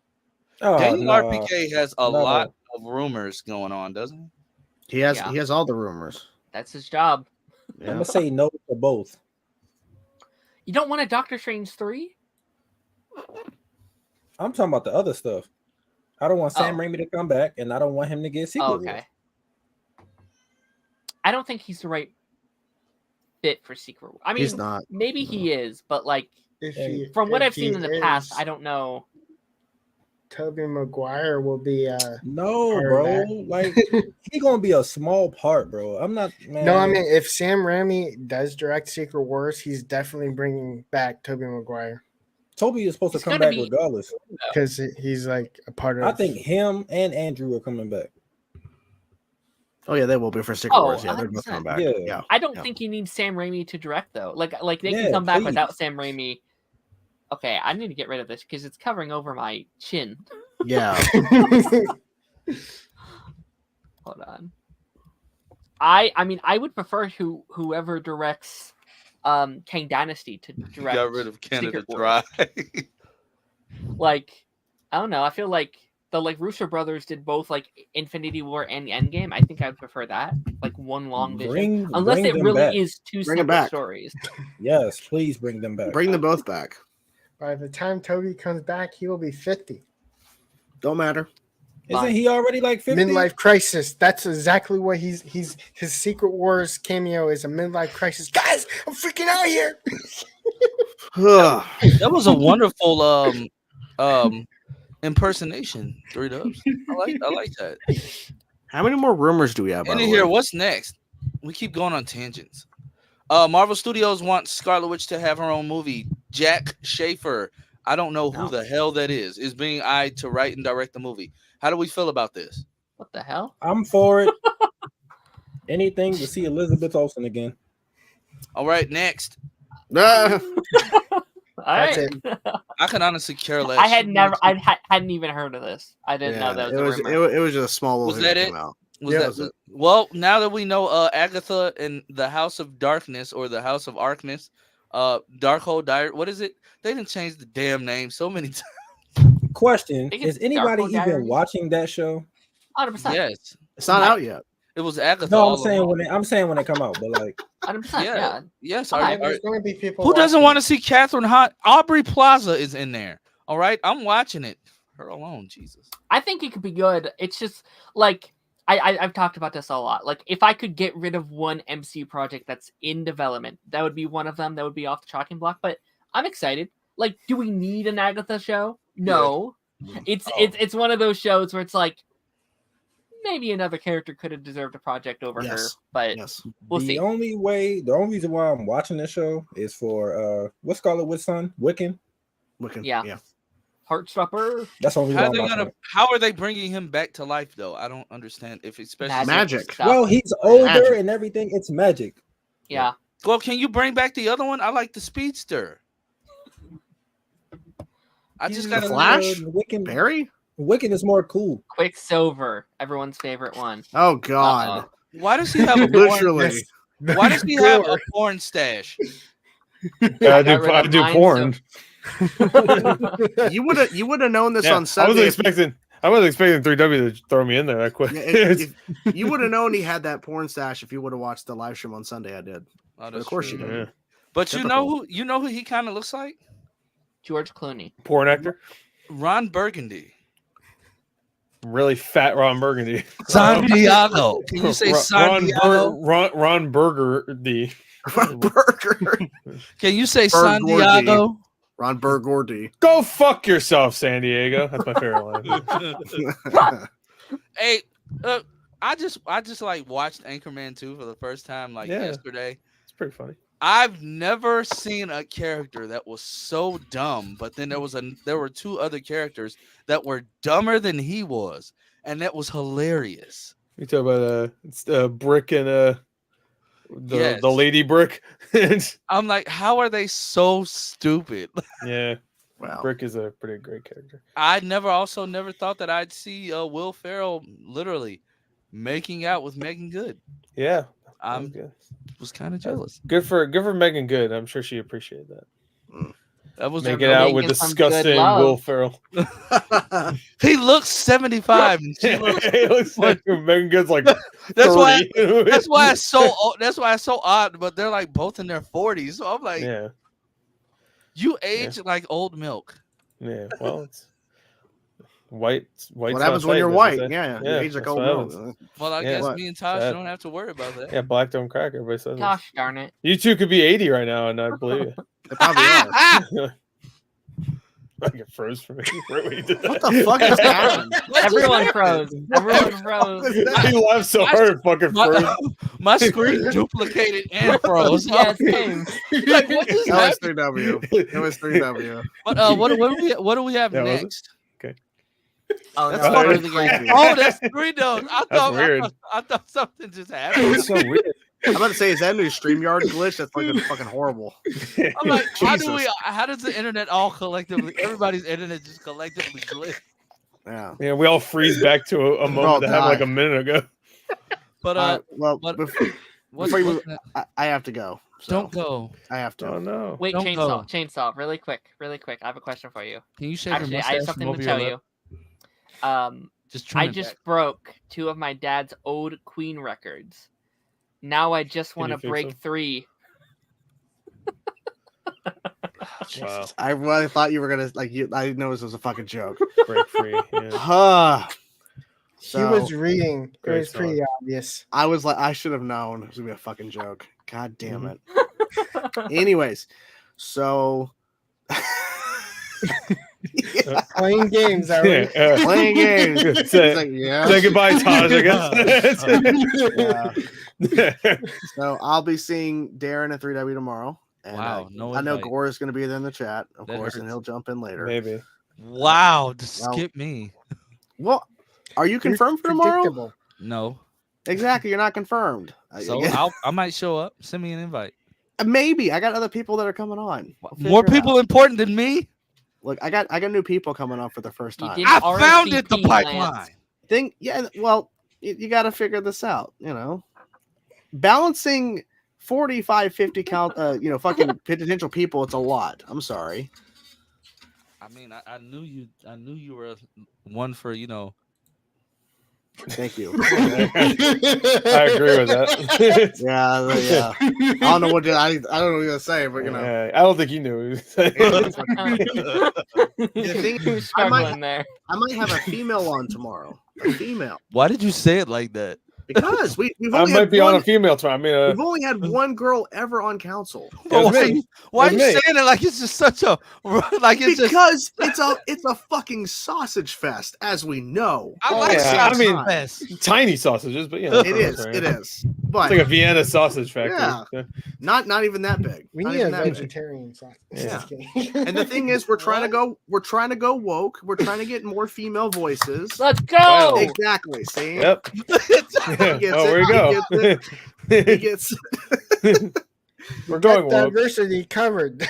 [SPEAKER 6] Daniel RPK has a lot of rumors going on, doesn't he?
[SPEAKER 3] He has all the rumors.
[SPEAKER 1] That's his job.
[SPEAKER 5] Yeah. I'm going to say no to both.
[SPEAKER 1] You don't want a Doctor Strange 3?
[SPEAKER 5] I'm talking about the other stuff. I don't want Sam Raimi to come back, and I don't want him to get Secret Wars.
[SPEAKER 1] I don't think he's the right fit for Secret Wars. I mean,
[SPEAKER 3] he's not.
[SPEAKER 1] Maybe he is, but from what I've seen in the past, I don't know.
[SPEAKER 4] Tobey Maguire will be
[SPEAKER 5] no, bro. He's gonna be a small part, bro. I'm not. Man.
[SPEAKER 4] No, I mean, if Sam Raimi does direct Secret Wars, he's definitely bringing back Tobey Maguire.
[SPEAKER 5] Toby is supposed to come back regardless
[SPEAKER 4] because he's a part of.
[SPEAKER 5] I think him and Andrew are coming back.
[SPEAKER 3] Oh yeah, they will be for Secret Wars. Yeah, they're both coming back. Yeah.
[SPEAKER 1] I don't think you need Sam Raimi to direct though. Like they can come back without Sam Raimi. Okay, I need to get rid of this because it's covering over my chin.
[SPEAKER 3] Yeah.
[SPEAKER 1] Hold on. I mean, I would prefer whoever directs Kang Dynasty to direct.
[SPEAKER 6] Got rid of Canada Dry.
[SPEAKER 1] I don't know. I feel like the Russo brothers did both Infinity War and Endgame. I think I would prefer that. One long vision. Unless it really is two separate stories.
[SPEAKER 5] Yes, please bring them back.
[SPEAKER 3] Bring them both back.
[SPEAKER 4] By the time Toby comes back, he will be 50.
[SPEAKER 3] Don't matter.
[SPEAKER 5] Isn't he already 50?
[SPEAKER 4] Midlife crisis. That's exactly what his Secret Wars cameo is, a midlife crisis. Guys, I'm freaking out here.
[SPEAKER 6] That was a wonderful impersonation. 3 dubs. I like that.
[SPEAKER 3] How many more rumors do we have? By
[SPEAKER 6] And
[SPEAKER 3] the
[SPEAKER 6] in here,
[SPEAKER 3] way?
[SPEAKER 6] what's next? We keep going on tangents. Marvel Studios wants Scarlet Witch to have her own movie. Jack Schaefer, I don't know who
[SPEAKER 1] No.
[SPEAKER 6] the hell that is being eyed to write and direct the movie. How do we feel about this?
[SPEAKER 1] What the hell?
[SPEAKER 5] I'm for it. Anything to see Elizabeth Olsen again.
[SPEAKER 6] All right, next.
[SPEAKER 3] Ah,
[SPEAKER 1] All
[SPEAKER 4] That's
[SPEAKER 1] right.
[SPEAKER 4] it.
[SPEAKER 6] I can honestly care less.
[SPEAKER 1] I had never, I hadn't even heard of this. I didn't know
[SPEAKER 3] yeah,
[SPEAKER 1] that
[SPEAKER 3] it
[SPEAKER 1] was
[SPEAKER 3] was
[SPEAKER 1] a rumor.
[SPEAKER 3] it was just a small little
[SPEAKER 6] Was
[SPEAKER 3] thing
[SPEAKER 6] that
[SPEAKER 3] that
[SPEAKER 6] it?
[SPEAKER 3] came out.
[SPEAKER 6] Was
[SPEAKER 4] Yeah,
[SPEAKER 6] that
[SPEAKER 3] was it.
[SPEAKER 6] well? Now that we know Agatha and the House of Darkness or the House of Arkness, Darkhold Diary. What is it? They didn't change the damn name so many times.
[SPEAKER 5] Question:
[SPEAKER 1] think
[SPEAKER 5] is
[SPEAKER 1] it's
[SPEAKER 5] anybody
[SPEAKER 1] Darkhold
[SPEAKER 5] even
[SPEAKER 1] Diaries.
[SPEAKER 5] watching that show?
[SPEAKER 1] 100%.
[SPEAKER 6] Yes,
[SPEAKER 3] It's not out yet.
[SPEAKER 6] it was Agatha.
[SPEAKER 5] No,
[SPEAKER 6] all
[SPEAKER 5] I'm saying
[SPEAKER 6] along.
[SPEAKER 5] when it come out, but like
[SPEAKER 1] 100%.
[SPEAKER 6] Yeah.
[SPEAKER 1] Yeah.
[SPEAKER 6] Yes.
[SPEAKER 1] Okay.
[SPEAKER 4] There's going to be people.
[SPEAKER 6] Who doesn't
[SPEAKER 4] watching.
[SPEAKER 6] want to see Catherine Hahn? Aubrey Plaza is in there. All right, I'm watching it. Her alone, Jesus.
[SPEAKER 1] I think it could be good. It's just like I've talked about this a lot. Like if I could get rid of one MCU project that's in development, that would be one of them. That would be off the chopping block. But I'm excited. Like, do we need an Agatha show? No. It's one of those shows where it's like maybe another character could have deserved a project over her,
[SPEAKER 3] Yes.
[SPEAKER 1] but
[SPEAKER 3] Yes.
[SPEAKER 1] we'll
[SPEAKER 5] the
[SPEAKER 1] see.
[SPEAKER 5] only reason why I'm watching this show is for what's Scarlet Witch's son? Wiccan.
[SPEAKER 3] Looking.
[SPEAKER 1] Yeah.
[SPEAKER 3] Yeah.
[SPEAKER 1] Heartstopper.
[SPEAKER 5] That's the only reason why I'm watching it.
[SPEAKER 6] How are they bringing him back to life though? I don't understand. If especially
[SPEAKER 3] Magic.
[SPEAKER 1] stuff.
[SPEAKER 5] Well, he's older
[SPEAKER 3] Magic.
[SPEAKER 5] and everything. It's magic.
[SPEAKER 1] Yeah.
[SPEAKER 6] Well, can you bring back the other one? I like the Speedster. I just
[SPEAKER 3] The
[SPEAKER 6] got
[SPEAKER 3] Flash?
[SPEAKER 5] Wiccan.
[SPEAKER 3] Barry?
[SPEAKER 5] Wiccan is more cool.
[SPEAKER 1] Quicksilver, everyone's favorite one.
[SPEAKER 3] Oh God.
[SPEAKER 6] Why does he have a porn?
[SPEAKER 3] Literally.
[SPEAKER 6] Why does he have a porn stash?
[SPEAKER 7] I
[SPEAKER 1] got rid
[SPEAKER 7] do
[SPEAKER 1] of
[SPEAKER 7] do
[SPEAKER 1] mine,
[SPEAKER 7] porn.
[SPEAKER 3] You would have known this
[SPEAKER 7] Yeah,
[SPEAKER 3] on Sunday.
[SPEAKER 7] I wasn't expecting 3W to throw me in there that quick.
[SPEAKER 3] You would have known he had that porn stash if you would have watched the live stream on Sunday. I did.
[SPEAKER 6] Oh,
[SPEAKER 3] But of course
[SPEAKER 6] true.
[SPEAKER 3] you did.
[SPEAKER 7] Yeah.
[SPEAKER 6] But
[SPEAKER 3] Typical.
[SPEAKER 6] you know who he kind of looks like?
[SPEAKER 1] George Clooney.
[SPEAKER 7] Porn actor,
[SPEAKER 6] Ron Burgundy.
[SPEAKER 7] really fat Ron Burgundy.
[SPEAKER 6] Santiago. Can you say Santiago?
[SPEAKER 7] Ron Burgundy.
[SPEAKER 3] Burger.
[SPEAKER 6] Can you say
[SPEAKER 3] Burgundy.
[SPEAKER 6] Santiago?
[SPEAKER 3] Ron Burgundy.
[SPEAKER 7] Go fuck yourself, San Diego. That's my favorite line.
[SPEAKER 6] Hey, I just like watched Anchorman 2 for the first time like
[SPEAKER 7] Yeah.
[SPEAKER 6] yesterday.
[SPEAKER 7] It's pretty funny.
[SPEAKER 6] I've never seen a character that was so dumb, but then there were 2 other characters that were dumber than he was, and that was hilarious.
[SPEAKER 7] You talk about it's Brick and
[SPEAKER 6] Yes.
[SPEAKER 7] the Lady Brick.
[SPEAKER 6] I'm like, how are they so stupid?
[SPEAKER 7] Yeah,
[SPEAKER 3] Wow.
[SPEAKER 7] Brick is a pretty great character.
[SPEAKER 6] I never thought that I'd see Will Ferrell literally making out with Megan Good.
[SPEAKER 7] Yeah,
[SPEAKER 6] I
[SPEAKER 7] good.
[SPEAKER 6] was kind of jealous.
[SPEAKER 7] Good for Megan Good. I'm sure she appreciated that.
[SPEAKER 6] That was
[SPEAKER 7] Making out with
[SPEAKER 1] Making some good
[SPEAKER 7] disgusting
[SPEAKER 1] love.
[SPEAKER 7] Will Ferrell.
[SPEAKER 6] he looks 75 and she looks
[SPEAKER 7] It looks like Megan Good's like
[SPEAKER 6] that's why
[SPEAKER 7] 30.
[SPEAKER 6] that's why it's so odd, but they're like both in their 40s. So I'm like,
[SPEAKER 7] Yeah,
[SPEAKER 6] you age like old milk.
[SPEAKER 7] yeah. Well, it's white.
[SPEAKER 3] What happens when you're white? Yeah, you age like
[SPEAKER 7] that's
[SPEAKER 3] old
[SPEAKER 7] what
[SPEAKER 3] milk.
[SPEAKER 7] happens.
[SPEAKER 6] Well, I
[SPEAKER 7] Yeah.
[SPEAKER 6] guess
[SPEAKER 3] What?
[SPEAKER 6] me and Tosh
[SPEAKER 7] Sad.
[SPEAKER 6] don't have to worry about that.
[SPEAKER 7] Yeah, black don't crack. Everybody says it.
[SPEAKER 1] Gosh darn it.
[SPEAKER 7] You two could be 80 right now, and I'd believe it.
[SPEAKER 3] They probably are.
[SPEAKER 7] I get froze for me right when you did that.
[SPEAKER 3] What the fuck is happening?
[SPEAKER 1] Everyone froze. Everyone froze.
[SPEAKER 7] He laughed so hard, fucking froze.
[SPEAKER 6] My screen duplicated and froze.
[SPEAKER 1] Yeah, same.
[SPEAKER 6] Like, what just
[SPEAKER 3] That was
[SPEAKER 6] happened?
[SPEAKER 3] 3W. It was 3W.
[SPEAKER 6] But what do we have
[SPEAKER 7] Yeah, was it?
[SPEAKER 6] next?
[SPEAKER 1] Oh,
[SPEAKER 3] That's
[SPEAKER 1] no,
[SPEAKER 7] fucking
[SPEAKER 1] it was again.
[SPEAKER 3] creepy.
[SPEAKER 6] Oh, that's 3 notes.
[SPEAKER 7] weird.
[SPEAKER 6] I thought something just happened.
[SPEAKER 5] It's so weird.
[SPEAKER 3] I'm about to say, is that new StreamYard glitch? That's fucking horrible.
[SPEAKER 6] I'm like,
[SPEAKER 3] Jesus.
[SPEAKER 6] how does the internet all collectively, everybody's internet just collectively glitch?
[SPEAKER 3] Yeah.
[SPEAKER 7] Yeah, we all freeze back to a
[SPEAKER 3] all
[SPEAKER 7] moment that happened like
[SPEAKER 3] die.
[SPEAKER 7] a minute ago.
[SPEAKER 6] But
[SPEAKER 3] Well,
[SPEAKER 6] what-
[SPEAKER 3] before
[SPEAKER 6] what's,
[SPEAKER 3] you
[SPEAKER 6] what's
[SPEAKER 3] move, I have to go. So
[SPEAKER 6] don't go.
[SPEAKER 3] I have to.
[SPEAKER 7] Oh no.
[SPEAKER 1] Wait,
[SPEAKER 6] Don't
[SPEAKER 1] chainsaw, really quick. I have a question for you.
[SPEAKER 6] Can you shave
[SPEAKER 1] Actually,
[SPEAKER 6] your
[SPEAKER 1] I have
[SPEAKER 6] mustache
[SPEAKER 1] something
[SPEAKER 6] from
[SPEAKER 1] to
[SPEAKER 6] over your
[SPEAKER 1] tell
[SPEAKER 6] lip?
[SPEAKER 1] you.
[SPEAKER 6] Just trim
[SPEAKER 1] I
[SPEAKER 6] it
[SPEAKER 1] just
[SPEAKER 6] back.
[SPEAKER 1] broke 2 of my dad's old Queen records. Now I just
[SPEAKER 7] Can
[SPEAKER 1] want
[SPEAKER 7] you
[SPEAKER 1] to
[SPEAKER 7] fix
[SPEAKER 1] break
[SPEAKER 7] them?
[SPEAKER 1] 3.
[SPEAKER 7] Wow.
[SPEAKER 3] I really thought you were gonna like you. I didn't know this was a fucking joke.
[SPEAKER 7] Break free. Yeah.
[SPEAKER 3] So
[SPEAKER 4] He was reading. It
[SPEAKER 7] Great
[SPEAKER 4] was pretty obvious.
[SPEAKER 3] I was like, I should have known it was gonna be a fucking joke. God damn it. Anyways, so
[SPEAKER 4] Playing games, are we?
[SPEAKER 3] Playing games. It's
[SPEAKER 7] Say,
[SPEAKER 3] like, yeah.
[SPEAKER 7] say goodbye, Taj, I guess.
[SPEAKER 3] Yeah. So I'll be seeing Darren at 3W tomorrow. And
[SPEAKER 6] Wow, no
[SPEAKER 3] I know
[SPEAKER 6] invite.
[SPEAKER 3] Gore is going to be there in the chat, of
[SPEAKER 6] That
[SPEAKER 3] course, and
[SPEAKER 6] hurts.
[SPEAKER 3] he'll jump in later.
[SPEAKER 7] Maybe.
[SPEAKER 6] Wow, just
[SPEAKER 3] Well,
[SPEAKER 6] skip me.
[SPEAKER 3] Well, are you confirmed for tomorrow?
[SPEAKER 4] Predictable.
[SPEAKER 6] No.
[SPEAKER 3] Exactly, you're not confirmed.
[SPEAKER 6] So I might show up. Send me an invite.
[SPEAKER 3] Maybe I got other people that are coming on. We'll
[SPEAKER 6] More
[SPEAKER 3] figure it
[SPEAKER 6] people
[SPEAKER 3] out.
[SPEAKER 6] important than me?
[SPEAKER 3] Look, I got new people coming on for the first
[SPEAKER 1] You
[SPEAKER 3] time.
[SPEAKER 1] didn't
[SPEAKER 6] I
[SPEAKER 1] RSVP,
[SPEAKER 6] found it, the
[SPEAKER 1] Lance.
[SPEAKER 6] pipeline.
[SPEAKER 3] Well, you got to figure this out. Balancing 45, 50 count. Fucking potential people. It's a lot. I'm sorry.
[SPEAKER 6] I mean, I knew you were one for,
[SPEAKER 3] Thank you.
[SPEAKER 7] I agree with that.
[SPEAKER 3] Yeah. I don't know what I don't know what you're gonna say, but
[SPEAKER 7] I don't think you knew.
[SPEAKER 3] The thing
[SPEAKER 1] He was struggling there.
[SPEAKER 3] I might have a female on tomorrow. A female,
[SPEAKER 6] Why did you say it like that?
[SPEAKER 3] because we've
[SPEAKER 7] I
[SPEAKER 3] only
[SPEAKER 7] might
[SPEAKER 3] had
[SPEAKER 7] be on
[SPEAKER 3] one,
[SPEAKER 7] a female try. I mean,
[SPEAKER 3] we've only had one girl ever on council.
[SPEAKER 7] was
[SPEAKER 6] Why,
[SPEAKER 7] me.
[SPEAKER 6] why are
[SPEAKER 7] It
[SPEAKER 6] you
[SPEAKER 7] was me.
[SPEAKER 6] saying it like it's just such a like it's just
[SPEAKER 3] Because it's a fucking sausage fest, as we know.
[SPEAKER 6] I like
[SPEAKER 7] yeah, I mean-
[SPEAKER 6] sausage fest.
[SPEAKER 7] tiny sausages, but
[SPEAKER 3] It is. It is. But
[SPEAKER 7] It's like a Vienna sausage factory.
[SPEAKER 3] Yeah. not even that big.
[SPEAKER 4] We
[SPEAKER 3] Not
[SPEAKER 4] need
[SPEAKER 3] even
[SPEAKER 4] a
[SPEAKER 3] that big.
[SPEAKER 4] vegetarian sauce.
[SPEAKER 3] Yeah.
[SPEAKER 4] Just kidding.
[SPEAKER 3] And the thing is, we're trying to go woke. We're trying to get more female voices.
[SPEAKER 1] Let's go.
[SPEAKER 3] Exactly. See?
[SPEAKER 7] Yep.
[SPEAKER 3] He gets
[SPEAKER 7] Oh,
[SPEAKER 3] it.
[SPEAKER 7] there we go.
[SPEAKER 3] He gets
[SPEAKER 7] We're going
[SPEAKER 4] Got
[SPEAKER 7] woke.
[SPEAKER 4] diversity covered.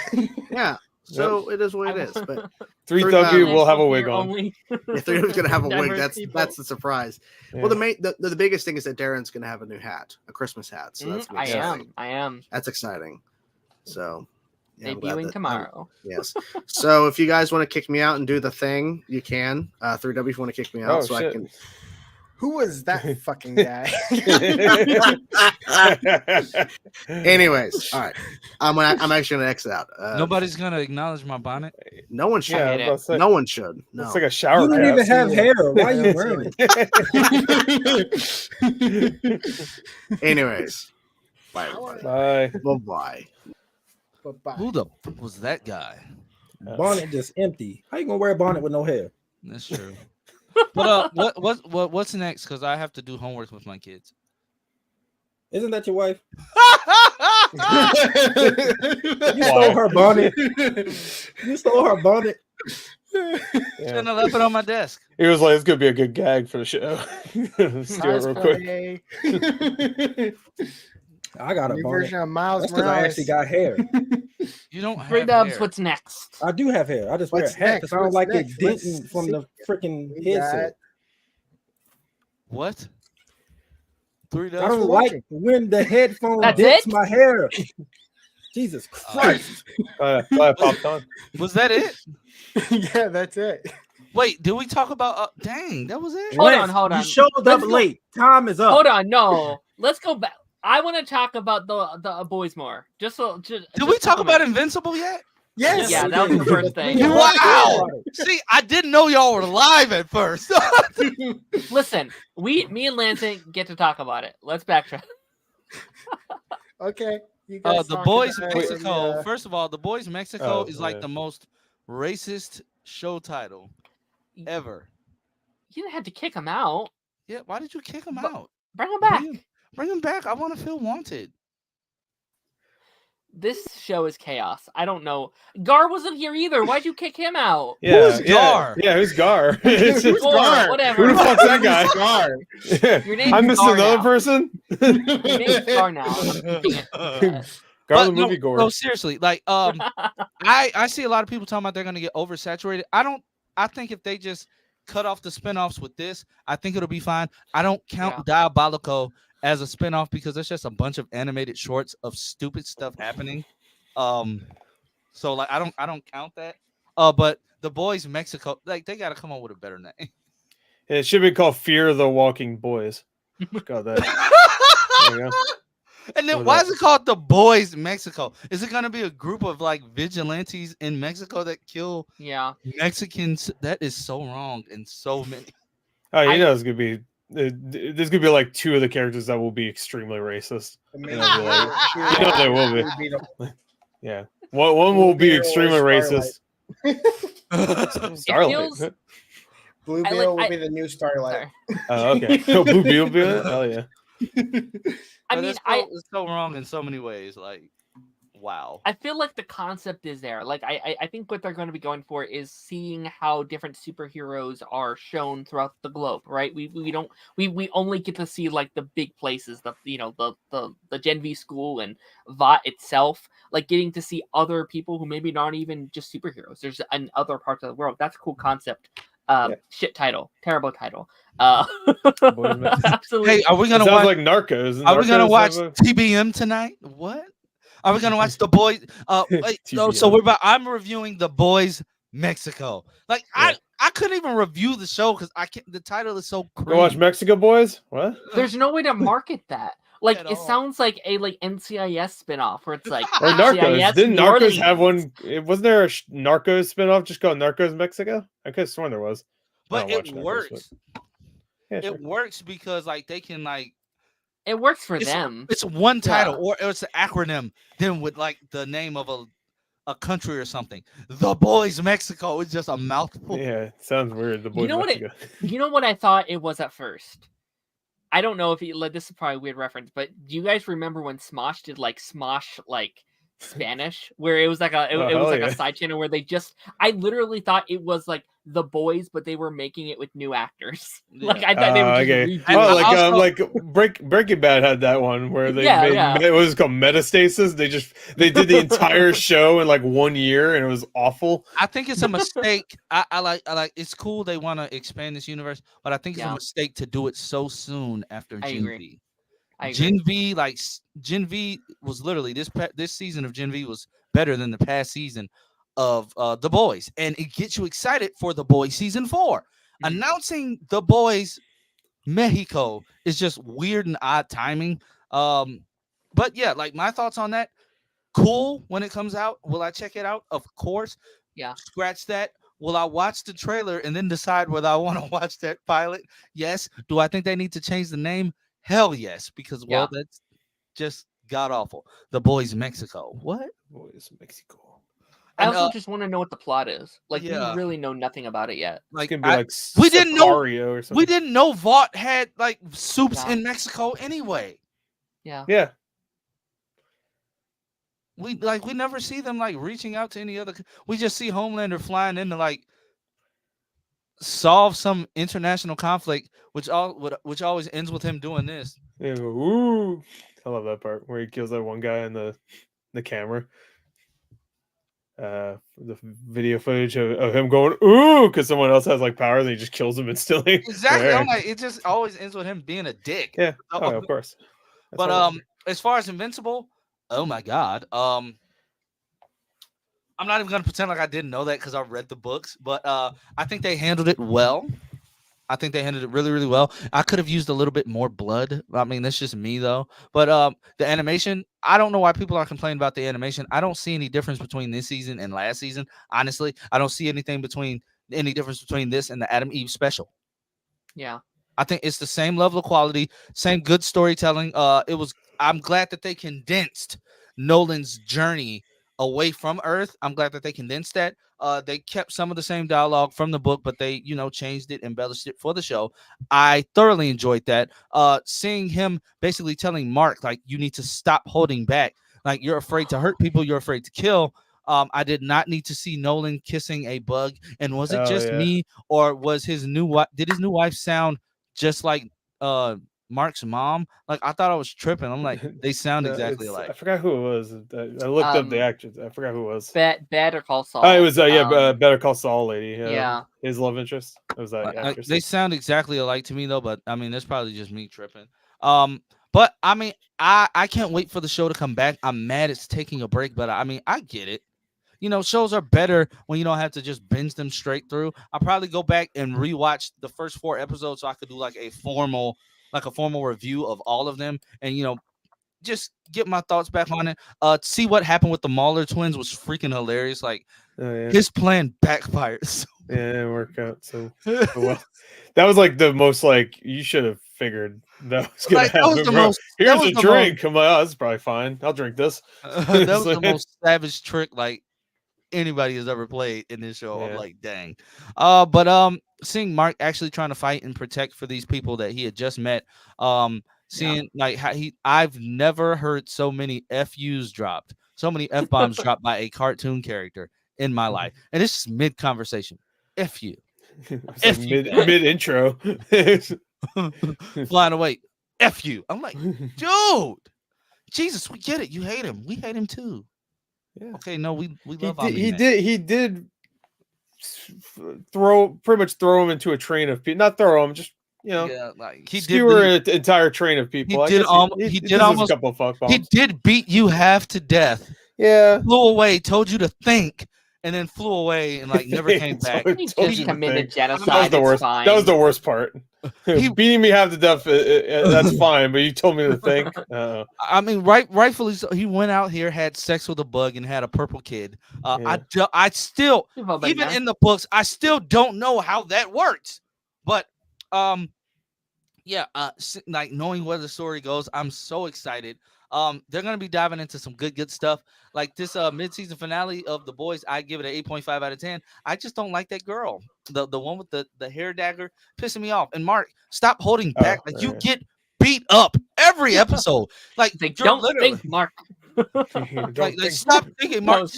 [SPEAKER 3] yeah. So it is what it is. But
[SPEAKER 7] 3W will have a
[SPEAKER 1] National
[SPEAKER 7] wig
[SPEAKER 1] Fair
[SPEAKER 7] on.
[SPEAKER 1] only.
[SPEAKER 3] if they're gonna have a wig,
[SPEAKER 1] Diverse people.
[SPEAKER 3] that's the surprise.
[SPEAKER 7] Yeah.
[SPEAKER 3] Well, the biggest thing is that Darren's gonna have a new hat, a Christmas hat. So that's
[SPEAKER 1] I
[SPEAKER 3] exciting.
[SPEAKER 1] am.
[SPEAKER 3] That's exciting. So yeah, I'm glad
[SPEAKER 1] Debuting
[SPEAKER 3] that-
[SPEAKER 1] tomorrow.
[SPEAKER 3] Yes. So if you guys want to kick me out and do the thing, you can. 3W if you want to kick me out,
[SPEAKER 7] Oh,
[SPEAKER 3] so
[SPEAKER 7] shit.
[SPEAKER 3] I can.
[SPEAKER 4] Who was that fucking guy?
[SPEAKER 3] Anyways, all right. I'm actually gonna exit out.
[SPEAKER 6] Nobody's gonna acknowledge my bonnet.
[SPEAKER 3] No one should.
[SPEAKER 7] Yeah, I was about to say,
[SPEAKER 3] No one should. No.
[SPEAKER 7] it's like a shower
[SPEAKER 5] You don't
[SPEAKER 7] cap.
[SPEAKER 5] even have hair. Why are you wearing it?
[SPEAKER 3] Anyways, bye everybody.
[SPEAKER 7] Bye.
[SPEAKER 3] Bye.
[SPEAKER 4] Bye-bye.
[SPEAKER 6] Who the fuck was that guy?
[SPEAKER 5] Bonnet just empty. How you gonna wear a bonnet with no hair?
[SPEAKER 6] That's true. But what's next? Because I have to do homework with my kids.
[SPEAKER 5] Isn't that your wife? You
[SPEAKER 7] Why?
[SPEAKER 5] stole her bonnet. You stole her bonnet.
[SPEAKER 6] Shouldn't have left it on my desk.
[SPEAKER 7] He was like, "It's gonna be a good gag for the show." Steal it real quick.
[SPEAKER 4] Cosplay.
[SPEAKER 5] I got a
[SPEAKER 4] New
[SPEAKER 5] bonnet.
[SPEAKER 4] version of Miles
[SPEAKER 5] That's because I
[SPEAKER 4] Morales.
[SPEAKER 5] actually got hair.
[SPEAKER 6] You don't have
[SPEAKER 1] Three dubs.
[SPEAKER 6] hair.
[SPEAKER 1] What's next?
[SPEAKER 5] I do have hair. I just wear a
[SPEAKER 4] What's
[SPEAKER 5] hat
[SPEAKER 4] next?
[SPEAKER 5] because I don't
[SPEAKER 4] What's
[SPEAKER 5] like
[SPEAKER 4] next?
[SPEAKER 5] it denting from the freaking
[SPEAKER 4] We got-
[SPEAKER 5] headset.
[SPEAKER 6] What? 3
[SPEAKER 5] I
[SPEAKER 6] dubs.
[SPEAKER 5] don't
[SPEAKER 4] for
[SPEAKER 5] like
[SPEAKER 4] watching.
[SPEAKER 5] when the headphone
[SPEAKER 1] That's
[SPEAKER 5] dents
[SPEAKER 1] it?
[SPEAKER 5] my hair. Jesus Christ.
[SPEAKER 7] Glad I popped on.
[SPEAKER 6] Was that it?
[SPEAKER 4] Yeah, that's it.
[SPEAKER 6] Wait, did we talk about? Dang, that was it.
[SPEAKER 1] Hold on.
[SPEAKER 5] You showed up
[SPEAKER 1] Let's go-
[SPEAKER 5] late. Time is up.
[SPEAKER 1] Hold on. No. Let's go back. I want to talk about the boys more. Just
[SPEAKER 6] Did we talk about Invincible yet?
[SPEAKER 4] Yes.
[SPEAKER 1] Yeah, that was the first thing.
[SPEAKER 4] You
[SPEAKER 6] Wow. See, I didn't know y'all were live at first.
[SPEAKER 1] Listen, me and Lance didn't get to talk about it. Let's backtrack.
[SPEAKER 4] Okay. You guys
[SPEAKER 6] The
[SPEAKER 4] talk
[SPEAKER 6] Boys
[SPEAKER 4] about it,
[SPEAKER 6] Mexico.
[SPEAKER 4] yeah.
[SPEAKER 6] First of all, The Boys Mexico
[SPEAKER 7] Oh,
[SPEAKER 6] is like
[SPEAKER 7] yeah.
[SPEAKER 6] the most racist show title ever.
[SPEAKER 1] You didn't have to kick him out.
[SPEAKER 6] Yeah, why did you kick him
[SPEAKER 1] But-
[SPEAKER 6] out?
[SPEAKER 1] Bring him back.
[SPEAKER 6] Bring him back. I want to feel wanted.
[SPEAKER 1] This show is chaos. I don't know. Gar wasn't here either. Why'd you kick him out?
[SPEAKER 7] Yeah,
[SPEAKER 6] Who's Gar?
[SPEAKER 7] Yeah, who's Gar?
[SPEAKER 4] Who's
[SPEAKER 1] Or
[SPEAKER 4] Gar?
[SPEAKER 1] whatever.
[SPEAKER 7] Who the fuck's that guy?
[SPEAKER 4] Gar.
[SPEAKER 1] Your name's
[SPEAKER 7] I missed
[SPEAKER 1] Gar
[SPEAKER 7] another
[SPEAKER 1] now.
[SPEAKER 7] person.
[SPEAKER 1] Your name's Gar now.
[SPEAKER 7] Gar
[SPEAKER 6] But
[SPEAKER 7] the movie gore.
[SPEAKER 6] no, seriously, like I see a lot of people talking about they're gonna get oversaturated. I think if they just cut off the spinoffs with this, I think it'll be fine. I don't count Diabolico as a spinoff because it's just a bunch of animated shorts of stupid stuff happening. So like I don't count that. But The Boys Mexico, like they gotta come up with a better name.
[SPEAKER 7] It should be called Fear the Walking Boys. Got that. There you go.
[SPEAKER 6] And then
[SPEAKER 7] What
[SPEAKER 6] why
[SPEAKER 7] was
[SPEAKER 6] is it called The Boys Mexico? Is it gonna be a group of like vigilantes in Mexico that kill
[SPEAKER 1] Yeah.
[SPEAKER 6] Mexicans? That is so wrong and so many.
[SPEAKER 7] Oh, you know, it's gonna be. There's gonna be like 2 of the characters that will be extremely racist.
[SPEAKER 4] You
[SPEAKER 7] know they will be. Yeah, one will be extremely racist. Starlight.
[SPEAKER 1] feels-
[SPEAKER 4] Blue
[SPEAKER 1] I
[SPEAKER 4] Beetle
[SPEAKER 1] like-
[SPEAKER 4] will be the new Starlight.
[SPEAKER 1] Sorry.
[SPEAKER 7] Oh, okay. Oh, Blue Beetle be it? Hell yeah.
[SPEAKER 1] I
[SPEAKER 6] But
[SPEAKER 1] mean,
[SPEAKER 6] it's so wrong in so many ways. Like, wow.
[SPEAKER 1] I feel like the concept is there. Like I think what they're going to be going for is seeing how different superheroes are shown throughout the globe, right? We only get to see like the big places, the Gen V school and VOT itself, like getting to see other people who maybe not even just superheroes. There's in other parts of the world. That's a cool concept. Shit title, terrible title.
[SPEAKER 7] Boys Mexico.
[SPEAKER 1] Absolutely.
[SPEAKER 6] Hey, are we
[SPEAKER 7] It
[SPEAKER 6] gonna
[SPEAKER 7] sounds
[SPEAKER 6] watch?
[SPEAKER 7] like Narcos.
[SPEAKER 6] Are we gonna
[SPEAKER 7] Narcos
[SPEAKER 6] watch
[SPEAKER 7] have a-
[SPEAKER 6] TBM tonight? What? Are we gonna watch The Boys? Wait, no, so
[SPEAKER 7] TBM.
[SPEAKER 6] I'm reviewing The Boys Mexico. Like
[SPEAKER 7] Yeah.
[SPEAKER 6] I couldn't even review the show because I can't. The title is so crazy.
[SPEAKER 7] Go watch Mexico Boys? What?
[SPEAKER 1] There's no way to market that. Like
[SPEAKER 6] At
[SPEAKER 1] it
[SPEAKER 6] all.
[SPEAKER 1] sounds like a NCIS spinoff where it's like
[SPEAKER 7] Or Narcos.
[SPEAKER 1] NCIS
[SPEAKER 7] Didn't
[SPEAKER 1] New
[SPEAKER 7] Narcos have
[SPEAKER 1] Orleans.
[SPEAKER 7] one? Wasn't there a Narcos spinoff just called Narcos Mexico? I could have sworn there was. I
[SPEAKER 6] But
[SPEAKER 7] don't
[SPEAKER 6] it
[SPEAKER 7] watch Narcos,
[SPEAKER 6] works.
[SPEAKER 7] Yeah, sure.
[SPEAKER 6] It works because like they can like
[SPEAKER 1] It works for
[SPEAKER 6] it's,
[SPEAKER 1] them.
[SPEAKER 6] It's one title
[SPEAKER 1] Yeah.
[SPEAKER 6] or it's an acronym. Then with like the name of a country or something. The Boys Mexico is just a mouthful.
[SPEAKER 7] Yeah, it sounds weird. The Boys
[SPEAKER 1] know what
[SPEAKER 7] Mexico.
[SPEAKER 1] You know what I thought it was at first? I don't know if this is probably a weird reference, but do you guys remember when Smosh did like Smosh like Spanish, where it was like it was
[SPEAKER 7] hell
[SPEAKER 1] like
[SPEAKER 7] yeah.
[SPEAKER 1] a side channel where I literally thought it was like The Boys, but they were making it with new actors. Like I thought they were just
[SPEAKER 7] okay.
[SPEAKER 1] redoing
[SPEAKER 6] And
[SPEAKER 7] Oh,
[SPEAKER 1] it.
[SPEAKER 7] like Breaking Bad had that one where they
[SPEAKER 1] Yeah,
[SPEAKER 7] made
[SPEAKER 1] yeah.
[SPEAKER 7] it was called Metastasis. They did the entire show in like 1 year and it was awful.
[SPEAKER 6] I think it's a mistake. I like it's cool they want to expand this universe, but I think it's a
[SPEAKER 1] Yeah.
[SPEAKER 6] mistake to do it so soon after
[SPEAKER 1] I
[SPEAKER 6] Gen
[SPEAKER 1] agree.
[SPEAKER 6] V.
[SPEAKER 1] I agree.
[SPEAKER 6] Gen V was literally this season of Gen V was better than the past season of The Boys, and it gets you excited for The Boys season 4.
[SPEAKER 1] Mhm.
[SPEAKER 6] Announcing The Boys Mexico is just weird and odd timing. But yeah, like my thoughts on that. Cool when it comes out. Will I check it out? Of course.
[SPEAKER 1] Yeah.
[SPEAKER 6] Scratch that. Will I watch the trailer and then decide whether I want to watch that pilot? Yes. Do I think they need to change the name? Hell yes, because well, that's just god awful. The Boys Mexico. What?
[SPEAKER 7] Boys Mexico.
[SPEAKER 1] I
[SPEAKER 6] And,
[SPEAKER 1] also just want to know what the plot is. Like
[SPEAKER 6] yeah.
[SPEAKER 1] we really know nothing about it yet.
[SPEAKER 7] It's
[SPEAKER 6] like
[SPEAKER 7] gonna be
[SPEAKER 6] I-
[SPEAKER 7] like
[SPEAKER 6] we didn't know-
[SPEAKER 7] Sicario or something.
[SPEAKER 6] we didn't know Vought had like soups
[SPEAKER 1] Yeah.
[SPEAKER 6] in Mexico anyway.
[SPEAKER 1] Yeah.
[SPEAKER 7] Yeah.
[SPEAKER 6] We never see them like reaching out to any other. We just see Homelander flying in to like solve some international conflict, which always ends with him doing this.
[SPEAKER 7] Yeah, go, ooh. I love that part where he kills that one guy in the camera. The video footage of him going ooh because someone else has like powers and he just kills him instantly.
[SPEAKER 6] Exactly.
[SPEAKER 7] Yeah.
[SPEAKER 6] I'm like, it just always ends with him being a dick.
[SPEAKER 7] Yeah. Oh, of course. That's
[SPEAKER 6] But
[SPEAKER 7] how it is.
[SPEAKER 6] as far as Invincible, oh my god. I'm not even gonna pretend like I didn't know that because I read the books, but I think they handled it well. I think they handled it really, really well. I could have used a little bit more blood. I mean, that's just me though. But the animation, I don't know why people are complaining about the animation. I don't see any difference between this season and last season. Honestly, I don't see any difference between this and the Adam Eve special.
[SPEAKER 1] Yeah.
[SPEAKER 6] I think it's the same level of quality, same good storytelling. I'm glad that they condensed Nolan's journey away from Earth. I'm glad that they condensed that. They kept some of the same dialogue from the book, but they, changed it, embellished it for the show. I thoroughly enjoyed that. Seeing him basically telling Mark, like, you need to stop holding back. Like, you're afraid to hurt people, you're afraid to kill. I did not need to see Nolan kissing a bug. And was it just me, or was his new wife? Did his new wife sound just like Mark's mom? Like, I thought I was tripping. I'm like, they sound exactly alike.
[SPEAKER 7] I forgot who it was. I looked up the actress. I forgot who it was.
[SPEAKER 1] Better Call Saul.
[SPEAKER 7] Oh, it was Better Call Saul lady.
[SPEAKER 1] Yeah.
[SPEAKER 7] His love interest. It was that
[SPEAKER 6] Like,
[SPEAKER 7] actress.
[SPEAKER 6] they sound exactly alike to me though, but I mean, that's probably just me tripping. But I mean, I can't wait for the show to come back. I'm mad it's taking a break, but I mean, I get it. Shows are better when you don't have to just binge them straight through. I'll probably go back and rewatch the first 4 episodes so I could do like a formal review of all of them, and just get my thoughts back on it. See what happened with the Mauler twins was freaking hilarious. Like, his plan backfired. So
[SPEAKER 7] yeah, it didn't work out. So well, that was like the most like you should have figured that was gonna
[SPEAKER 6] Like, that was
[SPEAKER 7] happen.
[SPEAKER 6] the
[SPEAKER 7] Bro.
[SPEAKER 6] most-
[SPEAKER 7] Here's
[SPEAKER 6] that was
[SPEAKER 7] a
[SPEAKER 6] the
[SPEAKER 7] drink. Come on, that's probably fine. I'll drink this.
[SPEAKER 6] that was the most savage trick. Like, anybody has ever played in this show. I'm
[SPEAKER 7] Yeah.
[SPEAKER 6] like, dang. But seeing Mark actually trying to fight and protect for these people that he had just met, seeing like how I've never heard so many FUs dropped, so many F bombs dropped by a cartoon character in my life, and it's just mid conversation. FU.
[SPEAKER 7] It's like mid intro.
[SPEAKER 6] Flying away. F you. I'm like, dude, Jesus, we get it. You hate him. We hate him too.
[SPEAKER 7] Yeah.
[SPEAKER 6] Okay, no, we love
[SPEAKER 7] He did pretty much throw him into a train of people. Not throw him, just
[SPEAKER 6] yeah, like he
[SPEAKER 7] skewer
[SPEAKER 6] did
[SPEAKER 7] an entire train of people.
[SPEAKER 6] he did almost
[SPEAKER 7] a couple of fuck bombs.
[SPEAKER 6] he did beat you half to death.
[SPEAKER 7] Yeah.
[SPEAKER 6] Flew away, told you to think, and then flew away and like never came back.
[SPEAKER 1] He just committed genocide.
[SPEAKER 7] That was the worst.
[SPEAKER 1] Fine.
[SPEAKER 7] That was the worst part. Beating me half to death, that's fine, but you told me to think.
[SPEAKER 6] I mean, rightfully so. He went out here, had sex with a bug, and had a purple kid. I still, even in the books, I still don't know how that works. But like knowing where the story goes, I'm so excited. They're gonna be diving into some good stuff. Like this mid-season finale of The Boys, I give it an 8.5 out of 10. I just don't like that girl. The one with the hair dagger pissing me off. And Mark, stop holding back. You get beat up every episode. Like
[SPEAKER 1] don't think, Mark.
[SPEAKER 6] like stop thinking, Mark.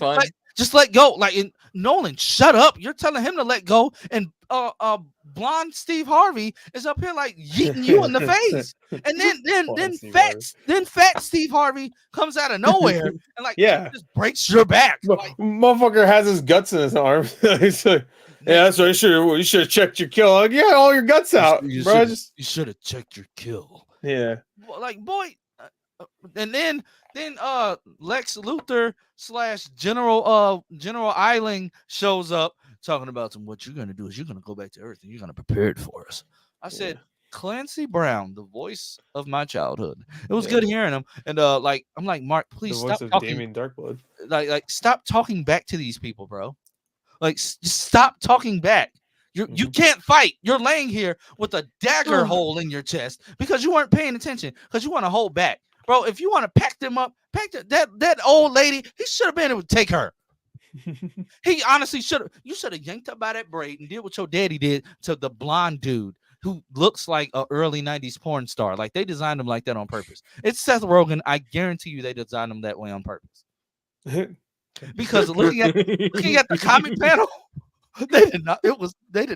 [SPEAKER 6] Just let go. Like Nolan, shut up. You're telling him to let go. And blonde Steve Harvey is up here like yeeting you in the face. And then fat Steve Harvey comes out of nowhere and like just breaks your back. Like,
[SPEAKER 7] motherfucker has his guts in his arm. He's like, yeah, so you should have checked your kill. Like, yeah, all your guts out, bro.
[SPEAKER 6] You should have checked your kill.
[SPEAKER 7] Yeah.
[SPEAKER 6] Like, boy. And then Lex Luthor / General Eiling shows up talking about what you're gonna do is you're gonna go back to Earth and you're gonna prepare it for us. I said, Clancy Brown, the voice of my childhood. It was good hearing him. And I'm like, Mark, please stop talking.
[SPEAKER 7] Damien Darkblood.
[SPEAKER 6] Like stop talking back to these people, bro. Like just stop talking back. You can't fight. You're laying here with a dagger hole in your chest because you weren't paying attention because you want to hold back. Bro, if you want to pack them up, that old lady, he should have been able to take her. He honestly should have. You should have yanked up by that braid and did what your daddy did to the blonde dude who looks like an early 90s porn star. Like they designed him like that on purpose. It's Seth Rogen. I guarantee you they designed him that way on purpose. Because looking at the comic panel, they did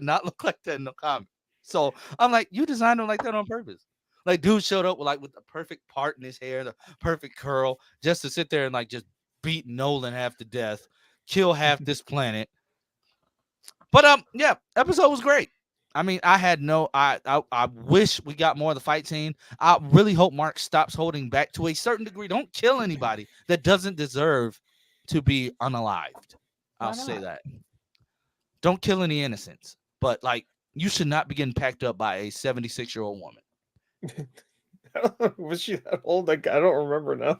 [SPEAKER 6] not look like that in the comic. So I'm like, you designed him like that on purpose. Like dude showed up with the perfect part in his hair, the perfect curl, just to sit there and like just beat Nolan half to death, kill half this planet. But episode was great. I mean, I wish we got more of the fight scene. I really hope Mark stops holding back to a certain degree. Don't kill anybody that doesn't deserve to be unalived. I'll say that. Don't kill any innocents. But like, you should not be getting packed up by a 76-year-old woman.
[SPEAKER 7] Was she that old? Like, I don't remember now.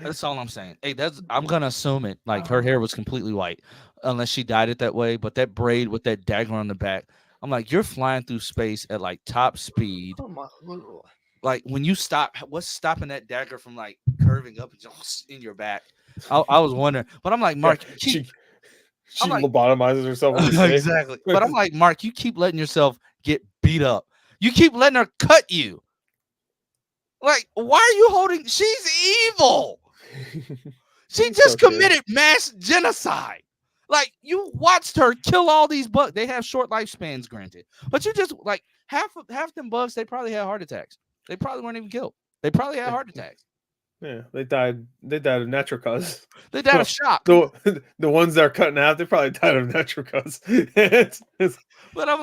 [SPEAKER 6] That's all I'm saying. Hey, I'm gonna assume it. Like her hair was completely white, unless she dyed it that way. But that braid with that dagger on the back, I'm like, you're flying through space at like top speed. Like when you stop, what's stopping that dagger from like curving up in your back? I was wondering, but I'm like, Mark,
[SPEAKER 7] she lobotomizes herself.
[SPEAKER 6] Exactly. But I'm like, Mark, you keep letting yourself get beat up. You keep letting her cut you. Like, why are you holding? She's evil. She just committed mass genocide. Like, you watched her kill all these bugs. They have short lifespans, granted. But you just, like, half them bugs, they probably had heart attacks. They probably weren't even killed. They probably had heart attacks.
[SPEAKER 7] Yeah, they died of natural cause.
[SPEAKER 6] They died of shock.
[SPEAKER 7] The ones that are cut in half, they probably died of natural cause.
[SPEAKER 6] But I'm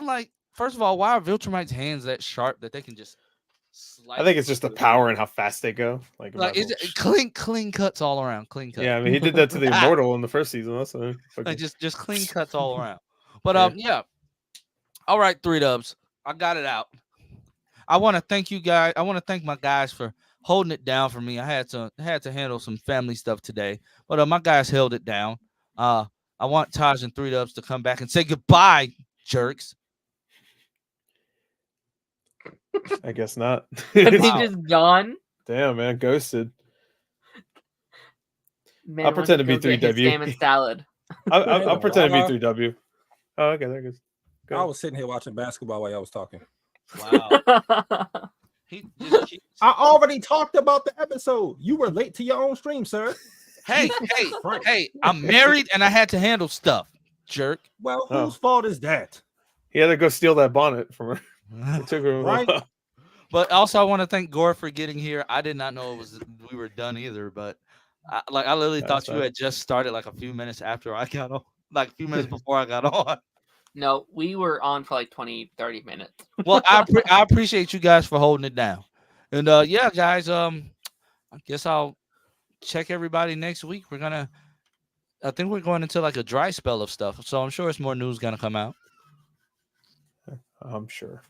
[SPEAKER 6] like, first of all, why are Viltrumites hands that sharp that they can just
[SPEAKER 7] I think it's just the power and how fast they go. Like
[SPEAKER 6] clean cuts all around. Clean cuts.
[SPEAKER 7] Yeah, I mean he did that to the Immortal in the first season. Also,
[SPEAKER 6] like just clean cuts all around. But yeah. All right, 3Dubs. I got it out. I want to thank you guys. I want to thank my guys for holding it down for me. I had to handle some family stuff today, but my guys held it down. I want Taj and 3Dubs to come back and say goodbye, jerks.
[SPEAKER 7] I guess not.
[SPEAKER 1] He just gone.
[SPEAKER 7] Damn, man, ghosted.
[SPEAKER 1] Man
[SPEAKER 7] I'll
[SPEAKER 1] wants
[SPEAKER 7] pretend to be
[SPEAKER 1] go get his
[SPEAKER 7] 3W.
[SPEAKER 1] salmon salad.
[SPEAKER 7] I'll pretend to
[SPEAKER 5] Wow.
[SPEAKER 7] be 3W. Oh, okay, there it goes.
[SPEAKER 5] I
[SPEAKER 7] Go.
[SPEAKER 5] was sitting here watching basketball while y'all was talking.
[SPEAKER 6] Wow. He just keeps...
[SPEAKER 5] I already talked about the episode. You were late to your own stream, sir.
[SPEAKER 6] Hey, I'm married and I had to handle stuff, jerk.
[SPEAKER 5] Well,
[SPEAKER 7] Oh.
[SPEAKER 5] whose fault is that?
[SPEAKER 7] He had to go steal that bonnet from her. It took her
[SPEAKER 5] Right.
[SPEAKER 6] But also, I want to thank Gore for getting here. I did not know we were done either. But I literally
[SPEAKER 7] That's
[SPEAKER 6] thought you
[SPEAKER 7] fine.
[SPEAKER 6] had just started like a few minutes after I got on, like a few minutes before I got on.
[SPEAKER 1] No, we were on for like 20, 30 minutes.
[SPEAKER 6] Well, I appreciate you guys for holding it down. And yeah, guys, I guess I'll check everybody next week. I think we're going into like a dry spell of stuff, so I'm sure it's more news gonna come out.
[SPEAKER 7] I'm sure.